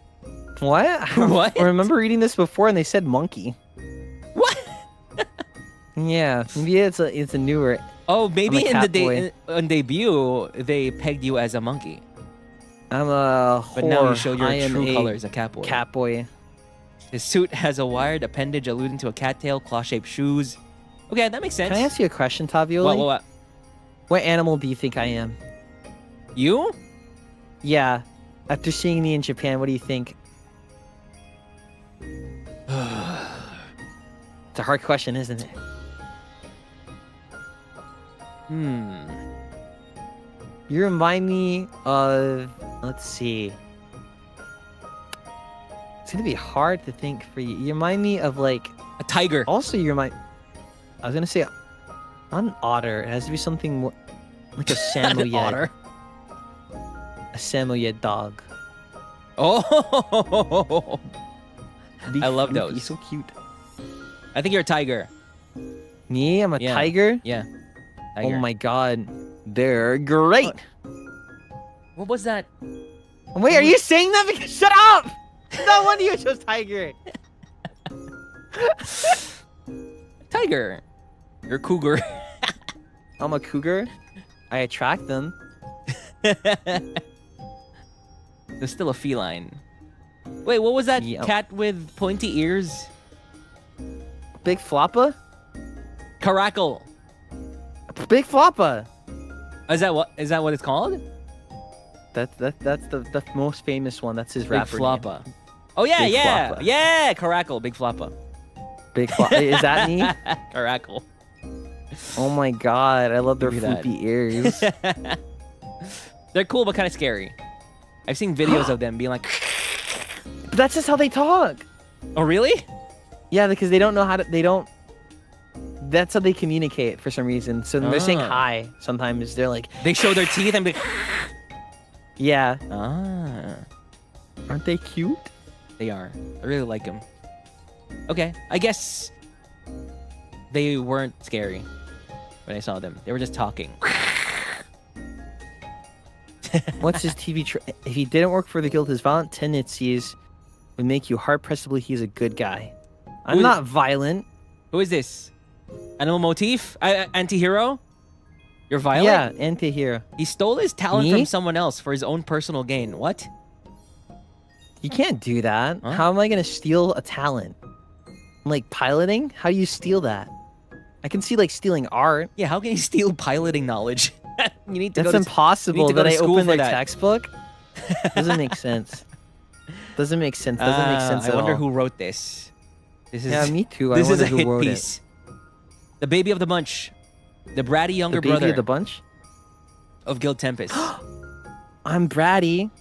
What? What? I remember reading this before and they said monkey. What? Yeah, maybe it's a newer. Oh, maybe I'm a in the cat boy. on debut they pegged you as a monkey, I'm a but now you whore. showed your I am true a colors, a cat boy. Cat boy. His suit has a wired appendage alluding to a cattail, claw-shaped shoes. Okay, that makes sense. Can I ask you a question, Tavioli? What? What animal do you think I am? You? Yeah. After seeing me in Japan, what do you think? It's a hard question, isn't it? You remind me of... Let's see. It's gonna be hard to think for you. You remind me of like... A tiger. Also, you remind... I was gonna say... Not an otter. It has to be something more... Like a samoyed. Otter. A samoyed dog. Oh! Be I love fluffy, those. so cute. I think you're a tiger. Me? I'm a Yeah. tiger? Yeah. Oh Tiger. my god. They're great! What was that? Wait, are you saying that? Because shut up! No wonder you chose tiger. Tiger. You're a cougar. I'm a cougar. I attract them. There's still a feline. Wait, what was that Yeah. cat with pointy ears? Big Floppa? Caracal. Big Floppa! Is that what it's called? That's the most famous one. That's his Big rapper name. Floppa. Oh yeah, Big yeah, Floppa. yeah. Caracal, Big Floppa. Big Floppa. Is that me? Caracal. Oh my god, I love their Look at that. floopy ears. They're cool, but kind of scary. I've seen videos of them being like, But that's just how they talk. "Oh really?" Yeah, because they don't know how to. They don't. That's how they communicate for some reason. So when they're saying Ah. hi, sometimes they're like, They show their teeth and be. yeah. Ah, Aren't they cute? they are. I really like them. Okay, I guess they weren't scary when I saw them. They were just talking. What's his TV? If he didn't work for the guild, his violent tendencies would make you hard pressed to believe he's a good guy. I'm Who- not violent. Who is this? Animal Motif? Anti-hero? You're violent? Yeah, anti-hero. He stole his talent Me? from someone else for his own personal gain. What? You can't do that. Huh? How am I gonna steal a talent? Like piloting? How do you steal that? I can see like stealing art. Yeah, how can you steal piloting knowledge? You need to That's go to impossible. to go That to I school open for their that. textbook. Doesn't make sense. Doesn't make sense. Doesn't make sense I at wonder all. who wrote this. This is Yeah, me too. I this is wonder a who hit wrote piece. The baby of the bunch. The bratty it. younger The baby brother of the bunch. of Guild Tempus. I'm bratty.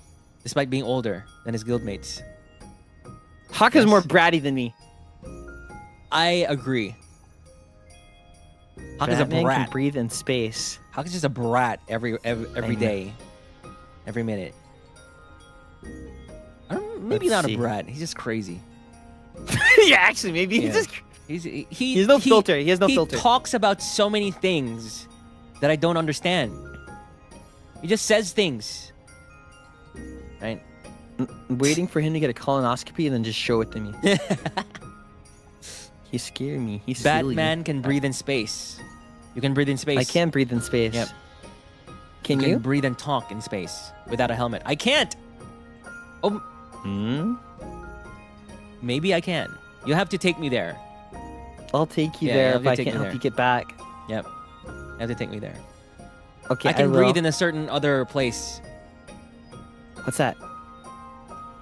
Despite being older than his guildmates. Haka's Yes. more bratty than me. I agree. Haka's a Batman brat. can breathe in space. Haka's just a brat every know. day. Every minute. Maybe Let's not see. a brat. He's just crazy. Yeah, actually, maybe Yeah. he's just. He has no filter. He has no filter. He talks about so many things that I don't understand. He just says things. Right? I'm waiting for him to get a colonoscopy and then just show it to me. He's scaring me. He's silly. Batman can breathe in space. You can breathe in space. I can breathe in space. Yep. Can You you? can breathe and talk in space without a helmet. I can't. Oh, Hmm? maybe I can. You have to take me there. I'll take you Yeah, there I'll if I take can't you help there. you get back. Yep. You have to take me there. Okay, I can will. breathe in a certain other place. What's that?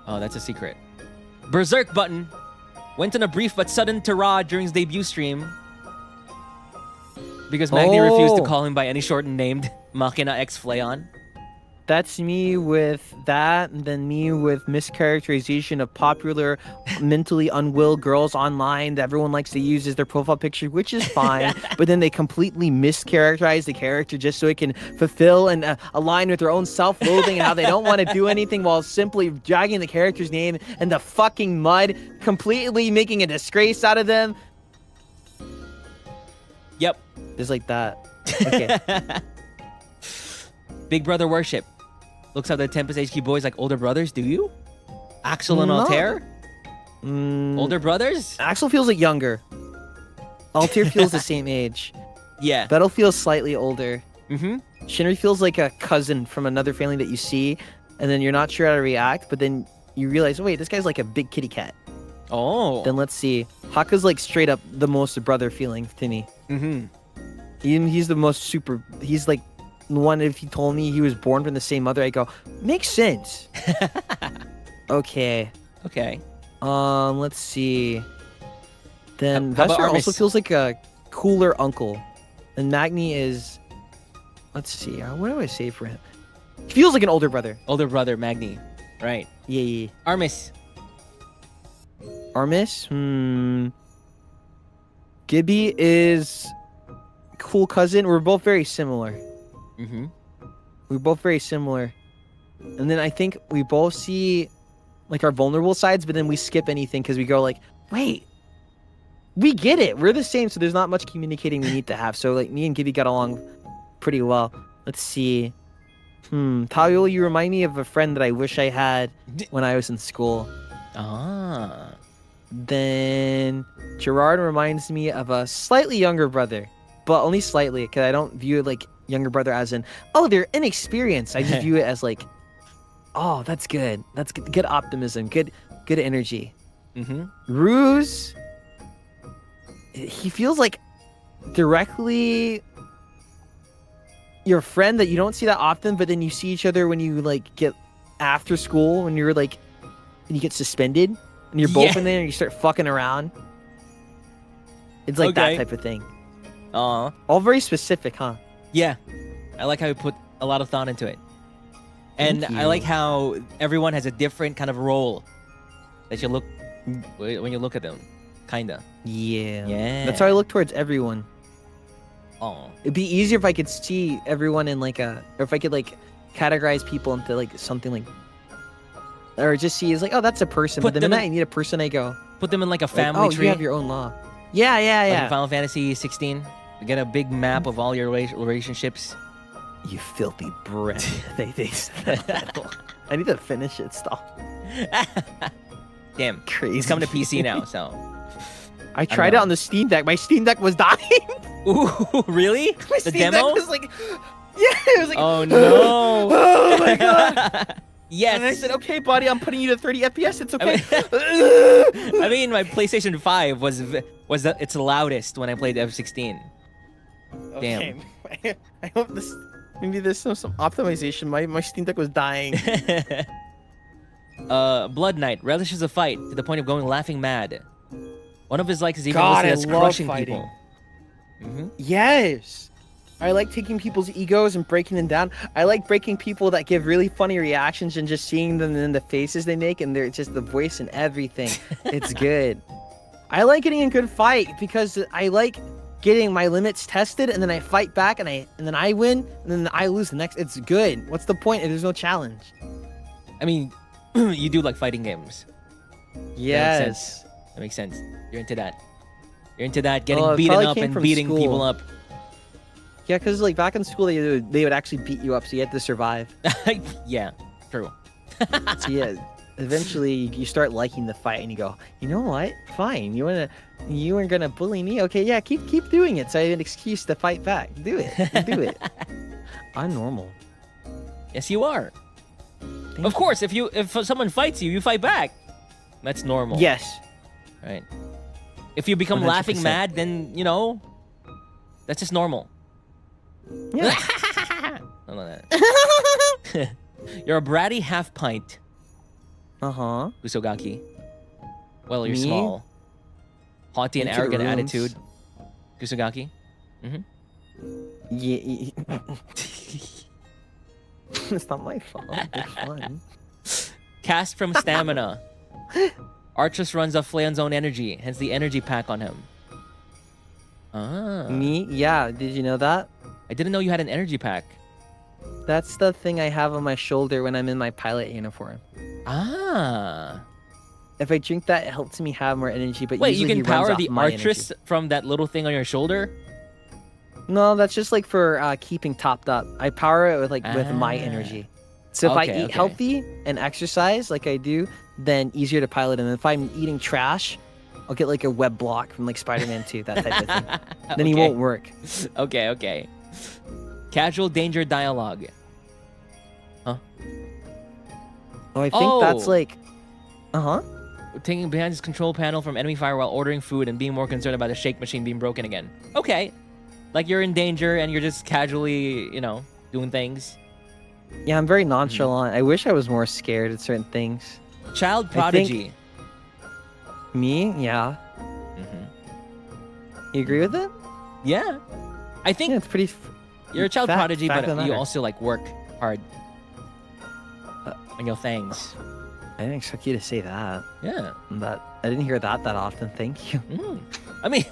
Oh, that's a secret. Berserk button went on a brief but sudden tirade during his debut stream because Magni refused to Oh. call him by any shortened named Machina X Flayon. That's me with that, and then me with mischaracterization of popular mentally unwell girls online that everyone likes to use as their profile picture, which is fine. But then they completely mischaracterize the character just so it can fulfill and align with their own self-loathing and how they don't want to do anything while simply dragging the character's name in the fucking mud, completely making a disgrace out of them. Yep. Just like that. Okay. Big brother worship. Looks like the Tempus HQ boys like older brothers, do you? Axel and No. Altair? Mm, Older brothers? Axel feels like younger. Altair feels the same age. Yeah. Battle feels slightly older. Mm-hmm. Shinri feels like a cousin from another family that you see, and then you're not sure how to react, but then you realize, oh, wait, this guy's like a big kitty cat. Oh. Then let's see. Haka's like straight up the most brother feeling to me. Mm-hmm. He's the most super. He's like one, if he told me he was born from the same mother, I go, makes sense. Okay. Okay. Let's see. Then How about Vesper also Armis? feels like a cooler uncle. And Magni is... Let's see. What do I say for him? He feels like an older brother. Older brother, Magni. Right. Yeah. Armis. Armis? Gibby is cool cousin. We're both very similar. Mm-hmm. We're both very similar. And then I think we both see like our vulnerable sides, but then we skip anything because we go like, wait, we get it. We're the same, so there's not much communicating we need to have. So like me and Gibby got along pretty well. Let's see. Tayo, you remind me of a friend that I wish I had when I was in school. Ah. Then Gerard reminds me of a slightly younger brother, but only slightly, because I don't view it like younger brother as in, oh, they're inexperienced. I just view it as like, oh, that's good. That's good, good optimism, good energy. Mm-hmm. Ruse, he feels like directly your friend that you don't see that often, but then you see each other when you like get after school, when you're like, when you get suspended, and you're both in there and you start fucking around. It's like that type of thing. Aw. All very specific, huh? Yeah. I like how you put a lot of thought into it. And Thank I you. like how everyone has a different kind of role that you look when you look at them. Kinda. Yeah. Yeah. That's how I look towards everyone. Oh. It'd be easier if I could see everyone in like a, or if I could like categorize people into like something like, or just see as like, oh, that's a person. Put But the them minute in- I need a person, I go, Put them in like a like, family oh, tree. you have your own law. Yeah. Like in Final Fantasy 16. You get a big map of all your relationships. You filthy brat. they said that. I need to finish it. Stop. Damn. Crazy. It's coming to PC now, so. I tried it know. on the Steam Deck. My Steam Deck was dying. Ooh, really? My The Steam demo? Deck was like, yeah, it was like, Oh no. oh my god. Yes. And I said, okay, buddy, I'm putting you to 30 FPS. It's okay. I mean, my PlayStation 5 was its loudest when I played F16. Damn. Okay. I hope this. Maybe there's some optimization. My Steam Deck was dying. Blood Knight relishes a fight to the point of going laughing mad. One of his likes is even God, listed I as love crushing fighting. people. Mm-hmm. Yes. I like taking people's egos and breaking them down. I like breaking people that give really funny reactions and just seeing them in the faces they make and they're just the voice and everything. It's good. I like getting a good fight because I like getting my limits tested and then I fight back and then I win and then I lose the next. It's good. What's the point if there's no challenge? I mean, you do like fighting games. Yes. That makes sense. You're into that. You're into that, getting Oh, it beaten probably up came and from beating school. people up. Yeah, because like back in school they would actually beat you up, so you had to survive. Yeah, true. So yeah, eventually you start liking the fight, and you go, you know what? Fine, you weren't gonna bully me. Okay, yeah, keep doing it. So I have an excuse to fight back. Do it, do it. I'm normal. Yes, you are. Thank Of course, if someone fights you, you fight back. That's normal. Yes. Right. If you become laughing 100%. mad, then that's just normal. Yeah. I love that. You're a bratty half pint, Uh-huh. Kusogaki. Well, you're Me? small. Haughty and Into the arrogant rooms. attitude, Kusogaki. Yeah. It's not my fault. It's fun. Cast from stamina. Archers runs off Flayon's own energy, hence the energy pack on him. Ah. Me? Yeah. Did you know that? I didn't know you had an energy pack. That's the thing I have on my shoulder when I'm in my pilot uniform. Ah. If I drink that, it helps me have more energy. But Wait, you usually can he runs power off the my Artress from that little thing on your shoulder? energy. No, that's just like for keeping topped up. I power it with with my Ah. energy. So if I Okay, eat okay. healthy and exercise like I do, then easier to pilot. And if I'm eating trash, I'll get like a web block from like Spider-Man 2, that type of thing. Then he Okay. won't work. Okay. Casual danger dialogue. Oh, I think that's Oh. like, uh-huh. Taking behind his control panel from enemy fire while ordering food and being more concerned about the shake machine being broken again. Okay. Like you're in danger and you're just casually, doing things. Yeah, I'm very nonchalant. I wish I was more scared at certain things. Child prodigy. Me? Yeah. You agree with it? Yeah. I think Yeah, it's pretty. you're a child prodigy, fact of but the you matter. also like work hard on your things. I didn't expect you to say that. Yeah. But I didn't hear that often. Thank you. I mean,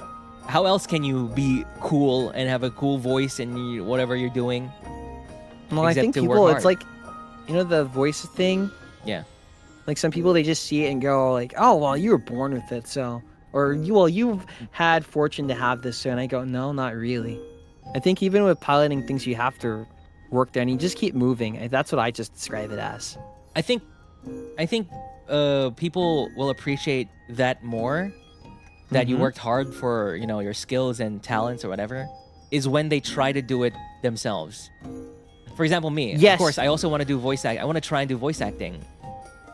how else can you be cool and have a cool voice and whatever you're doing? Well, I Except think to work people, it's hard. like, you know, the voice thing. Yeah. Like some people, they just see it and go like, "Oh, well, you were born with it, so," or you've had fortune to have this, so. And I go, "No, not really." I think even with piloting things, you have to work there, and you just keep moving. That's what I just describe it as. I think people will appreciate that more, that you worked hard for, your skills and talents or whatever, is when they try to do it themselves. For example, me. Yes. Of course, I also want to do voice act. I want to try and do voice acting.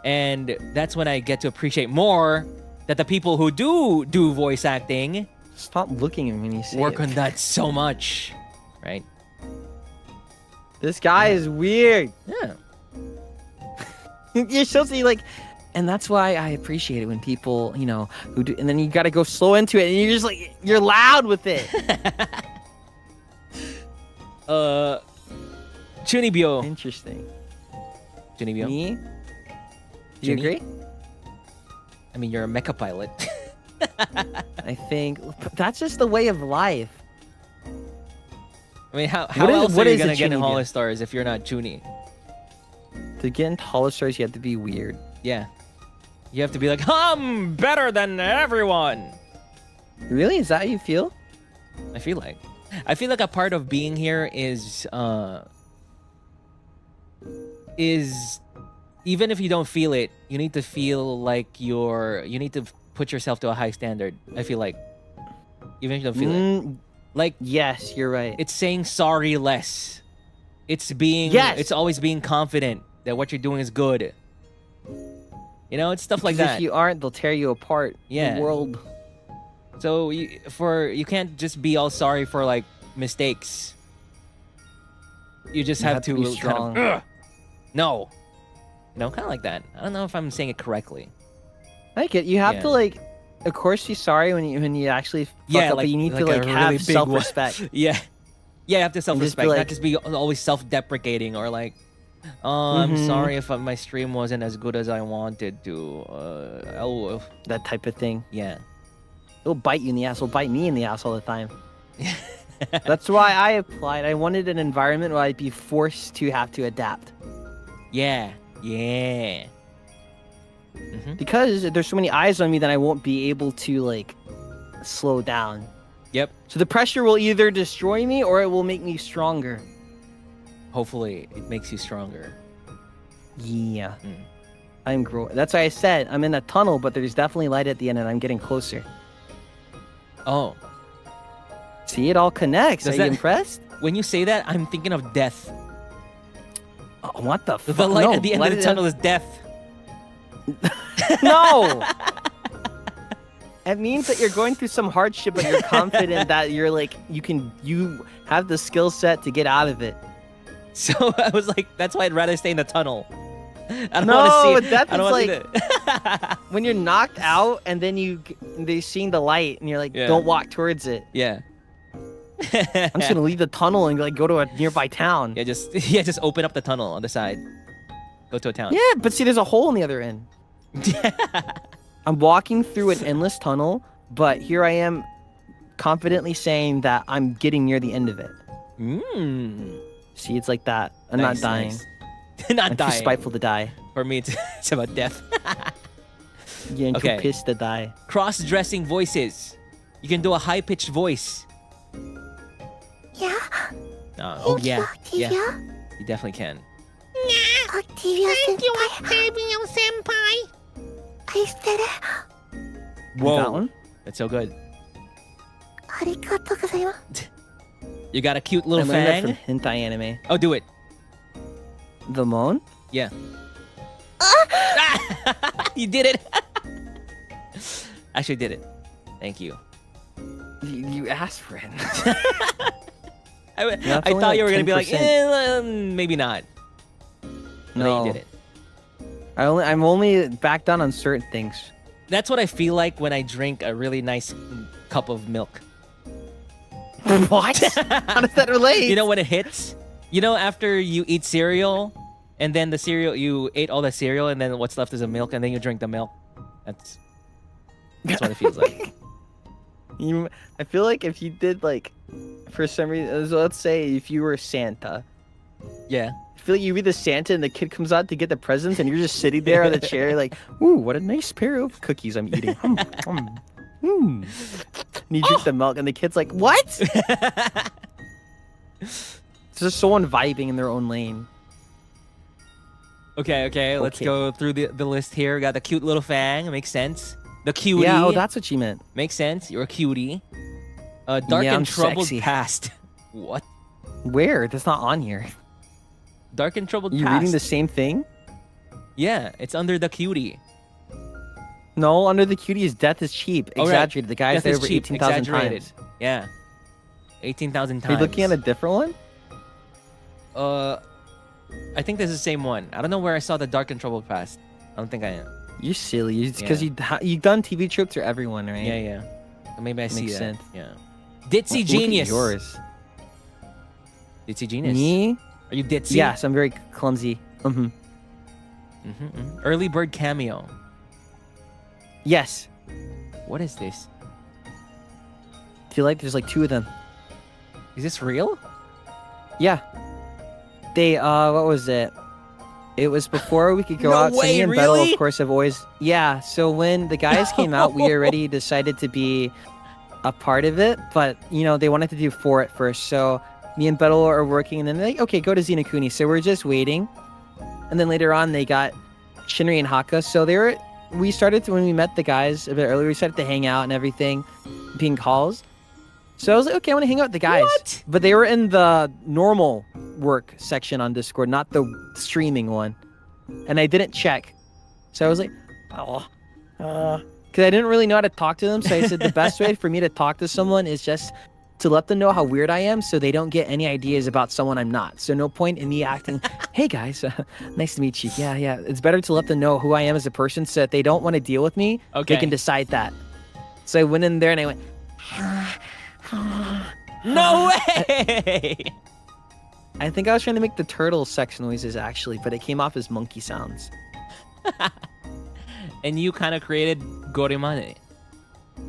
And that's when I get to appreciate more that the people who do voice acting Stop looking at me when you say work it. on that so much, right? This guy is weird. Yeah. You're supposed to be like, and that's why I appreciate it when people, who do, and then you got to go slow into it, and you're just like, you're loud with it. Chunibyo. Interesting. Chunibyo. Me? Do you Juni? agree? I mean, you're a mecha pilot. I think that's just the way of life. I mean, how What is- else what are you is a gonna get in Chunibyo? HOLOSTARS if you're not Chuni? To get into HOLOSTARS, you have to be weird. Yeah. You have to be like, I'm better than everyone. Really? Is that how you feel? I feel like a part of being here is even if you don't feel it, you need to feel like you need to put yourself to a high standard. I feel like even if you don't feel it, like Yes, you're right. it's saying sorry less. It's being Yes. It's always being confident that what you're doing is good. It's stuff like Because that. if you aren't, they'll tear you apart. Yeah. The world. So you can't just be all sorry for like mistakes. You just You have have to to be kind strong. of, "Ugh." No. Kind of like that. I don't know if I'm saying it correctly. I get you have Yeah. to like, of course, be sorry when you actually fuck up, but you need to a like really have big one. self-respect. Yeah. Yeah, you have to self-respect, like- not just be always self-deprecating or like, oh, I'm Mhm. sorry if my stream wasn't as good as I wanted to. That type of thing. Yeah. It'll bite you in the ass. It'll bite me in the ass all the time. That's why I applied. I wanted an environment where I'd be forced to have to adapt. Yeah. Yeah. Mhm. Because there's so many eyes on me that I won't be able to like slow down. Yep. So the pressure will either destroy me or it will make me stronger. Hopefully, it makes you stronger. Yeah. Mm. I'm growing. That's why I said I'm in a tunnel, but there's definitely light at the end and I'm getting closer. Oh, See, it all connects. Does Are that- you impressed? when you say that, I'm thinking of death. Oh, what the fuck? The light No, at the end light of the tunnel is death. No! It means that you're going through some hardship, but you're confident that you're like, you have the skill set to get out of it. So I was like, that's why I'd rather stay in the tunnel. I don't No, want to see it. death I don't is want to see it. When you're knocked out and then they're seeing the light and you're like, Yeah. don't walk towards it. Yeah. I'm just gonna leave the tunnel and like go to a nearby town. Yeah, just open up the tunnel on the side. Go to a town. Yeah, but see, there's a hole on the other end. I'm walking through an endless tunnel, but here I am confidently saying that I'm getting near the end of it. Mm. See, it's like that. I'm not Nice, dying. nice. Not I'm dying. too spiteful to die. For me, it's about death. Yeah, I'm Okay. too pissed to die. Cross-dressing voices. You can do a high-pitched voice. Yeah, Oh yeah, Octavia. yeah. You definitely can. Octavia senpai. Octavio senpai. I said it. You got one? That's so good. Arigatou gozaimasu. You got a cute I little learned that fang. from hentai anime. Oh, do it. The moan? Yeah. You did it. Actually did it. Thank you. You asked for it. I thought you were gonna be like, 10%. maybe not. No, You did it. I'm only back down on certain things. That's what I feel like when I drink a really nice cup of milk. What? How does that relate? You know when it hits? You know after you eat cereal, and then the cereal, you ate all the cereal, and then what's left is a milk, and then you drink the milk. That's what it feels like. I feel like if you did like, for some reason, let's say if you were Santa, Yeah. I feel like you be the Santa and the kid comes out to get the presents and you're just sitting there on the chair like, ooh, what a nice pair of cookies I'm eating. And you drink the milk and the kid's like, what? It's just someone vibing in their own lane. Okay. Let's go through the list here. We got the cute little Fang. Makes sense. The cutie. Yeah, oh, that's what you meant. Makes sense. You're a cutie. Dark Yeah, and I'm troubled sexy. past. What? Where? That's not on here. Dark and troubled You past. reading the same thing? Yeah, it's under the cutie. No, under the cutie is death is cheap. Oh, right. Exaggerated. The guy's Death there is over cheap. 18,000 Exaggerated. times. Yeah. 18,000 Are times. you looking at a different one? I think this is the same one. I don't know where I saw the dark and troubled past. I don't think I am. You're silly. It's because you've done TV tropes for everyone, right? Yeah. Maybe I see Makes that. sense. Yeah. Ditzy Look at genius. yours. Ditzy genius. Me? Are you ditzy? Yes, I'm very clumsy. Early bird cameo. Yes. What is this? Do you like? There's like 2 of them. Is this real? Yeah. They what was it? It was before we could go No out. way, Sunny and Beto, really? of course, have always So when the guys came out, we already decided to be a part of it, but they wanted to do 4 at first. So me and Beto are working, and then they're like, okay, go to Zenokuni. So we're just waiting, and then later on they got Shinri and Haka. So we started when we met the guys a bit earlier. We started to hang out and everything, being calls. So I was like, okay, I want to hang out with the guys. What? But they were in the normal work section on Discord, not the streaming one. And I didn't check. So I was like, because I didn't really know how to talk to them. So I said the best way for me to talk to someone is just to let them know how weird I am so they don't get any ideas about someone I'm not. So no point in me acting, hey guys, nice to meet you. Yeah. It's better to let them know who I am as a person so that they don't want to deal with me. Okay. They can decide that. So I went in there and I went, No way! I think I was trying to make the turtle sex noises actually, but it came off as monkey sounds. And you kind of created Gorimane.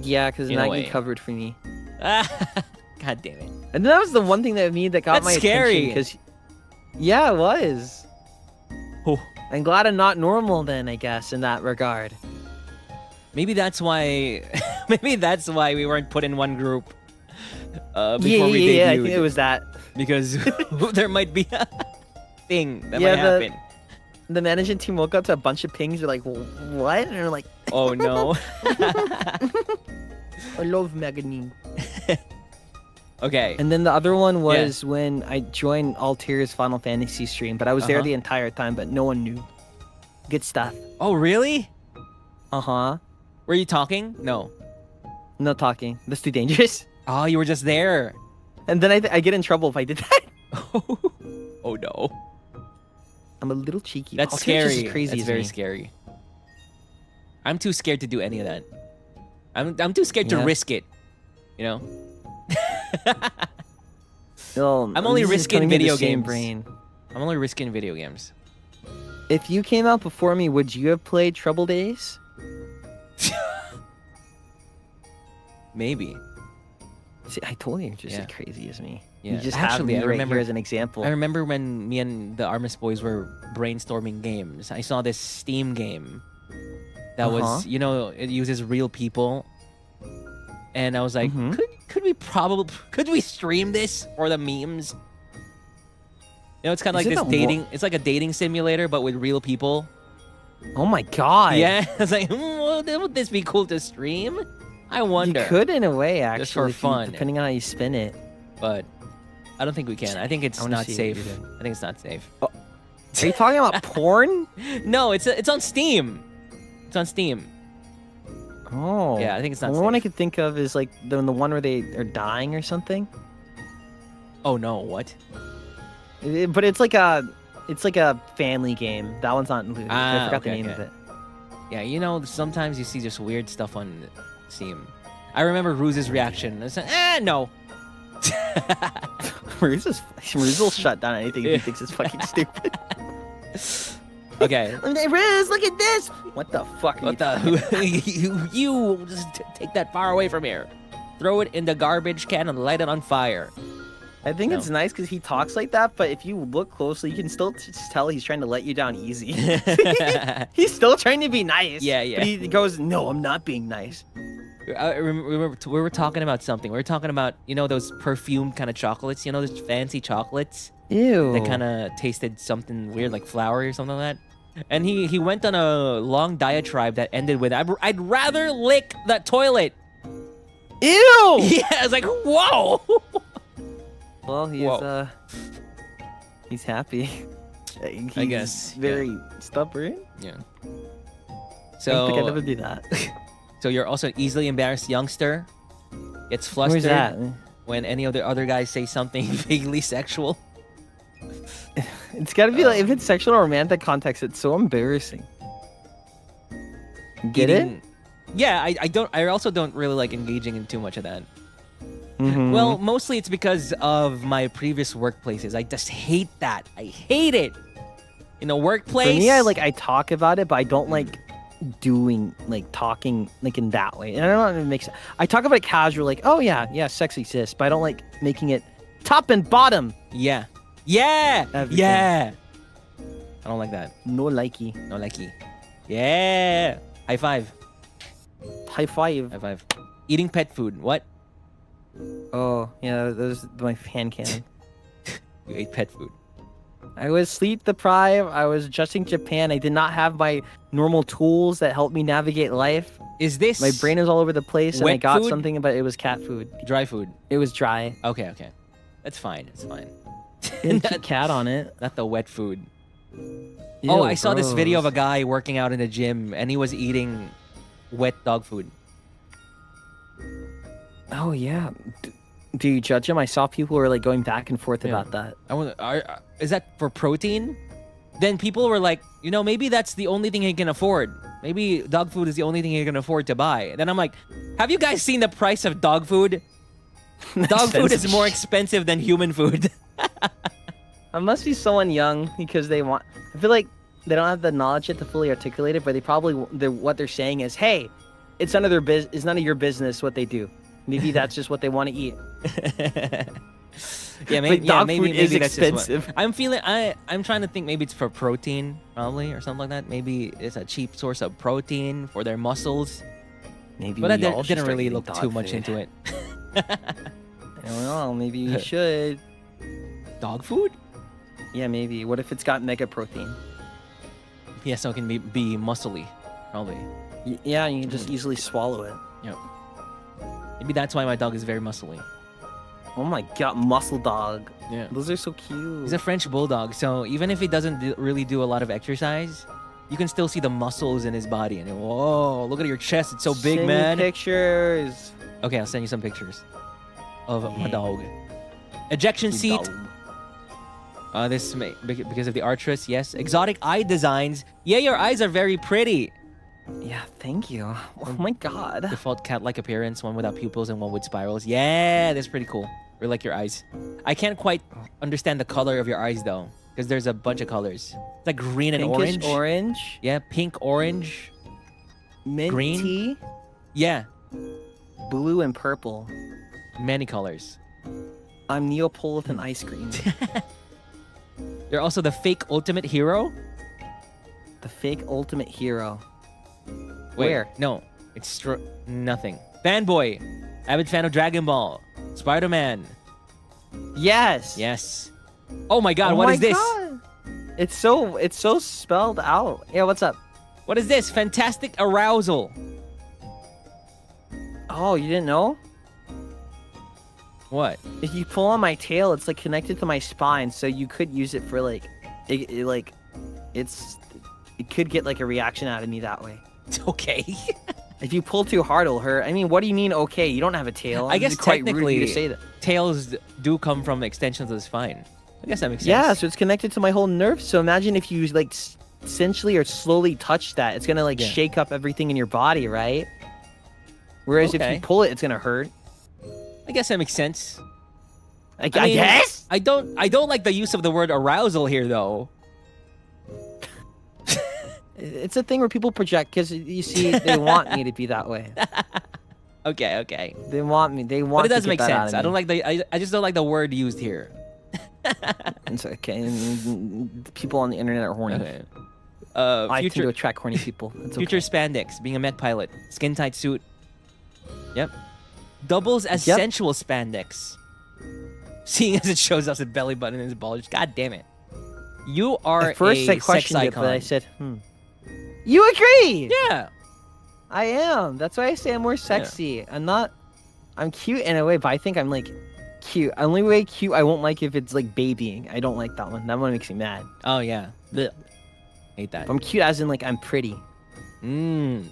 Yeah, because In a way. Nagi covered for me. God damn it. And that was the one thing that got That's my scary. attention. Yeah, it was. Oh. I'm glad I'm not normal then, I guess, in that regard. Maybe that's why. Maybe that's why we weren't put in one group. Before we debuted. Yeah, I think it was that. Because there might be a thing that Yeah, might happen. The management team woke up to a bunch of pings. They're like, what? And they're like, Oh no. I love Meganine. Okay. And then the other one was when I joined Altair's Final Fantasy stream, but I was there the entire time, but no one knew. Good stuff. Oh really? Uh-huh. Were you talking? No. No talking. That's too dangerous. Oh, you were just there. And then I get in trouble if I did that. Oh no. I'm a little cheeky. That's Altair's just scary. as crazy That's as very me. scary. I'm too scared to do any of that. I'm too scared to Yeah. risk it. You know? No, I'm only this is risking coming in the video same games. Brain. I'm only risking video games. If you came out before me, would you have played Trouble Days? Maybe. See, I told you, you're just Yeah. as crazy as me. Yeah. You just Actually, have I me remember- right here as an example. I remember when me and the Armis boys were brainstorming games. I saw this Steam game that was, it uses real people. And I was like, Mhm. could we stream this for the memes? It's kind of like Isn't this that dating. It's like a dating simulator, but with real people. Oh my god. Yeah, I was like, would this be cool to stream? I wonder. You could in a way, actually. Just for if you- fun. depending on how you spin it. But I don't think we can. I think it's I wanna not see what safe. you're doing. I think it's not safe. Are you talking about porn? No, it's on Steam. It's on Steam. Oh. Yeah, I think it's not The only one I safe. could think of is like the one where they are dying or something. Oh no, what? But it's like a family game. That one's not included. I forgot the name of it. Yeah, you know, sometimes you see just weird stuff on Steam. I remember Ruse's reaction. I said, no. Ruse will shut down anything he thinks is fucking stupid. Okay. Ruse, look at this. What the fuck? What the? you just take that far away from here. Throw it in the garbage can and light it on fire. I think it's nice because he talks like that, but if you look closely, you can still just tell he's trying to let you down easy. He's still trying to be nice. Yeah. But he goes, no, I'm not being nice. We were talking about something. We were talking about, you know, those perfumed kind of chocolates. You know, those fancy chocolates. Ew. That kind of tasted something weird, like flour or something like that. And he went on a long diatribe that ended with, I'd rather lick the toilet. Ew! Yeah, I was like, whoa! Well, he's happy. He's I guess. Very stubborn. Yeah. I So, don't think I'd ever do that. so you're also an easily embarrassed youngster. Gets flustered Where's that? when any of the other guys say something vaguely sexual. It's gotta be like, if it's sexual or romantic context, it's so embarrassing. Get it? Yeah, I also don't really like engaging in too much of that. Mhm. Well, mostly it's because of my previous workplaces. I just hate that. I hate it. In a workplace. For me, I talk about it, but I don't like talking like in that way. And I don't know if it makes sense. I talk about it casual, like, oh yeah, sex exists, but I don't like making it top and bottom. Yeah. Everything. Yeah. I don't like that. No likey. No likey. Yeah. High five. High five. High five. Eating pet food. What? Oh yeah, those my fan can. You ate pet food. I was sleep deprived. I was adjusting Japan. I did not have my normal tools that helped me navigate life. Is this My brain was all over the place, and I wet got food? something, but it was cat food. dry food? It was dry. Okay. That's fine. It's fine. Didn't put cat on it. Not the wet food. Ew, Oh, I saw this video of a gross. guy working out in the gym, and he was eating wet dog food. Oh yeah. Do you judge him? I saw people were like going back and forth about that. I wonder, is that for protein? Then people were like, you know, maybe that's the only thing he can afford. Maybe dog food is the only thing he can afford to buy. And then I'm like, have you guys seen the price of dog food? Dog food is more expensive than human food. It must be someone young because they want. I feel like they don't have the knowledge yet to fully articulate it, but they probably what they're saying is, hey, it's none of their it's none of your business what they do. Maybe that's just what they want to eat. Yeah, maybe, dog maybe food is that's just expensive. what, I'm trying to think. Maybe it's for protein, probably, or something like that. Maybe it's a cheap source of protein for their muscles. Maybe But I we all should didn't start really eating look dog too much food. into it. I don't know. Maybe we should. Dog food? Yeah, maybe. What if it's got mega protein? Yeah, so it can be muscly, probably. Yeah, you can just easily swallow it. Yep. Maybe that's why my dog is very muscly. Oh my god, muscle dog. Yeah. Those are so cute. He's a French bulldog, so even if he doesn't really do a lot of exercise, you can still see the muscles in his body. And whoa, look at your chest. It's so big, Send me man. pictures. Okay, I'll send you some pictures of my Yeah. dog. Ejection Good seat. dog. This because of the artress. Yes. Exotic eye designs. Yeah, your eyes are very pretty. Yeah, thank you. Oh my god. Default cat-like appearance, one without pupils and one with spirals. Yeah, that's pretty cool. Really like your eyes. I can't quite understand the color of your eyes though, because there's a bunch of colors. It's like green and Pinkish orange. orange. Yeah, pink, orange. Mint Green? tea. Yeah, Blue and purple. many colors. I'm Neapolitan ice cream. You're also the fake ultimate hero. The fake ultimate hero. Wait, Where? No, it's nothing. Fanboy, avid fan of Dragon Ball, Spider-Man. Yes. Yes. Oh my God, Oh what my is this? God. It's so spelled out. Yeah, what's up? What is this? Fantastic arousal. Oh, you didn't know? What? If you pull on my tail, it's like connected to my spine, so you could use it for like, it could get like a reaction out of me that way. Okay. If you pull too hard, it'll hurt. I mean, what do you mean? Okay, you don't have a tail. I guess It's quite rude of technically you to say that. tails do come from extensions of the spine. I guess that makes sense. Yeah, so it's connected to my whole nerve. So imagine if you like essentially or slowly touch that, it's gonna like shake up everything in your body, right? Whereas if you pull it, it's gonna hurt. I guess that makes sense. I guess. I don't like the use of the word arousal here though. It's a thing where people project because you see they want me to be that way. Okay. They want me. They want. But it does to make get that out sense. of I don't me. like the. I just don't like the word used here. It's okay. And people on the internet are horny. Okay. I tend to Future attract horny people. It's future okay. spandex, being a mech pilot, skin tight suit. Yep. Doubles as sensual spandex. Seeing as it shows us a belly button and his bulge. God damn it. You are At first, I sex questioned it, icon. but I said, You agree? Yeah. I am. That's why I say I'm more sexy. I'm cute in a way, but I think I'm like cute. Only way cute I won't like if it's like babying. I don't like that one. That one makes me mad. Oh yeah. Blech. Hate that. If I'm cute as in like I'm pretty. True.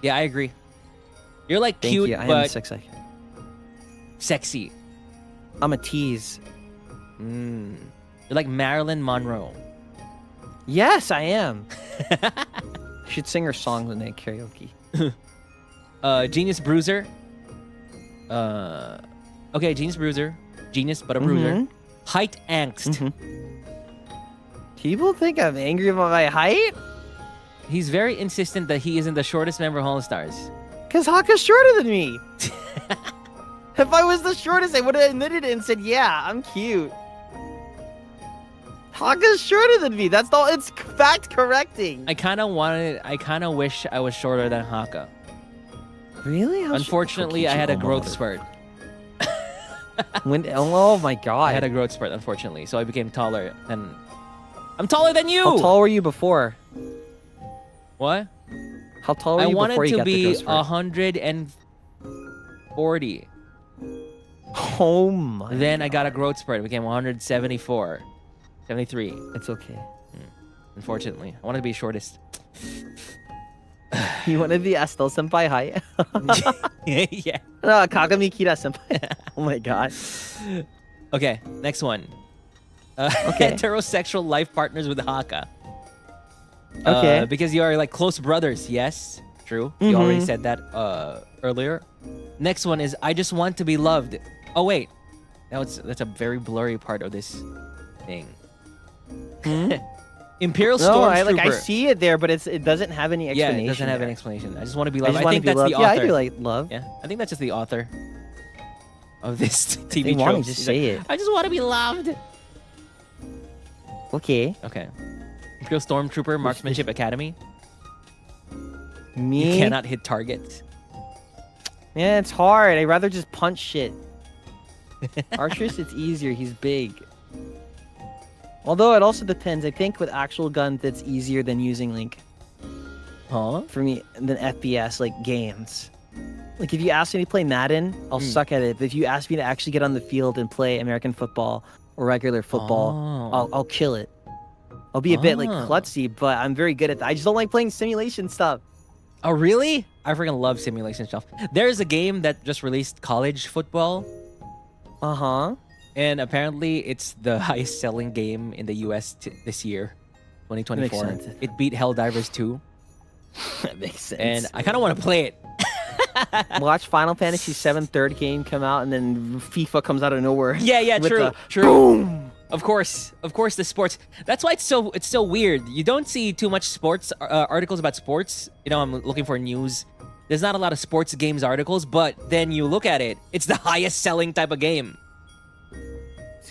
Yeah, I agree. You're like Thank cute, you. I am but sexy. sexy. I'm a tease. You're like Marilyn Monroe. Yes, I am. Should sing her songs when they karaoke. Genius Bruiser. Okay, Genius Bruiser. Genius, but a bruiser. Height angst. People think I'm angry about my height? He's very insistent that he isn't the shortest member of HOLOSTARS. Because Haka's shorter than me. If I was the shortest, I would have admitted it and said, yeah, I'm cute. Haka's shorter than me. That's all. It's fact correcting. I kind of wish I was shorter than Haka. Really? Unfortunately, I had a growth spurt. Oh my god. I had a growth spurt, unfortunately, so I became taller. And I'm taller than you. How tall were you before? What? How tall were I you wanted before you to got the be growth spurt? 140. Oh my. Then I got a growth spurt. It became 174. 73. It's okay. Unfortunately. I wanted to be shortest. You want to be Estelle Senpai height? Yeah. No, Kagami Kira Senpai. Oh my god. Okay, next one. Okay. Heterosexual life partners with Haka. Okay. Because you are like close brothers. Yes, true. You already said that earlier. Next one is I just want to be loved. Oh wait, that's a very blurry part of this thing. Imperial Stormtrooper. I see it there, but it doesn't have any explanation. Yeah, it doesn't have there. an explanation. I just want to be I loved. just I want to think be that's loved. the Yeah, author. I do like love. Yeah, I think that's just the author of this TV They want trope. to just say it. I just want to be loved. Okay. Okay. Imperial Stormtrooper Marksmanship Academy. Me? You cannot hit targets. Yeah, it's hard. I'd rather just punch shit. Archerist, it's easier. He's big. Although it also depends. I think with actual guns, it's easier than using like, for me, than FPS like games. Like if you ask me to play Madden, I'll suck at it. But if you ask me to actually get on the field and play American football or regular football, I'll kill it. I'll be a bit like klutzy, but I'm very good at that. I just don't like playing simulation stuff. Oh, really? I freaking love simulation stuff. There's a game that just released college football. Uh-huh. And apparently it's the highest selling game in the US this year, 2024. Makes sense. It beat Helldivers 2. That makes sense. And I kind of want to play it. Watch Final Fantasy VII third game come out, and then FIFA comes out of nowhere. Yeah, with true, the true. Boom! Of course, the sports. That's why it's so weird. You don't see too much sports articles about sports. You know, I'm looking for news. There's not a lot of sports games articles, but then you look at it, it's the highest selling type of game.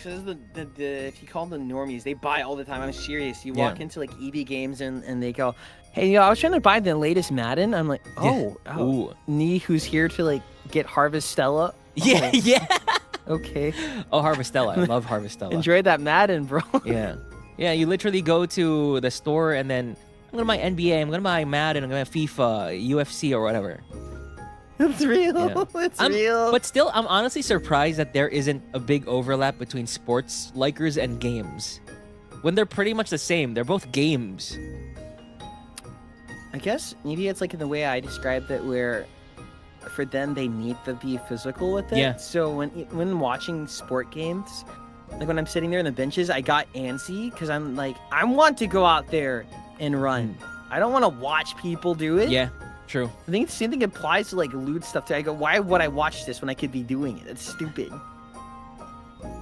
Because if you call them the normies, they buy all the time. I'm serious. You walk into like EB Games and they go, "Hey, I was trying to buy the latest Madden." I'm like, "Oh, Nee, who's here to like get Harvestella?" Yeah, yeah. Okay. Oh, Harvestella. I love Harvestella. Enjoy that Madden, bro. Yeah. Yeah, you literally go to the store and then I'm going to buy NBA, I'm going to buy Madden, I'm going to buy FIFA, UFC or whatever. It's real. Yeah. It's real. But still, I'm honestly surprised that there isn't a big overlap between sports likers and games. When they're pretty much the same. They're both games. guess maybe it's like in the way I described it, where for them they need to be physical with it. Yeah. So when watching sport games, like when I'm sitting there in the benches, I got antsy because I'm like, I want to go out there and run. I don't want to watch people do it. Yeah, true. I think the same thing applies to like lewd stuff too. I go, why would I watch this when I could be doing it? It's stupid.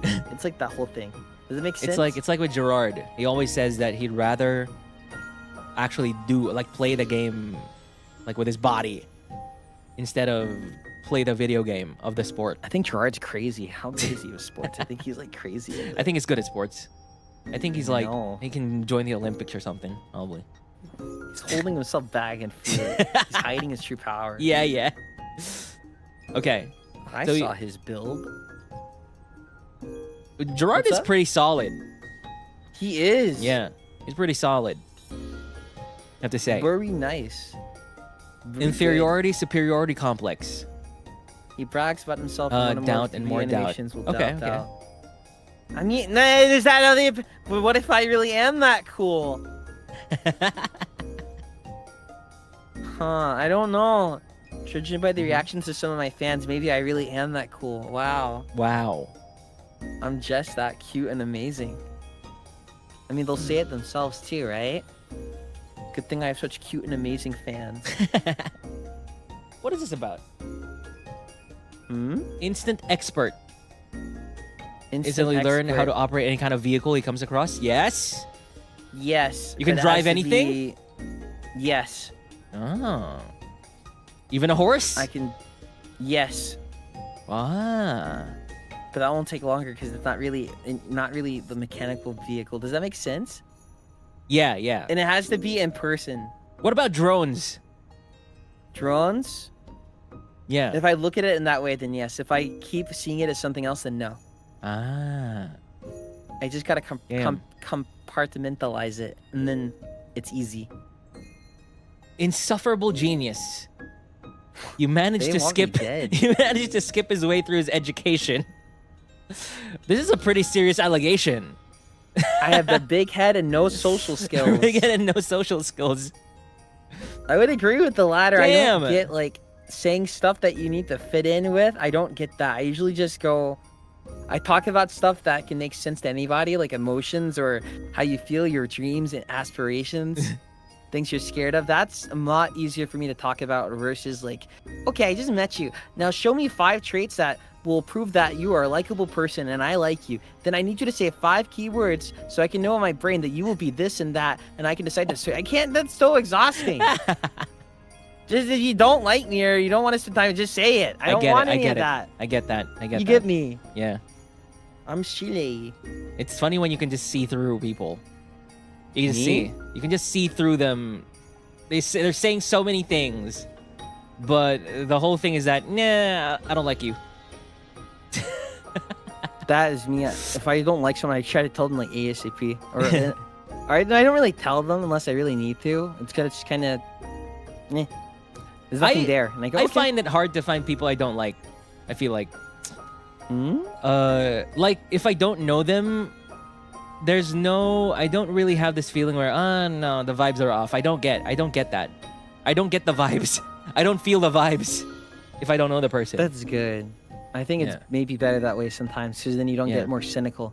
It's like that whole thing. Does it make sense? It's like with Gerard. He always says that he'd rather actually play the game like with his body instead of play the video game of the sport. I think Gerard's crazy. How good is he with sports? I think he's like crazy. I think he's good at sports. I think he's like No. he can join the Olympics or something, probably. He's holding himself back in fear. He's hiding his true power. Yeah. Okay. I So saw his build. Gerard What's is up? pretty solid. He is. Yeah. He's pretty solid. I have to say. Very nice. Very Inferiority, superiority complex. good. He brags about himself. Doubt and more doubt. animations will Okay, doubt, okay. doubt. I mean, no, there's that other. But what if I really am that cool? I don't know. Judging by the reactions of some of my fans, maybe I really am that cool. Wow. Wow. I'm just that cute and amazing. I mean, they'll say it themselves too, right? Good thing I have such cute and amazing fans. What is this about? Hmm? Instant expert. Instant Instantly learn how to expert. operate any kind of vehicle he comes across. Yes. Yes. You can but it drive has to anything? be- Yes. Oh. Even a horse? I can. Yes. Ah. But that won't take longer because it's not really the mechanical vehicle. Does that make sense? Yeah, yeah. And it has to be in person. What about drones? Drones? Yeah. If I look at it in that way, then yes. If I keep seeing it as something else, then no. Ah. I just gotta Damn. compartmentalize it, and then it's easy. Insufferable genius. You managed They to want me skip. dead. You managed to skip his way through his education. This is a pretty serious allegation. I have a big head and no social skills. Big head and no social skills. I would agree with the latter. I Damn. don't get like saying stuff that you need to fit in with. I don't get that. I usually just go. I talk about stuff that can make sense to anybody, like emotions or how you feel, your dreams and aspirations, things you're scared of. That's a lot easier for me to talk about versus like, okay, I just met you. Now show me 5 traits that will prove that you are a likable person and I like you. Then I need you to say 5 keywords so I can know in my brain that you will be this and that, and I can decide to say, I can't, that's so exhausting. Just if you don't like me or you don't want to spend time, just say it. I don't want any of that. I get that. You get me. Yeah. I'm Chile. It's funny when you can just see through people. You can Me? see. You can just see through them. They're saying so many things, but the whole thing is that, nah, I don't like you. That is me. If I don't like someone, I try to tell them like ASAP. Or I don't really tell them unless I really need to. It's just kind of, there's nothing there. And I go, I okay. find it hard to find people I don't like. I feel like, Hmm? like if I don't know them, I don't really have this feeling where, no, the vibes are off. I don't get that. I don't get the vibes. I don't feel the vibes if I don't know the person. That's good. I think it's Yeah. maybe better that way sometimes because then you don't Yeah. get more cynical.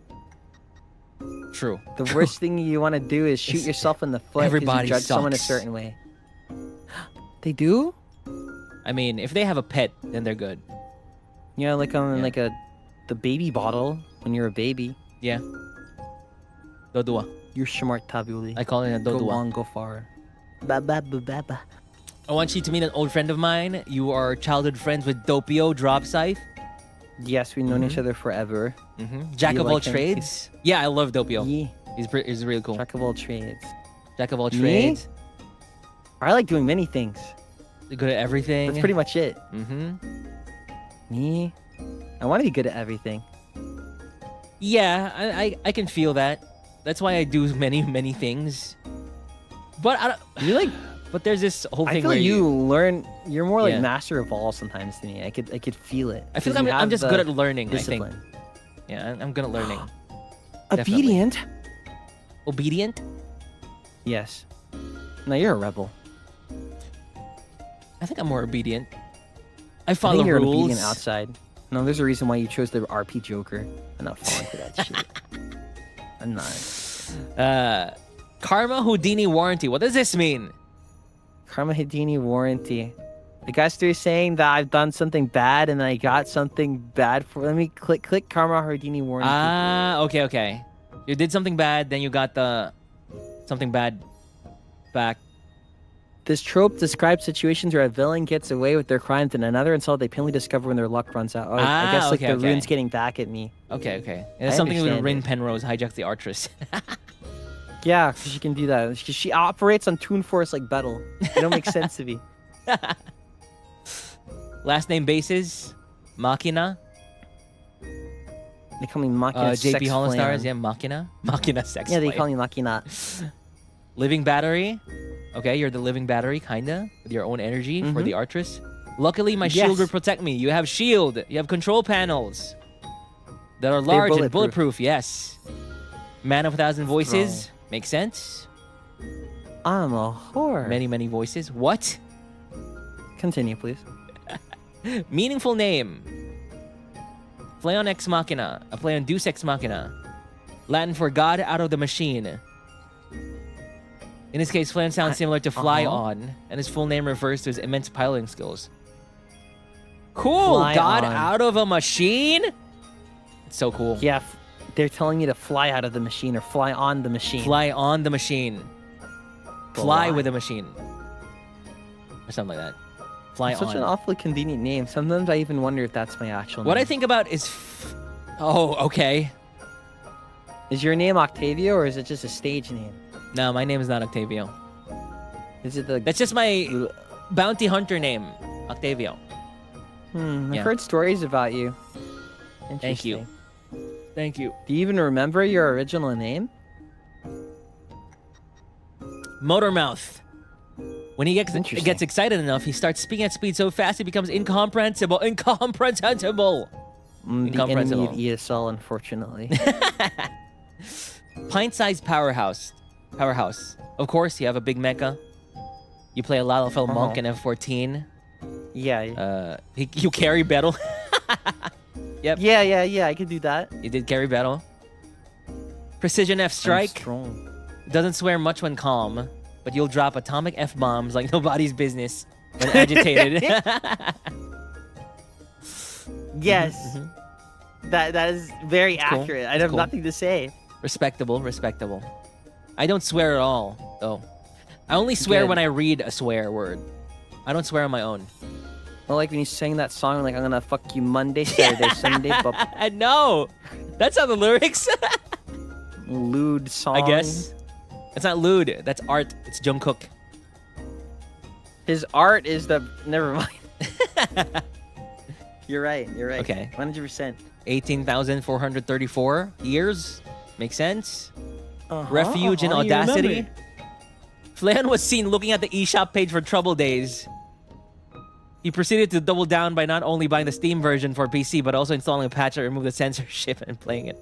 True. The worst thing you want to do is shoot yourself in the foot because Everybody you judge someone a sucks. certain way. They do? I mean, if they have a pet, then they're good. Yeah, like on Yeah. like the baby bottle when you're a baby. Yeah. Dodua. You're smart, Tabuli. I call it a Go dodua. long, go far. Ba ba ba ba ba. I want you to meet an old friend of mine. You are childhood friends with Doppio Drop Scythe. Yes, we've known Mhm. each other forever. Jack You of all like him? trades. Yeah, I love Doppio. Yeah. He's really cool. Jack of all trades. Jack of all Me? trades. I like doing many things. Good at everything. That's pretty much it. Mm-hmm. Me? I want to be good at everything. Yeah, I can feel that. That's why I do many things. But I don't. You like? But there's this whole I thing feel where like you learn. You're more like Yeah. master of all sometimes to me. I could feel it. I feel 'Cause like you I'm have just the good at learning. discipline. I think. Yeah, I'm good at learning. Definitely. Obedient. Obedient. Yes. No, you're a rebel. I think I'm more obedient. I I follow think you're rules. obedient outside. No, there's a reason why you chose the RP Joker. I'm not falling for that shit. I'm not. Karma Houdini warranty. What does this mean? Karma Houdini warranty. The guy's through saying that I've done something bad and I got something bad for. Let me click Karma Houdini warranty. Ah, okay. You did something bad, then you got the something bad back. This trope describes situations where a villain gets away with their crimes and another until they painfully discover when their luck runs out. Oh, I guess like okay, the rune's getting back at me. Okay. And it's something with understand Rin it. Penrose hijacks the Artress. Yeah, because she can do that. She operates on Toon Force like Battle. It don't make sense to me. Last name bases, Machina. They call me Machina. JP Sex HOLOSTARS, Flayon. yeah, Machina sex. Yeah, they Flayon. call me Machina. Living battery. Okay, you're the living battery, kinda, with your own energy for the Artress. Luckily, my shield Yes. will protect me. You have shield. You have control panels that are large and bulletproof. Yes. Man of 1,000 voices. Makes sense. I'm a whore. Many voices. What? Continue, please. Meaningful name. Flayon ex machina. A Flayon deus ex machina. Latin for God out of the machine. In this case, Flayon sounds similar to fly on, and his full name refers to his immense piloting skills. Cool! Fly God on. out of a machine? It's so cool. Yeah, they're telling you to fly out of the machine or fly on the machine. Fly on the machine. But Fly why? with a machine. Or something like that. Fly Such on. an awfully convenient name. Sometimes I even wonder if that's my actual name. What I think about is... Oh, okay. Is your name Octavio or is it just a stage name? No, my name is not Octavio. Is it the... That's just my bounty hunter name. Octavio. I've Yeah. heard stories about you. Thank you. Interesting. Thank you. Do you even remember your original name? Motormouth. When he Interesting. gets excited enough, he starts speaking at speed so fast he becomes incomprehensible. Incomprehensible. The enemy Incomprehensible. of ESL, unfortunately. Pint-sized powerhouse. Of course, you have a big mecha. You play a Lalafell monk in F14. Yeah. You carry battle. Yep. Yeah, I could do that. You did carry battle. Precision F I'm strike. strong. Doesn't swear much when calm, but you'll drop atomic F-bombs like nobody's business when agitated. Yes. That is very cool. accurate. I It's have cool. nothing to say. Respectable. I don't swear at all, though. I only swear Good. when I read a swear word. I don't swear on my own. Well, like when you sang that song, like I'm gonna fuck you Monday, Saturday, Sunday, but No! That's not the lyrics. lewd song. I guess. It's not lewd. That's art. It's Jungkook. His art is the. Never mind. You're right. Okay. 100%. 18,434 years. Makes sense. Refuge in Audacity. Flayon was seen looking at the eShop page for Trouble Days. He proceeded to double down by not only buying the Steam version for PC, but also installing a patch that removed the censorship and playing it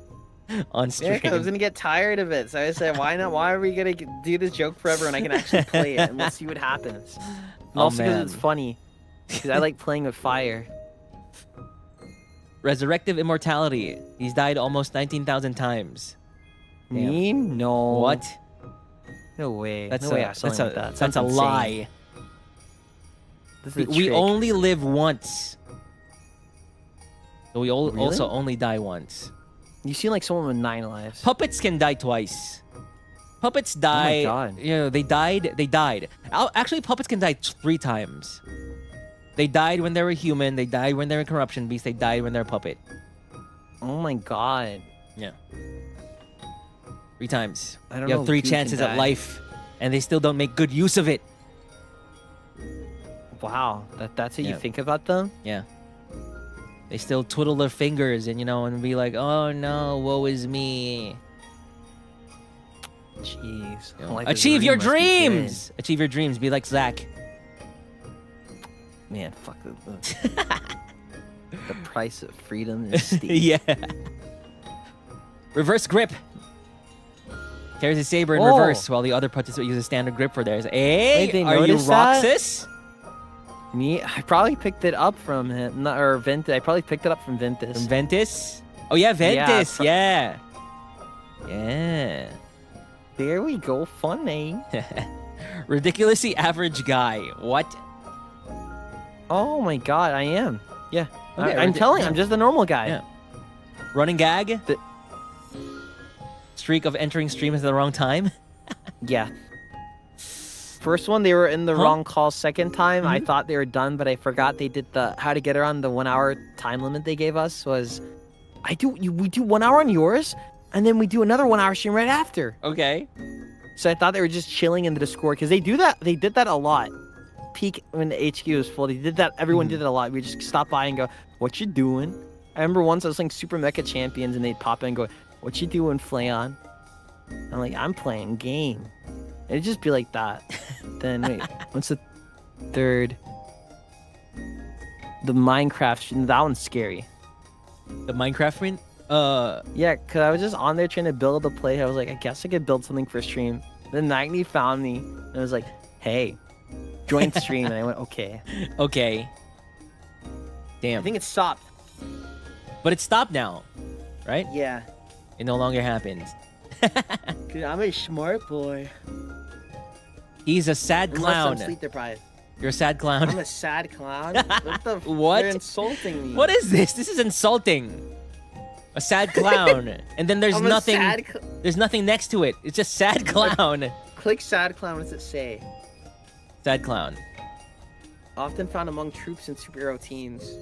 on stream. Yeah, 'cause I was gonna get tired of it, so I said, "Why not? Why are we gonna do this joke forever when I can actually play it and let's see what happens?" And also because it's funny, because I like playing with fire. Resurrective Immortality. He's died almost 19,000 times. Damn. Me? No. What? No way. That's no way. a, I saw that's like a, that. that's Sounds a insane. lie. This is a We trick. only live once. So we Really? also only die once. You seem like someone with 9 lives. Puppets can die twice. Puppets die. God. You know, they died. Actually, puppets can die 3 times. They died when they were human. They died when they were corruption beast. They died when they're a puppet. Oh my god. Yeah. 3 times. I don't You know have 3 who can chances at die. life, and they still don't make good use of it. Wow. That's how Yeah. you think about them? Yeah. They still twiddle their fingers and, and be like, oh no, woe is me. Jeez. You know, Life is Achieve your really must be good. dreams! Achieve your dreams. Be like Zach. Man, fuck the price of freedom is steep. Yeah. Reverse grip. Carries a saber in Oh. reverse while the other participant uses standard grip for theirs. Hey, Wait, they are you noticed that? Roxas? Me, I probably picked it up from him, not, or Ventus. I probably picked it up from Ventus. From Ventus? Oh yeah, Ventus. Yeah. Yeah. There we go. Funny. Ridiculously average guy. What? Oh my god, I am. Yeah. Okay, I'm telling you, I'm just a normal guy. Yeah. Running gag? Streak of entering stream at the wrong time? Yeah. First one, they were in the wrong call. Second time, I thought they were done, but I forgot they did the how to get around the 1 hour time limit they gave us was we do 1 hour on yours, and then we do another 1 hour stream right after. Okay. So I thought they were just chilling in the Discord because they do that. They did that a lot. Peak when the HQ was full, they did that. Everyone did it a lot. We just stop by and go, "What you doing?" I remember once I was playing Super Mecha Champions, and they'd pop in and go, "What you doing, Flayon?" I'm like, "I'm playing game." It'd just be like that. Then wait, what's the third? The Minecraft stream. That one's scary. The Minecraft print? Yeah, cause I was just on there trying to build a play. I was like, I guess I could build something for stream. Then Nightly found me and I was like, "Hey, join stream." And I went, "Okay." Okay. Damn. I think it stopped. But it stopped now, right? Yeah. It no longer happens. Cause I'm a smart boy. He's a sad Unless clown. I'm sleep deprived. You're a sad clown. I'm a sad clown. What the? What? You're insulting me. What is this? This is insulting. A sad clown. And then there's I'm a nothing. sad There's nothing next to it. It's just sad clown. Click sad clown. What does it say? Sad clown. Often found among troops and superhero teams.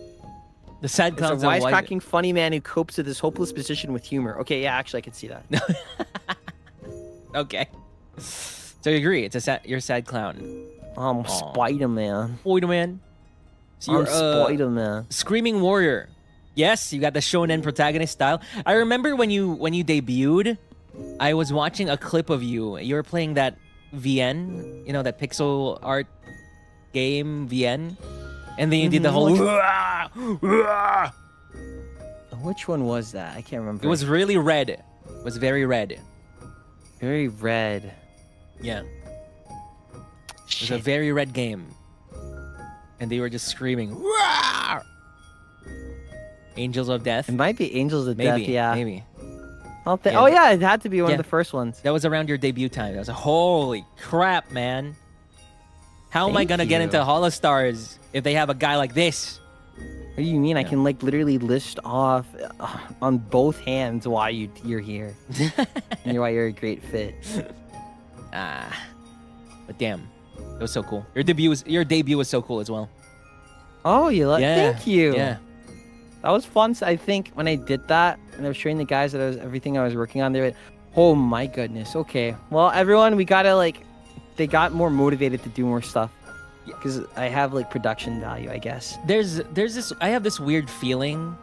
The sad It's clown's a a wise. wisecracking, funny man who copes with his hopeless position with humor. Okay, yeah, actually, I can see that. Okay. So you agree? It's a sad. You're a sad clown. I'm Spider-Man. Spider-Man. So I'm you're Spider-Man. Screaming Warrior. Yes, you got the shonen protagonist style. I remember when you debuted, I was watching a clip of you. You were playing that VN, you know, that pixel art game VN, and then you did the whole. Which one was that? I can't remember. It was really red. It was very red. very red. Yeah. It was a very red game. And they were just screaming, "Roar!" Angels of Death? It might be Angels of Death, yeah. Maybe. Oh Yeah. yeah, it had to be one Yeah. of the first ones. That was around your debut time. That was holy crap, man. How am I Thank gonna get you. into HOLOSTARS if they have a guy like this? What do you mean? I Yeah. can like literally list off on both hands why you're here. And why you're a great fit. But damn, it was so cool. Your debut was so cool as well. Oh, Yeah. thank you. Yeah. That was fun. I think when I did that and I was showing the guys that everything I was working on, they were like, "Oh my goodness, okay. Well, everyone, we gotta they got more motivated to do more stuff because I have like production value, I guess." There's this. I have this weird feeling,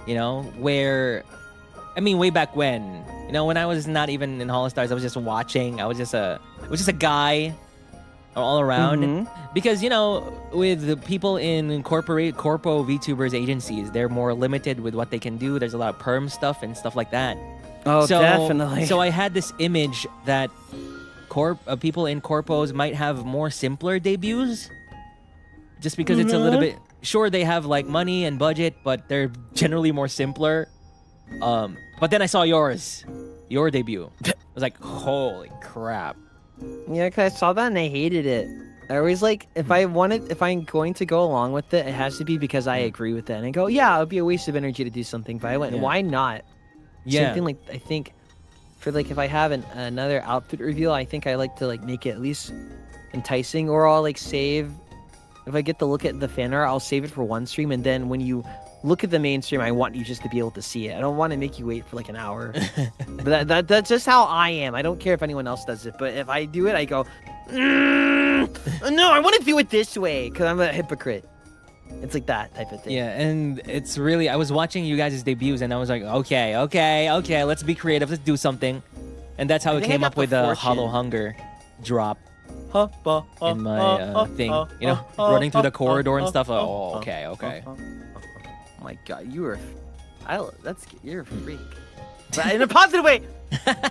you know, where, I mean, way back when, you know, when I was not even in HOLOSTARS, I was just watching. I was just a guy all around. Mhm. Because, you know, with the people in corpo VTubers agencies, they're more limited with what they can do. There's a lot of perm stuff and stuff like that. Oh, definitely. So I had this image that people in corpos might have more simpler debuts, just because it's a little bit. Sure, they have like money and budget, but they're generally more simpler. But then I saw your debut. I was like, holy crap. Yeah, because I saw that and I hated it. I always like, if I'm going to go along with it, it has to be because I agree with it. And I go, yeah, it would be a waste of energy to do something. But I went, Yeah. why not? Yeah. Same thing, like, I think, for like, if I have another outfit reveal, I think I like to like make it at least enticing, or I'll like save, if I get to look at the fan art, I'll save it for one stream. And then when you look at the main stream, I want you just to be able to see it. I don't want to make you wait for like an hour. But that's just how I am. I don't care if anyone else does it. But if I do it, I go, no, I want to do it this way because I'm a hypocrite. It's like that type of thing. Yeah, and it's really, I was watching you guys' debuts and I was like, okay, let's be creative, let's do something. And that's how I it think I came got up the with the fortune. Hollow Hunger drop in my thing. You know, running through the corridor and stuff. Oh, okay. Oh my god, you're a freak. But in a positive way.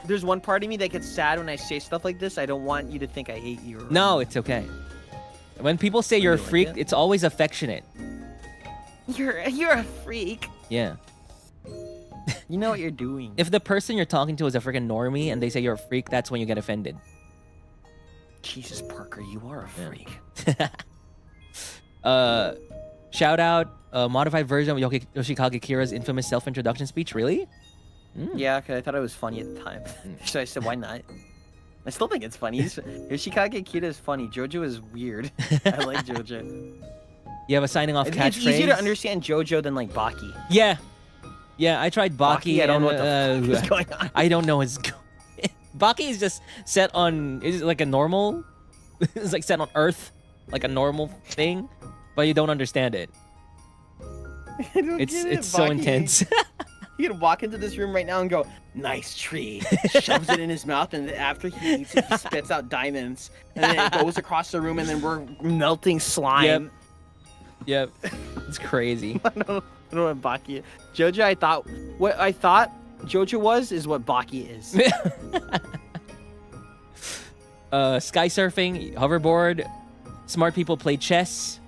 There's one part of me that gets sad when I say stuff like this. I don't want you to think I hate you. No, it's okay. When people say you're a freak, it's always affectionate. You're a freak. Yeah. You know what you're doing. If the person you're talking to is a freaking normie and they say you're a freak, that's when you get offended. Jesus, Parker, you are a freak. Shout out a modified version of Yoshikage Kira's infamous self-introduction speech. Really? Yeah, because I thought it was funny at the time. So I said, why not? I still think it's funny. Yoshikage Kira is funny. Jojo is weird. I like Jojo. You have a signing off I think catchphrase? it's easier to understand Jojo than like Baki. Yeah. Yeah, I tried Baki. I don't know what the fuck is going on. I don't know what's going Baki is just set on, is it like a normal? It's like set on Earth, like a normal thing, but you don't understand it. I don't get it, It's so Baki. intense. He could walk into this room right now and go, nice tree. Shoves it in his mouth, and after he eats it, he spits out diamonds. And then it goes across the room, and then we're melting slime. Yep. It's crazy. I don't know what Baki is. Jojo, what I thought Jojo was is what Baki is. Sky surfing, hoverboard, smart people play chess,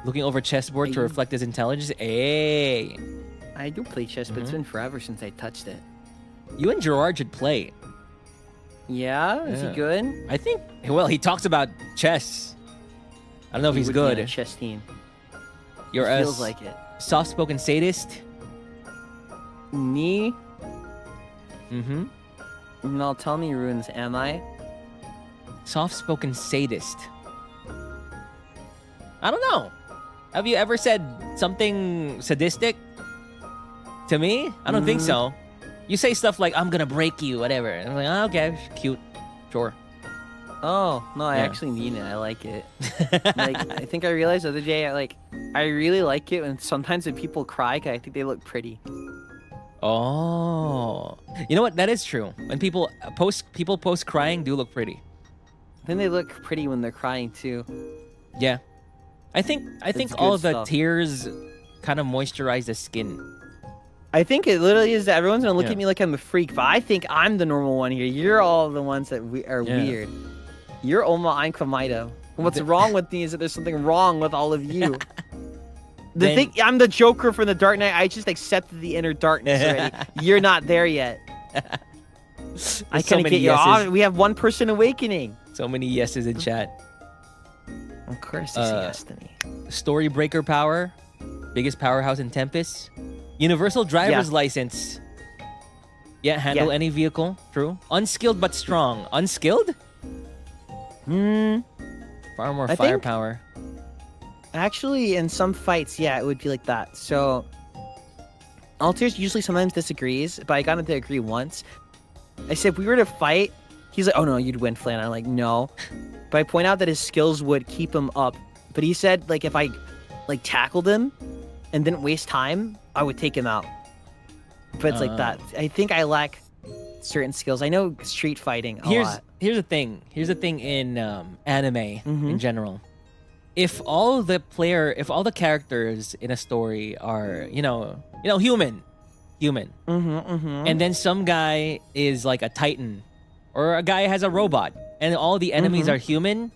looking over chessboard to reflect his intelligence. Hey. I do play chess, but it's been forever since I touched it. You and Gerard should play. Yeah? Is he Yeah. good? I think, well, he talks about chess. I don't know if He he's would be on good. a chess team. You're It a feels like it. soft-spoken sadist. Me? Mm-hmm. No, tell me, Runes, am I? Soft-spoken sadist. I don't know. Have you ever said something sadistic to me? I don't think so. You say stuff like, I'm gonna break you, whatever. And I'm like, oh, okay, cute. Sure. Oh, no, I Yeah. actually mean it. I like it. Like, I think I realized the other day, I really like it when sometimes when people cry, 'cause I think they look pretty. Oh. You know what? That is true. When people post crying do look pretty. Then they look pretty when they're crying too. Yeah. I think It's all good of the stuff. tears kind of moisturize the skin. I think it literally is that everyone's gonna look Yeah. at me like I'm a freak, but I think I'm the normal one here. You're all the ones that are Yeah. weird. You're Oma, I'm Kamaido. What's wrong with me is that there's something wrong with all of you. Then- I'm the Joker from the Dark Knight. I just accepted the inner darkness already. You're not there yet. I so can't many get you yeses. off. We have one person awakening. So many yeses in chat. Of course, they say yes to me. Story breaker power. Biggest powerhouse in Tempus. Universal driver's license. Yeah, handle Yeah. any vehicle. True. Unskilled but strong. Unskilled? Far more I think- firepower. Actually, in some fights, yeah, it would be like that. So, Alters usually sometimes disagrees, but I got him to agree once. I said, if we were to fight, he's like, oh no, you'd win, Flan. I'm like, no. But I point out that his skills would keep him up. But he said, like, if I, like, tackled him and didn't waste time, I would take him out. But it's like that. I think I lack certain skills. I know street fighting a lot. Here's the thing. Here's the thing in anime Mm-hmm. in general. If all the characters in a story are, human, and then some guy is like a titan, or a guy has a robot, and all the enemies Mm-hmm. are human,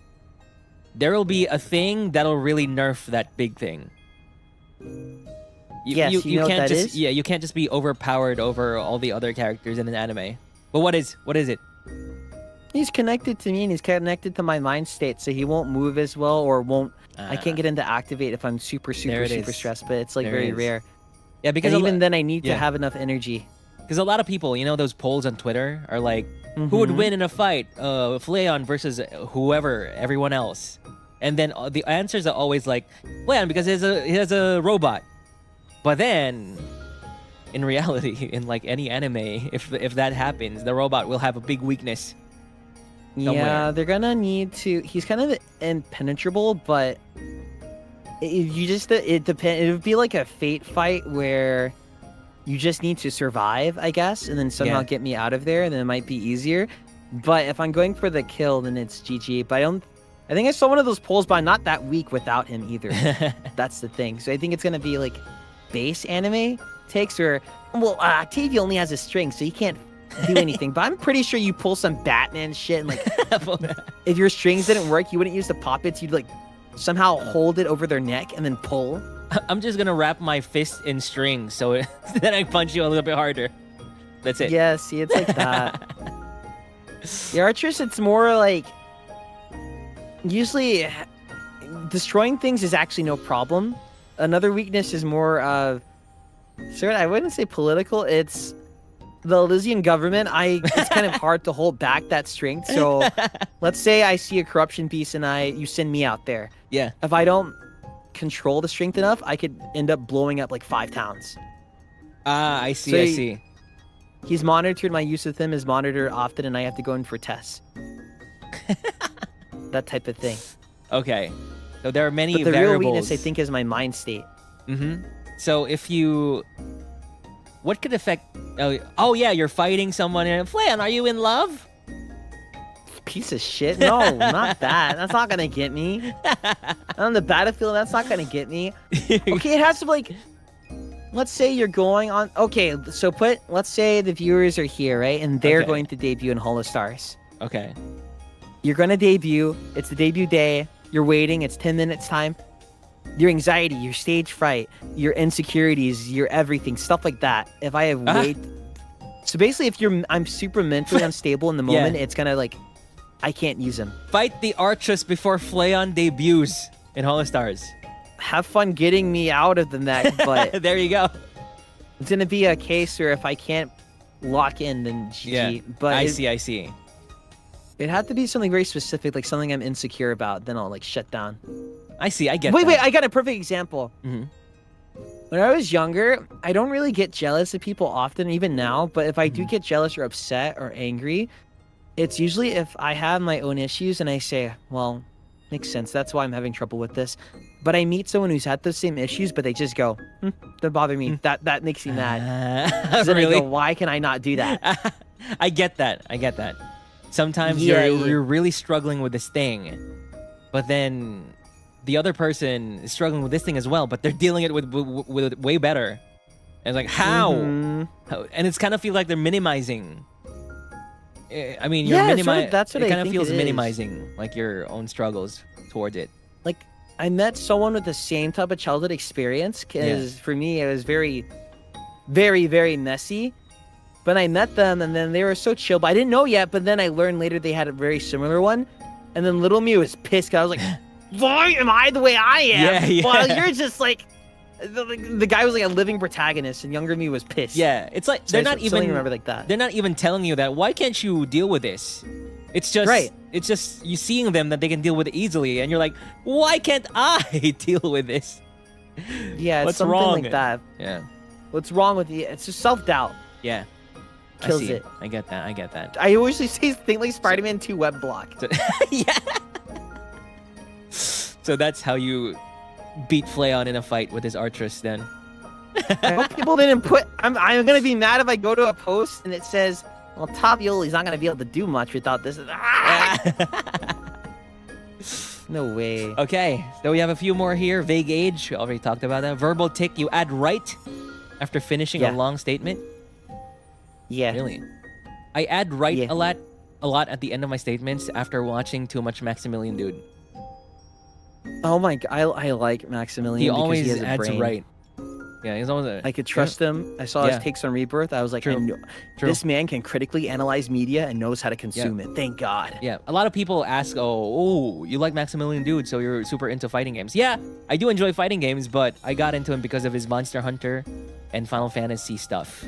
there will be a thing that'll really nerf that big thing. Yes, you know what can't that just is? you can't just be overpowered over all the other characters in an anime. But what is it? He's connected to me and he's connected to my mind state, so he won't move as well or won't. I can't get him to activate if I'm super There it is. stressed, but it's like There very it is. rare. Yeah, because And even then, I need to yeah. have enough energy. Because a lot of people, those polls on Twitter are like, who would win in a fight? Flayon versus whoever, everyone else. And then the answers are always like, Flayon, because he has a robot. But then, in reality, in like any anime, if that happens, the robot will have a big weakness. Yeah, Somewhere. they're gonna need to. He's kind of impenetrable, but it depends. It would be like a fate fight where you just need to survive, I guess, and then somehow Yeah. get me out of there, and then it might be easier. But if I'm going for the kill, then it's GG. But I think I saw one of those polls, but I'm not that weak without him either. That's the thing. So I think it's gonna be like base anime takes, or Octavio only has a string, so he can't do anything, but I'm pretty sure you pull some Batman shit and like if your strings didn't work, you wouldn't use the poppets. You'd like somehow hold it over their neck and then pull. I'm just gonna wrap my fist in strings so then I punch you a little bit harder. That's it. Yeah, see, it's like that. The Archers, it's more like usually destroying things is actually no problem. Another weakness is more sir, I wouldn't say political. It's the Elysian government. It's kind of hard to hold back that strength. So let's say I see a corruption piece and you send me out there. Yeah. If I don't control the strength enough, I could end up blowing up like 5 towns. I see, So I see. He's monitored. My use of him is monitored often, and I have to go in for tests. That type of thing. Okay. So there are many But the real variables. weakness, I think, is my mind state. Mm-hmm. So if you... What could affect... Oh, yeah, you're fighting someone and... Flayon, are you in love? Piece of shit. No, not that. That's not gonna get me. On the battlefield, that's not gonna get me. Okay, it has to like... Let's say you're going on... Okay, so let's say the viewers are here, right? And they're Okay. going to debut in HOLOSTARS. Okay. You're gonna debut. It's the debut day. You're waiting. It's 10 minutes time. Your anxiety, your stage fright, your insecurities, your everything, stuff like that. If I have wait... So basically, I'm super mentally unstable in the Yeah. moment, it's gonna like... I can't use him. Fight the Archers before Flayon debuts in HOLOSTARS. Have fun getting me out of the neck, but There you go. it's gonna be a case where if I can't lock in, then GG. Yeah, But I see. it had to be something very specific, like something I'm insecure about. Then I'll like shut down. I see, I get Wait, that. I got a perfect example. Mhm. When I was younger, I don't really get jealous of people often, even now. But if I do get jealous or upset or angry, it's usually if I have my own issues and I say, well, makes sense. That's why I'm having trouble with this. But I meet someone who's had those same issues, but they just go, don't bother me. That makes me mad. So then Really? I go, why can I not do that? I get that. Sometimes Yeah, you're really struggling with this thing, but then the other person is struggling with this thing as well, but they're dealing it with it way better. And it's like, how? Mhm. And it's kind of feel like they're minimizing. I mean, you're Yeah, sort of, minimizing. that's what it I kind of think feels it is. minimizing, like your own struggles towards it. Like, I met someone with the same type of childhood experience, because for me, it was very, very, very messy. But I met them, and then they were so chill. But I didn't know yet, but then I learned later they had a very similar one. And then little me was pissed, because I was like, why am I the way I am? Yeah. While you're just like... The guy was like a living protagonist, and younger me was pissed. Yeah, it's like So they're I not suddenly even remember like that. They're not even telling you that. Why can't you deal with this? It's just Right. It's just you seeing them that they can deal with it easily, and you're like, why can't I deal with this? Yeah, it's What's something wrong? like that. Yeah, What's wrong with you? It's just self-doubt. yeah. Kills I see. it. I get that. I always say things like Spider-Man 2 web block. So, yeah. So that's how you beat Flayon in a fight with his Archers, then. I hope people didn't put... I'm gonna be mad if I go to a post and it says, well, Octavio, he's not gonna be able to do much without this. No way. Okay, so we have a few more here. Vague age, we already talked about that. Verbal tick, you add right after finishing Yeah. a long statement. Yeah. Really? I add right Yeah. a lot at the end of my statements after watching too much Maximilian Dude. Oh my god, I like Maximilian He because always he has a adds brain. right. Yeah, he's always I could trust him. I saw Yeah. his takes on Rebirth. I was like, I True. know, True. this man can critically analyze media and knows how to consume it. Thank God. Yeah, a lot of people ask, oh, you like Maximilian Dude, so you're super into fighting games. Yeah, I do enjoy fighting games, but I got into him because of his Monster Hunter and Final Fantasy stuff.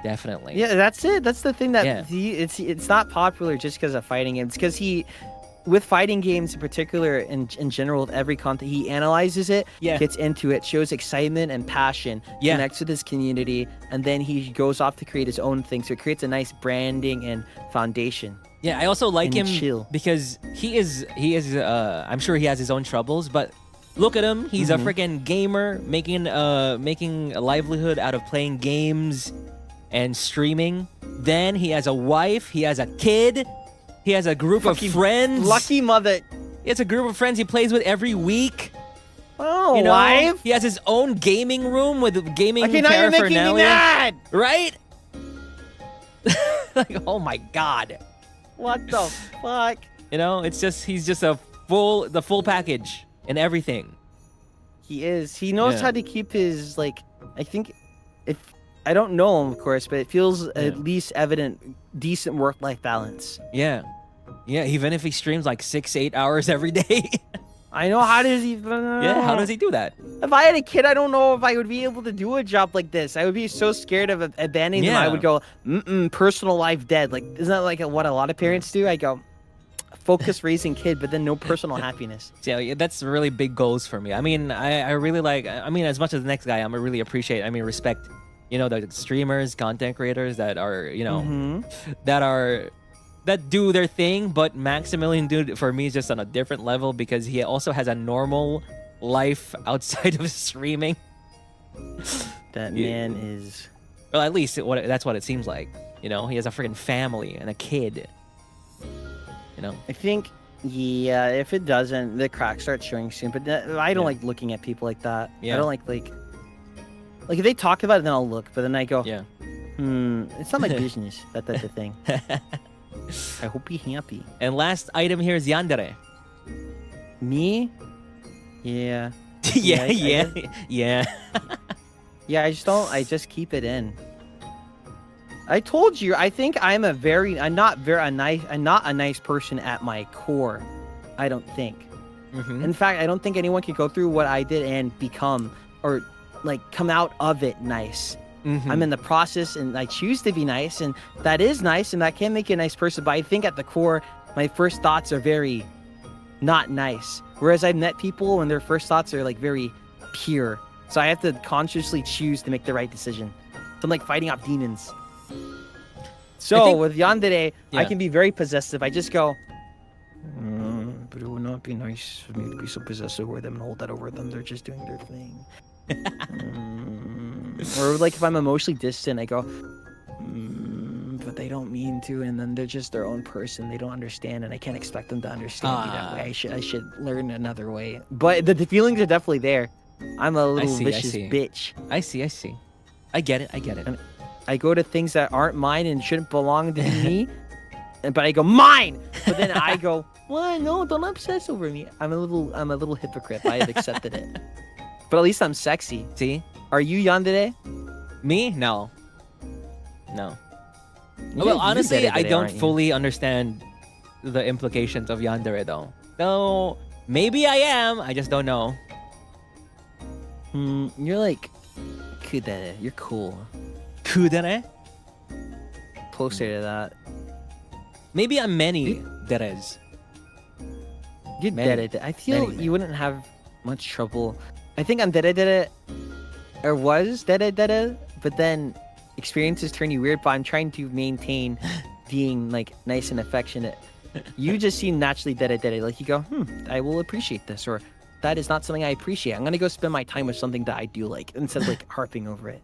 Definitely. Yeah, that's it. That's the thing that Yeah. it's not popular just because of fighting games. Because with fighting games in particular, in general, with every content, he analyzes it, Yeah. gets into it, shows excitement and passion, Yeah. connects with his community, and then he goes off to create his own thing. So it creates a nice branding and foundation. Yeah, I also like him And chill. because he is I'm sure he has his own troubles, but look at him. He's a freaking gamer making a livelihood out of playing games and streaming. Then he has a wife, he has a kid, he has a group of Fucking friends. Lucky mother. He has a group of friends he plays with every week. Oh, You know, wife. he has his own gaming room with gaming Okay, now you're making me paraphernalia. mad. Right? Like, oh my god. What the fuck? You know, it's just he's just the full package and everything. He is. He knows Yeah. how to keep his like. I think, if I don't know him, of course, but it feels at least evident, decent work-life balance. Yeah. Yeah, even if he streams like 6-8 hours every day. I know. How does he? Yeah, how does he do that? If I had a kid, I don't know if I would be able to do a job like this. I would be so scared of abandoning them. I Yeah. would go, personal life dead. Like, isn't that like what a lot of parents do? I go, focus raising kid, but then no personal happiness. Yeah, that's really big goals for me. I mean, I really like, I mean, as much as the next guy, I'm really appreciate, I mean, respect, you know, the streamers, content creators that are, you know, that do their thing, but Maximilian dude for me is just on a different level because he also has a normal life outside of streaming. That man is. Well, at least that's what it seems like. You know, he has a freaking family and a kid. You know, I think, yeah, if it doesn't, the crack starts showing soon. But I don't like looking at people like that. Yeah. I don't like if they talk about it, then I'll look. But then I go, yeah. It's not my business. That's the thing. I hope you're happy. And last item here is Yandere. Me? Yeah. yeah. Yeah, I just keep it in. I told you, I think I'm not a nice person at my core. I don't think. In fact, I don't think anyone can go through what I did and become, or like come out of it nice. I'm in the process and I choose to be nice, and that is nice, and that can make you a nice person. But I think at the core, my first thoughts are very not nice. Whereas I've met people and their first thoughts are like very pure. So I have to consciously choose to make the right decision. So I'm like fighting off demons. So with Yandere, I can be very possessive. I just go, but it would not be nice for me to be so possessive with them and hold that over them. They're just doing their thing. Or like if I'm emotionally distant, I go, but they don't mean to, and then they're just their own person. They don't understand, and I can't expect them to understand me that way. I should learn another way. But the feelings are definitely there. I'm a little vicious bitch. I see. I get it. And I go to things that aren't mine and shouldn't belong to me, but I go mine. But then I go, well, no, don't obsess over me. I'm a little hypocrite. I have accepted it. But at least I'm sexy. See? Are you yandere? Me? No. You're Well, honestly, yandere, I don't aren't you? fully understand the implications of yandere though. Though maybe I am. I just don't know. You're like kudere. You're cool. Kudere? Closer to that. Maybe I'm many deres. You're Many. dere. I feel Many. you wouldn't have much trouble. I think I'm dere, or was dere, but then experiences turn you weird. But I'm trying to maintain being like nice and affectionate. You just seem naturally dere. Like you go, I will appreciate this, or that is not something I appreciate. I'm gonna go spend my time with something that I do like instead of like harping over it.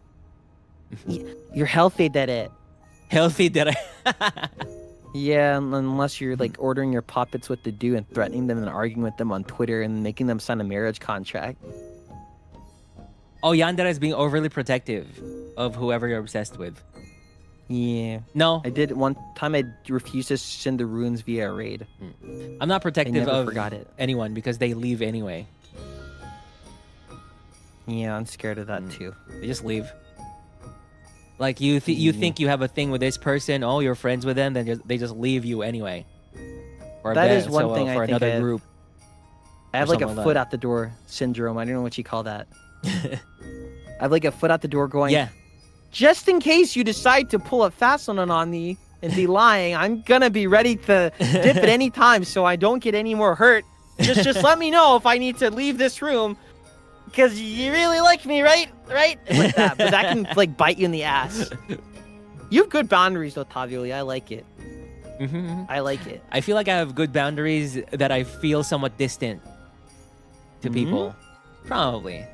You're healthy dere. Healthy dere. Yeah, unless you're like ordering your puppets what to do and threatening them and arguing with them on Twitter and making them sign a marriage contract. Oh, yandere is being overly protective of whoever you're obsessed with. Yeah. No, I did one time. I refused to send the runes via a raid. I'm not protective never of forgot it. anyone because they leave anyway. Yeah, I'm scared of that too. They just leave. Like you think you have a thing with this person, oh, you're friends with them, then they just leave you anyway. Or That is one thing I for think another I have. group. I have Or like a something like foot that. out the door syndrome. I don't know what you call that. I have like a foot out the door going, Yeah. just in case you decide to pull a fast one on me and be lying, I'm gonna be ready to dip at any time so I don't get any more hurt. Just let me know if I need to leave this room because you really like me, right? Right? Like that. But that can like bite you in the ass. You have good boundaries, Octavio. I like it. I like it. I feel like I have good boundaries that I feel somewhat distant to people. Probably.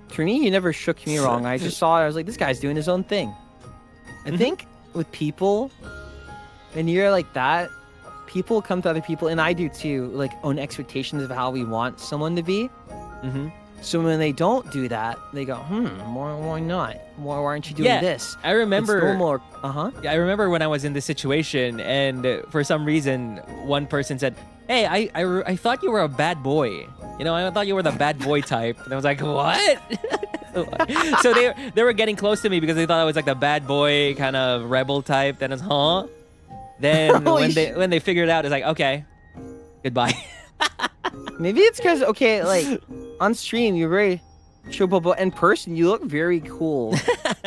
For me, you never shook me wrong. I just saw it. I was like, this guy's doing his own thing. I think with people, when you're like that, people come to other people, and I do too, like own expectations of how we want someone to be. So when they don't do that, they go, why not? Why aren't you doing this? I remember. It's normal. Yeah, I remember when I was in this situation, and for some reason, one person said, "Hey, I thought you were a bad boy. You know, I thought you were the bad boy type." And I was like, "What?" So they were getting close to me because they thought I was like the bad boy kind of rebel type. Then it's Then when they figured it out, it's like, okay, goodbye. Maybe it's because, okay, like, on stream, you're very chill, but in person, you look very cool.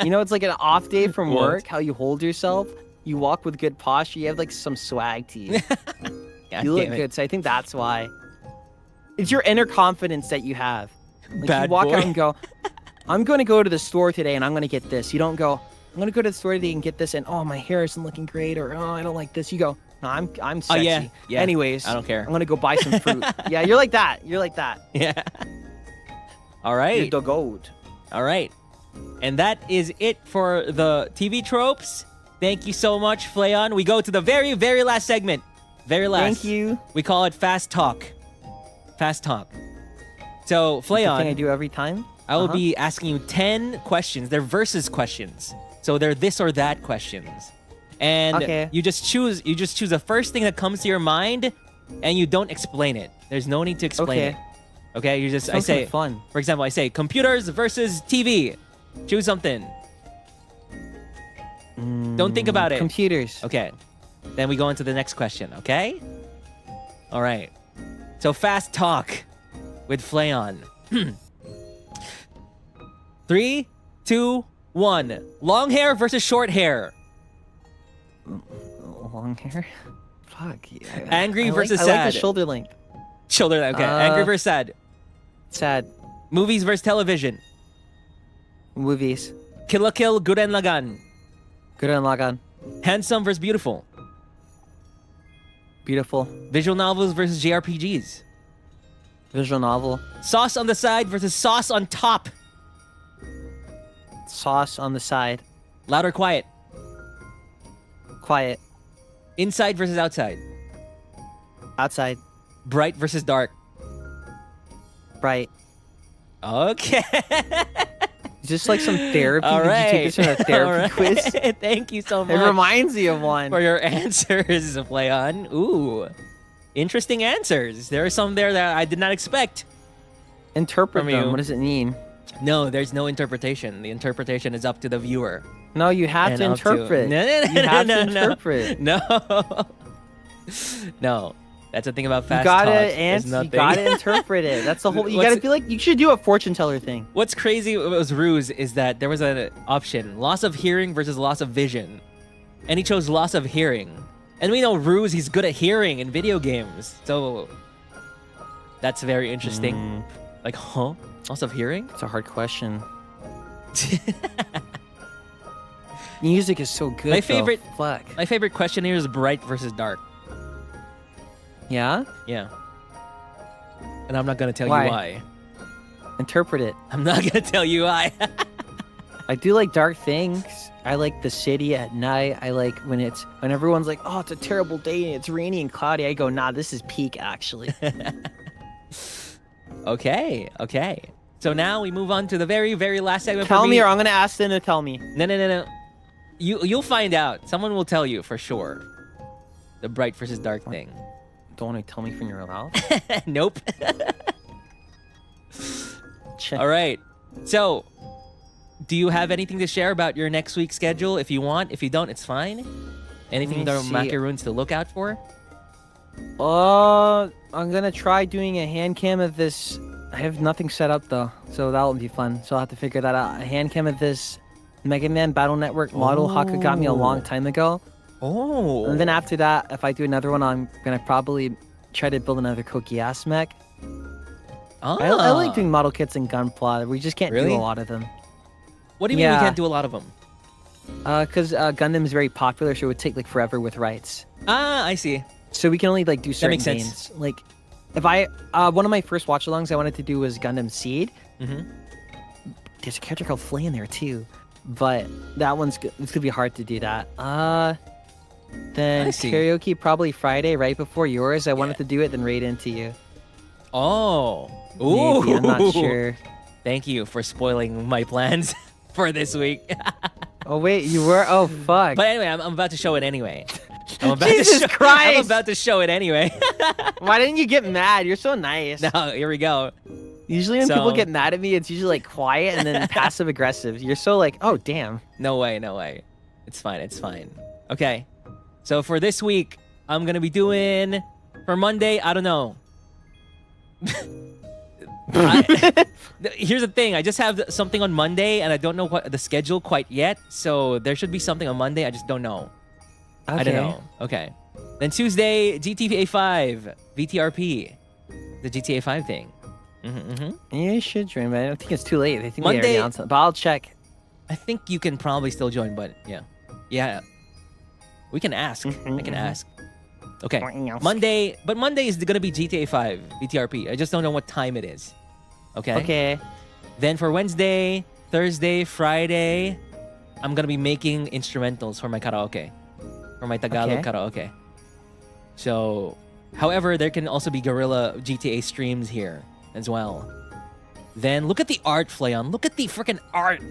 You know, it's like an off day from What? work, how you hold yourself. You walk with good posture. You have, like, some swag to you. God You look damn it. good, so I think that's why. It's your inner confidence that you have. Like, Bad you walk boy. out and go, I'm going to go to the store today, and I'm going to get this. You don't go, I'm going to go to the store today and get this, and, oh, my hair isn't looking great, or, oh, I don't like this. You go, no, I'm sexy. yeah. Anyways, I don't care. I'm going to go buy some fruit. Yeah, you're like that. You're like that. Yeah. All You're right. the goat. All right. And that is it for the TV tropes. Thank you so much, Flayon. We go to the very, very last segment. Very last. Thank you. We call it Fast Talk. Fast Talk. So, The thing I Flayon, do every time. I will be asking you 10 questions. They're versus questions. So they're this or that questions. And Okay. you just choose the first thing that comes to your mind and you don't explain it. There's no need to explain Okay. it. Okay? You just I Sounds say kinda fun. For example, I say computers versus TV. Choose something. Don't think about it. Computers. Okay. Then we go into the next question, okay? All right. So fast talk with Flayon. 3, 2, 1. Long hair versus short hair. Long hair. Fuck. Yeah. Angry versus I like sad. the shoulder length. Shoulder. Okay. Angry versus sad. Sad. Movies versus television. Movies. Kill la Kill, Guren Lagan. Good on Lagan. Handsome versus beautiful. Beautiful. Visual novels versus JRPGs. Visual novel. Sauce on the side versus sauce on top. Sauce on the side. Loud or quiet. Quiet. Inside versus outside. Outside. Bright versus dark. Bright. Okay. Is this like some therapy? All right. Did you take this from a therapy All right. quiz? Thank you so It much reminds me of one. for your answers, Flayon. Ooh, interesting answers. There are some there that I did not expect. Interpret from them. you. What does it mean? No, there's no interpretation. The interpretation is up to the viewer. No, you have And to up to- interpret. No, no, no, You have no, to no. interpret. No. No. That's the thing about You fast gotta talk. answer. You nothing. gotta interpret it. That's the whole. You What's- gotta be like. You should do a fortune teller thing. What's crazy was Ruse is that there was an option: loss of hearing versus loss of vision, and he chose loss of hearing. And we know Ruse, he's good at hearing in video games, so that's very interesting. Like, huh? Loss of hearing? It's a hard question. Music is so good. My though. favorite- Fuck. My favorite question here is bright versus dark. Yeah. Yeah. And I'm not gonna tell Why? you why. Interpret it. I'm not gonna tell you why. I do like dark things. I like the city at night. I like when everyone's like, oh, it's a terrible day and it's rainy and cloudy. I go, nah, this is peak actually. Okay. So now we move on to the very, very last segment. Tell for me, or I'm gonna ask them to tell me. No. You'll find out. Someone will tell you for sure. The bright versus dark thing. Don't want to tell me when you're allowed. Nope. Check. All right. So, do you have anything to share about your next week's schedule? If you want, if you don't, it's fine. Anything Let that me see. Machiroons to look out for? I'm gonna try doing a hand cam of this. I have nothing set up though, so that'll be fun. So I'll have to figure that out. A hand cam of this Mega Man Battle Network model Haku got me a long time ago. Oh. And then after that, if I do another one, I'm gonna probably try to build another Kokias mech. I like doing model kits and Gunpla. We just can't Really? do a lot of them. What do you mean we Yeah. can't do a lot of them? Because Gundam is very popular, so it would take like forever with rights. I see. So we can only like do certain makes sense. games. Like, if I one of my first watch-alongs I wanted to do was Gundam Seed. Mm-hmm. There's a character called Flay in there too, but that one's it's gonna be hard to do that. Then I see. karaoke probably Friday right before yours. I wanted to do it, then raid into you. Oh. Maybe, I'm not Ooh. sure. Thank you for spoiling my plans for this week. Oh wait, you were? Oh fuck. But anyway, I'm about to show it anyway. I'm about Jesus to show, Christ! I'm about to show it anyway. Why didn't you get mad? You're so nice. Now, here we go. Usually when people So- get mad at me, it's usually like quiet and then passive aggressive. You're so like, oh damn. No way, no way. It's fine, it's fine. Okay. So for this week, I'm going to be doing... For Monday, I don't know. Here's the thing. I just have something on Monday, and I don't know what the schedule quite yet. So there should be something on Monday. I just don't know. I don't know. Okay. Then Tuesday, GTA 5 VTRP. The GTA 5 thing. Yeah, you should join, but I don't think it's too late. I think Monday- they already announced it, but I'll check. I think you can probably still join, but yeah. Yeah. We can ask. I can ask. Okay. Monday, but Monday is going to be GTA 5 VTRP. I just don't know what time it is. Okay? Okay. Then for Wednesday, Thursday, Friday, I'm going to be making instrumentals for my karaoke. For my Tagalog Okay. karaoke. So, however, there can also be guerrilla GTA streams here as well. Then look at the art, Flayon. Look at the freaking art.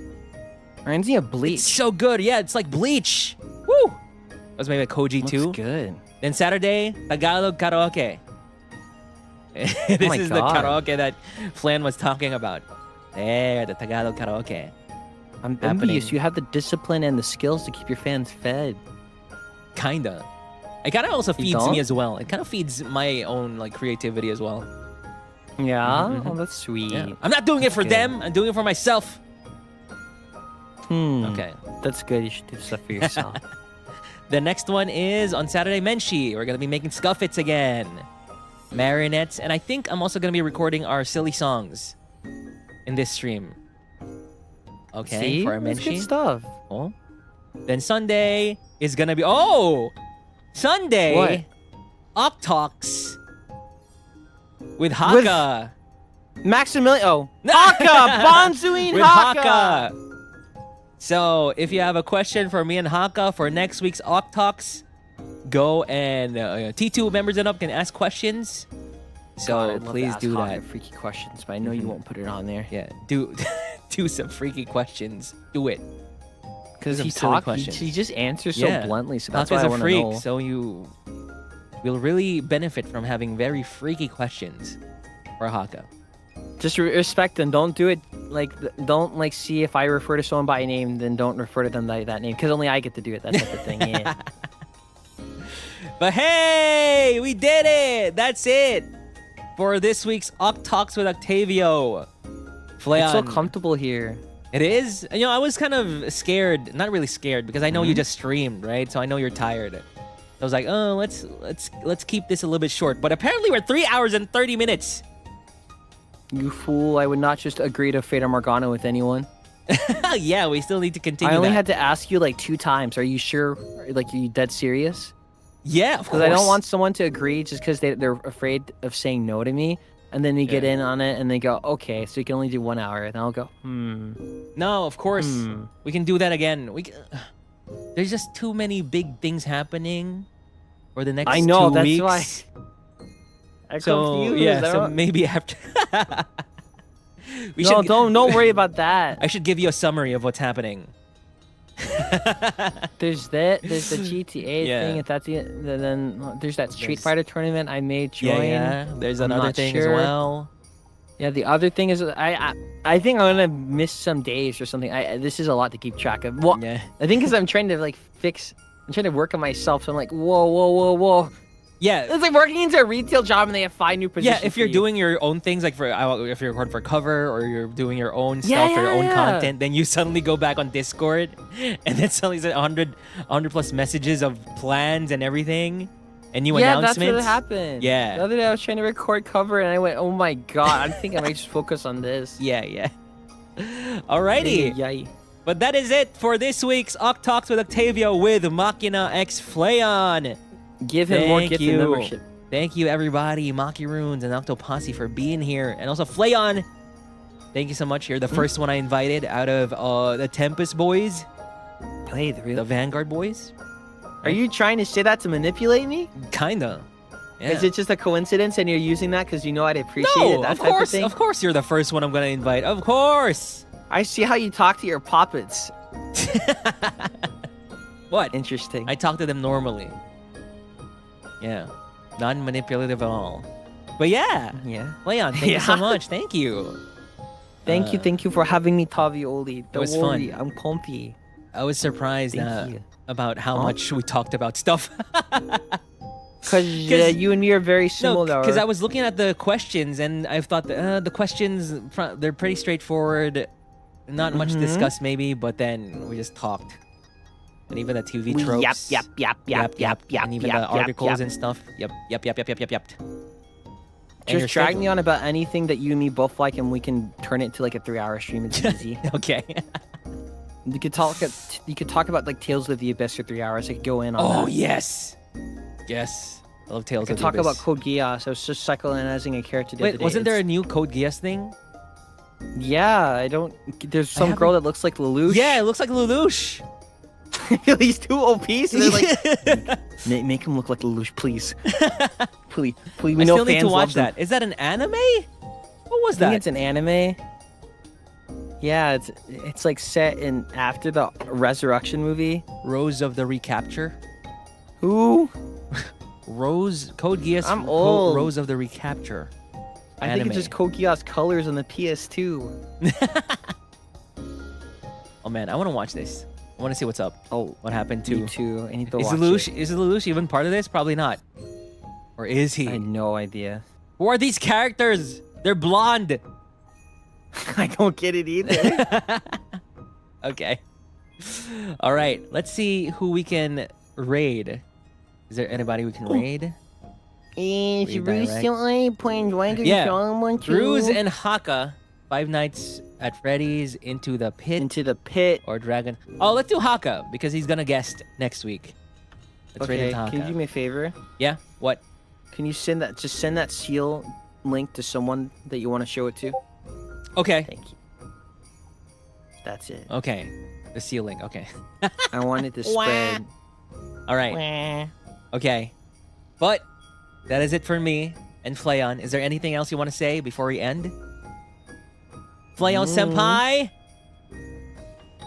Reminds me of Bleach. It's so good. Yeah, it's like Bleach. Woo! That was maybe Koji Looks too. good. Then Saturday, Tagalog karaoke. This my is God. the karaoke that Flan was talking about. There, the Tagalog karaoke. I'm Happening. envious. You have the discipline and the skills to keep your fans fed. Kinda. It kind of also You feeds me don't? as well. It kind of feeds my own like creativity as well. Yeah? Oh, that's sweet. Yeah. I'm not doing it for good. them. I'm doing it for myself. Okay. Okay. That's good. You should do stuff for yourself. The next one is on Saturday, Menshi. We're going to be making scuffits again. Marionettes. And I think I'm also going to be recording our silly songs in this stream. Okay, See? for our That's good Menshi. stuff. Oh. Then Sunday is going to be... Oh! Sunday! OcTalks. With Haka. Maximilian. Oh. Haka! Bonzuin With Haka! Haka. So, if you have a question for me and Haka for next week's OcTalks, go and T2 members and up can ask questions. So God, I'd love to please ask do Haka that. freaky questions, but I know you won't put it on there. Yeah, do do some freaky questions. Do it. Because Some he silly talks, questions. he just answers so Yeah. bluntly, so that's Haka's why I a want to freak, know. so you will really benefit from having very freaky questions for Haka. Just respect them. Don't do it like, don't like see if I refer to someone by name, then don't refer to them by that name. Because only I get to do it. That type of thing. Yeah. But hey, we did it! That's it for this week's OcTalks with Octavio. Flayon. It's so comfortable here. It is. You know, I was kind of scared. Not really scared because I know you just streamed, right? So I know you're tired. I was like, oh, let's keep this a little bit short. But apparently we're 3 hours and 30 minutes. You fool! I would not just agree to Fata Morgana with anyone. Yeah, we still need to continue. I only that. had to ask you like 2 times. Are you sure? Like, are you dead serious? Yeah, of Because course. I don't want someone to agree just because they're afraid of saying no to me. And then we get in on it and they go, okay, so you can only do 1 hour. And I'll go, No, of course. We can do that again. There's just too many big things happening for the next I know, 2 that's weeks. why. I'm So confused. yeah, I so don't- maybe after. No, don't worry about that. I should give you a summary of what's happening. There's that. There's the GTA Yeah. thing. If that's the then there's that Street There's- Fighter tournament I may join. Yeah. There's I'm another not thing sure. as well. Yeah, the other thing is I think I'm gonna miss some days or something. This is a lot to keep track of. Well, Yeah. I think because I'm trying to like I'm trying to work on myself. So I'm like, whoa. Yeah. It's like working into a retail job and they have 5 new positions. Yeah, if for you're you. doing your own things, like if you're recording for cover or you're doing your own stuff Yeah, or your yeah, own yeah. content, then you suddenly go back on Discord and then suddenly there's 100 plus messages of plans and everything and new yeah, that's announcements. what happened. Yeah. The other day I was trying to record cover and I went, oh my god, I think I might just focus on this. Yeah. Alrighty. Yay. But that is it for this week's OcTalks with Octavio with Machina X Flayon. Give him more Thank gift you. and membership. Thank you, everybody, Machiroons and Octoposse, for being here. And also, Flayon, thank you so much. You're the first one I invited out of the Tempus boys, Play the real. the Vanguard boys. Are you trying to say that to manipulate me? Kinda. Yeah. Is it just a coincidence and you're using that because you know I'd appreciate it? No, That of type course, of thing? of course, you're the first one I'm gonna invite. Of course. I see how you talk to your poppets. What? Interesting. I talk to them normally. Yeah, non-manipulative at all. But yeah, Yeah. Leon, thank you so Yeah. much. Thank you. Thank you for having me, Tavioli. Don't was worry, fun. I'm comfy. I was surprised Thank you. about how Huh? much we talked about stuff. Because you and me are very No, similar. because I was looking at the questions and I thought the questions they're pretty straightforward, not much discussed maybe, but then we just talked, and even the TV tropes. Yep. And even the articles and stuff. Yep. And your Just drag schedule. me on about anything that you and me both like, and we can turn it into like a 3-hour stream. It's easy. Okay. You could talk about like Tales of the Abyss for 3 hours. I could go in on Oh that. yes. I love Tales I could of the talk Abyss. about Code Geass. I was just psychoanalyzing a character the other Wait, day. wasn't there a It's- new Code Geass thing? Yeah, I don't. There's some girl that looks like Lelouch. Yeah, it looks like Lelouch. He's too OP, so they're like, make him look like Lelouch, please. please. We I know still need fans to love watch them. that. Is that an anime? What was I think that? it's an anime. Yeah, it's like set in after the Resurrection movie. Rose of the Recapture. Who? Code Geass. I'm old. Rose of the Recapture. I think it's just Code Geass colors on the PS2. Oh man, I want to watch this. I want to see what's up. Oh, What happened to? me too. I need to Is watch Lelouch? it. Is Lelouch even part of this? Probably not. Or is he? I had no idea. Who are these characters? They're blonde. I don't get it either. Okay. All right. Let's see who we can raid. Is there anybody we can raid? Is Redirect. recently playing Dragon Yeah. Someone too. Ruse and Haka. 5 Nights at Freddy's, Into the Pit, Into the pit. or Dragon. Oh, let's do Haka because he's gonna guest next week. Let's raid Okay, into Haka. can you do me a favor? Yeah. What? Can you send that seal link to someone that you want to show it to? Okay. Thank you. That's it. Okay. The ceiling. Okay. I wanted to spread. All right. Okay. But that is it for me and Flayon. Is there anything else you want to say before we end? Flayon senpai?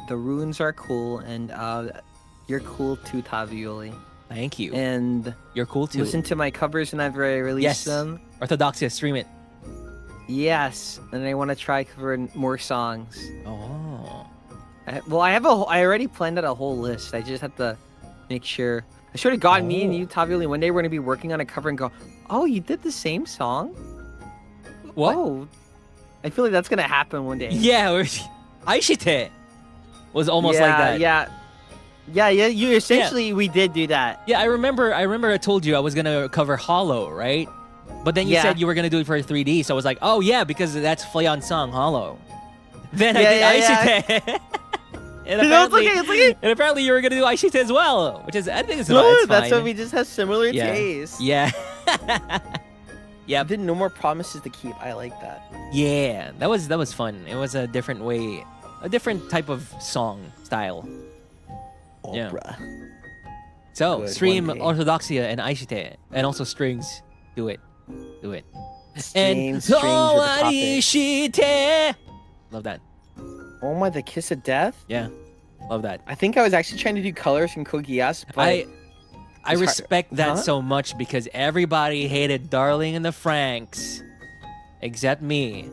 The runes are cool, and you're cool too, Tavioli. Thank you. And You're cool too. listen to my covers whenever I release Yes. them. Orthodoxia, stream it. Yes, and I want to try covering more songs. Oh. I already planned out a whole list. I just have to make sure. I should have gotten me and you, Tavioli, one day we're gonna be working on a cover and go, oh, you did the same song? What? Oh, I feel like that's gonna happen one day. Yeah, Aishite was almost like that. Yeah. You essentially we did do that. Yeah, I remember I told you I was gonna cover Hollow, right? But then you Yeah. said you were gonna do it for 3D, so I was like, oh yeah, because that's Flayon's song, Hollow. Then I did Aishite. And No, it's apparently, okay, it's okay. and apparently you were gonna do Aishite as well, which is I think it's, No, it's that's fine. what we just have similar Yeah. tastes. Yeah. I did No More Promises to Keep. I like that. Yeah, that was fun. It was a different way, a different type of song style. Yeah. So Good, stream one day. Orthodoxia and Aishite, and also strings. Do it. Strings, strings with the puppet. Aishite. Love that. Oh my, the Kiss of Death? Yeah, love that. I think I was actually trying to do colors from Code Geass, but I it's hard- respect that Huh? so much because everybody hated Darling in the Franxx, except me.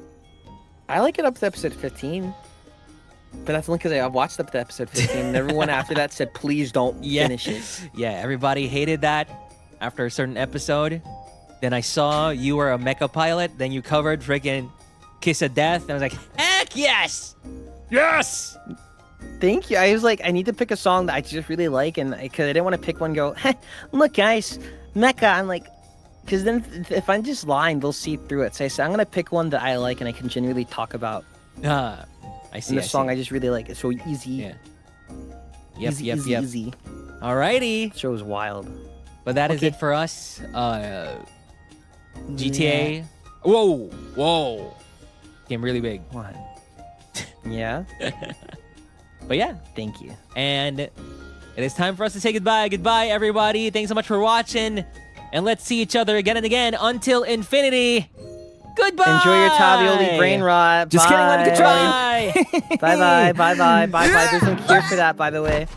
I like it up to episode 15. But that's only because I watched up to episode 15, and everyone after that said, please don't Yeah. finish it. Yeah, everybody hated that after a certain episode. Then I saw you were a mecha pilot. Then you covered freaking Kiss of Death. And I was like, heck yes! Yes! Thank you. I was like, I need to pick a song that I just really like, and because I didn't want to pick one and go, hey, look, guys, Mecha. I'm like, because then if I'm just lying, they'll see through it. So I said, I'm going to pick one that I like and I can genuinely talk about. I see. And the I song see. I just really like. It's so easy. Yeah. Yep, easy, yep, easy, yep. easy. Alrighty. The show is wild. But that is Okay. it for us. GTA. Whoa. Came really big. What? Yeah? But yeah. Thank you. And it is time for us to say goodbye. Goodbye, everybody. Thanks so much for watching. And let's see each other again and again until infinity. Goodbye. Enjoy your tavioli brain rot. Just kidding. Let me Bye. try. Bye. There's some cure for that, by the way.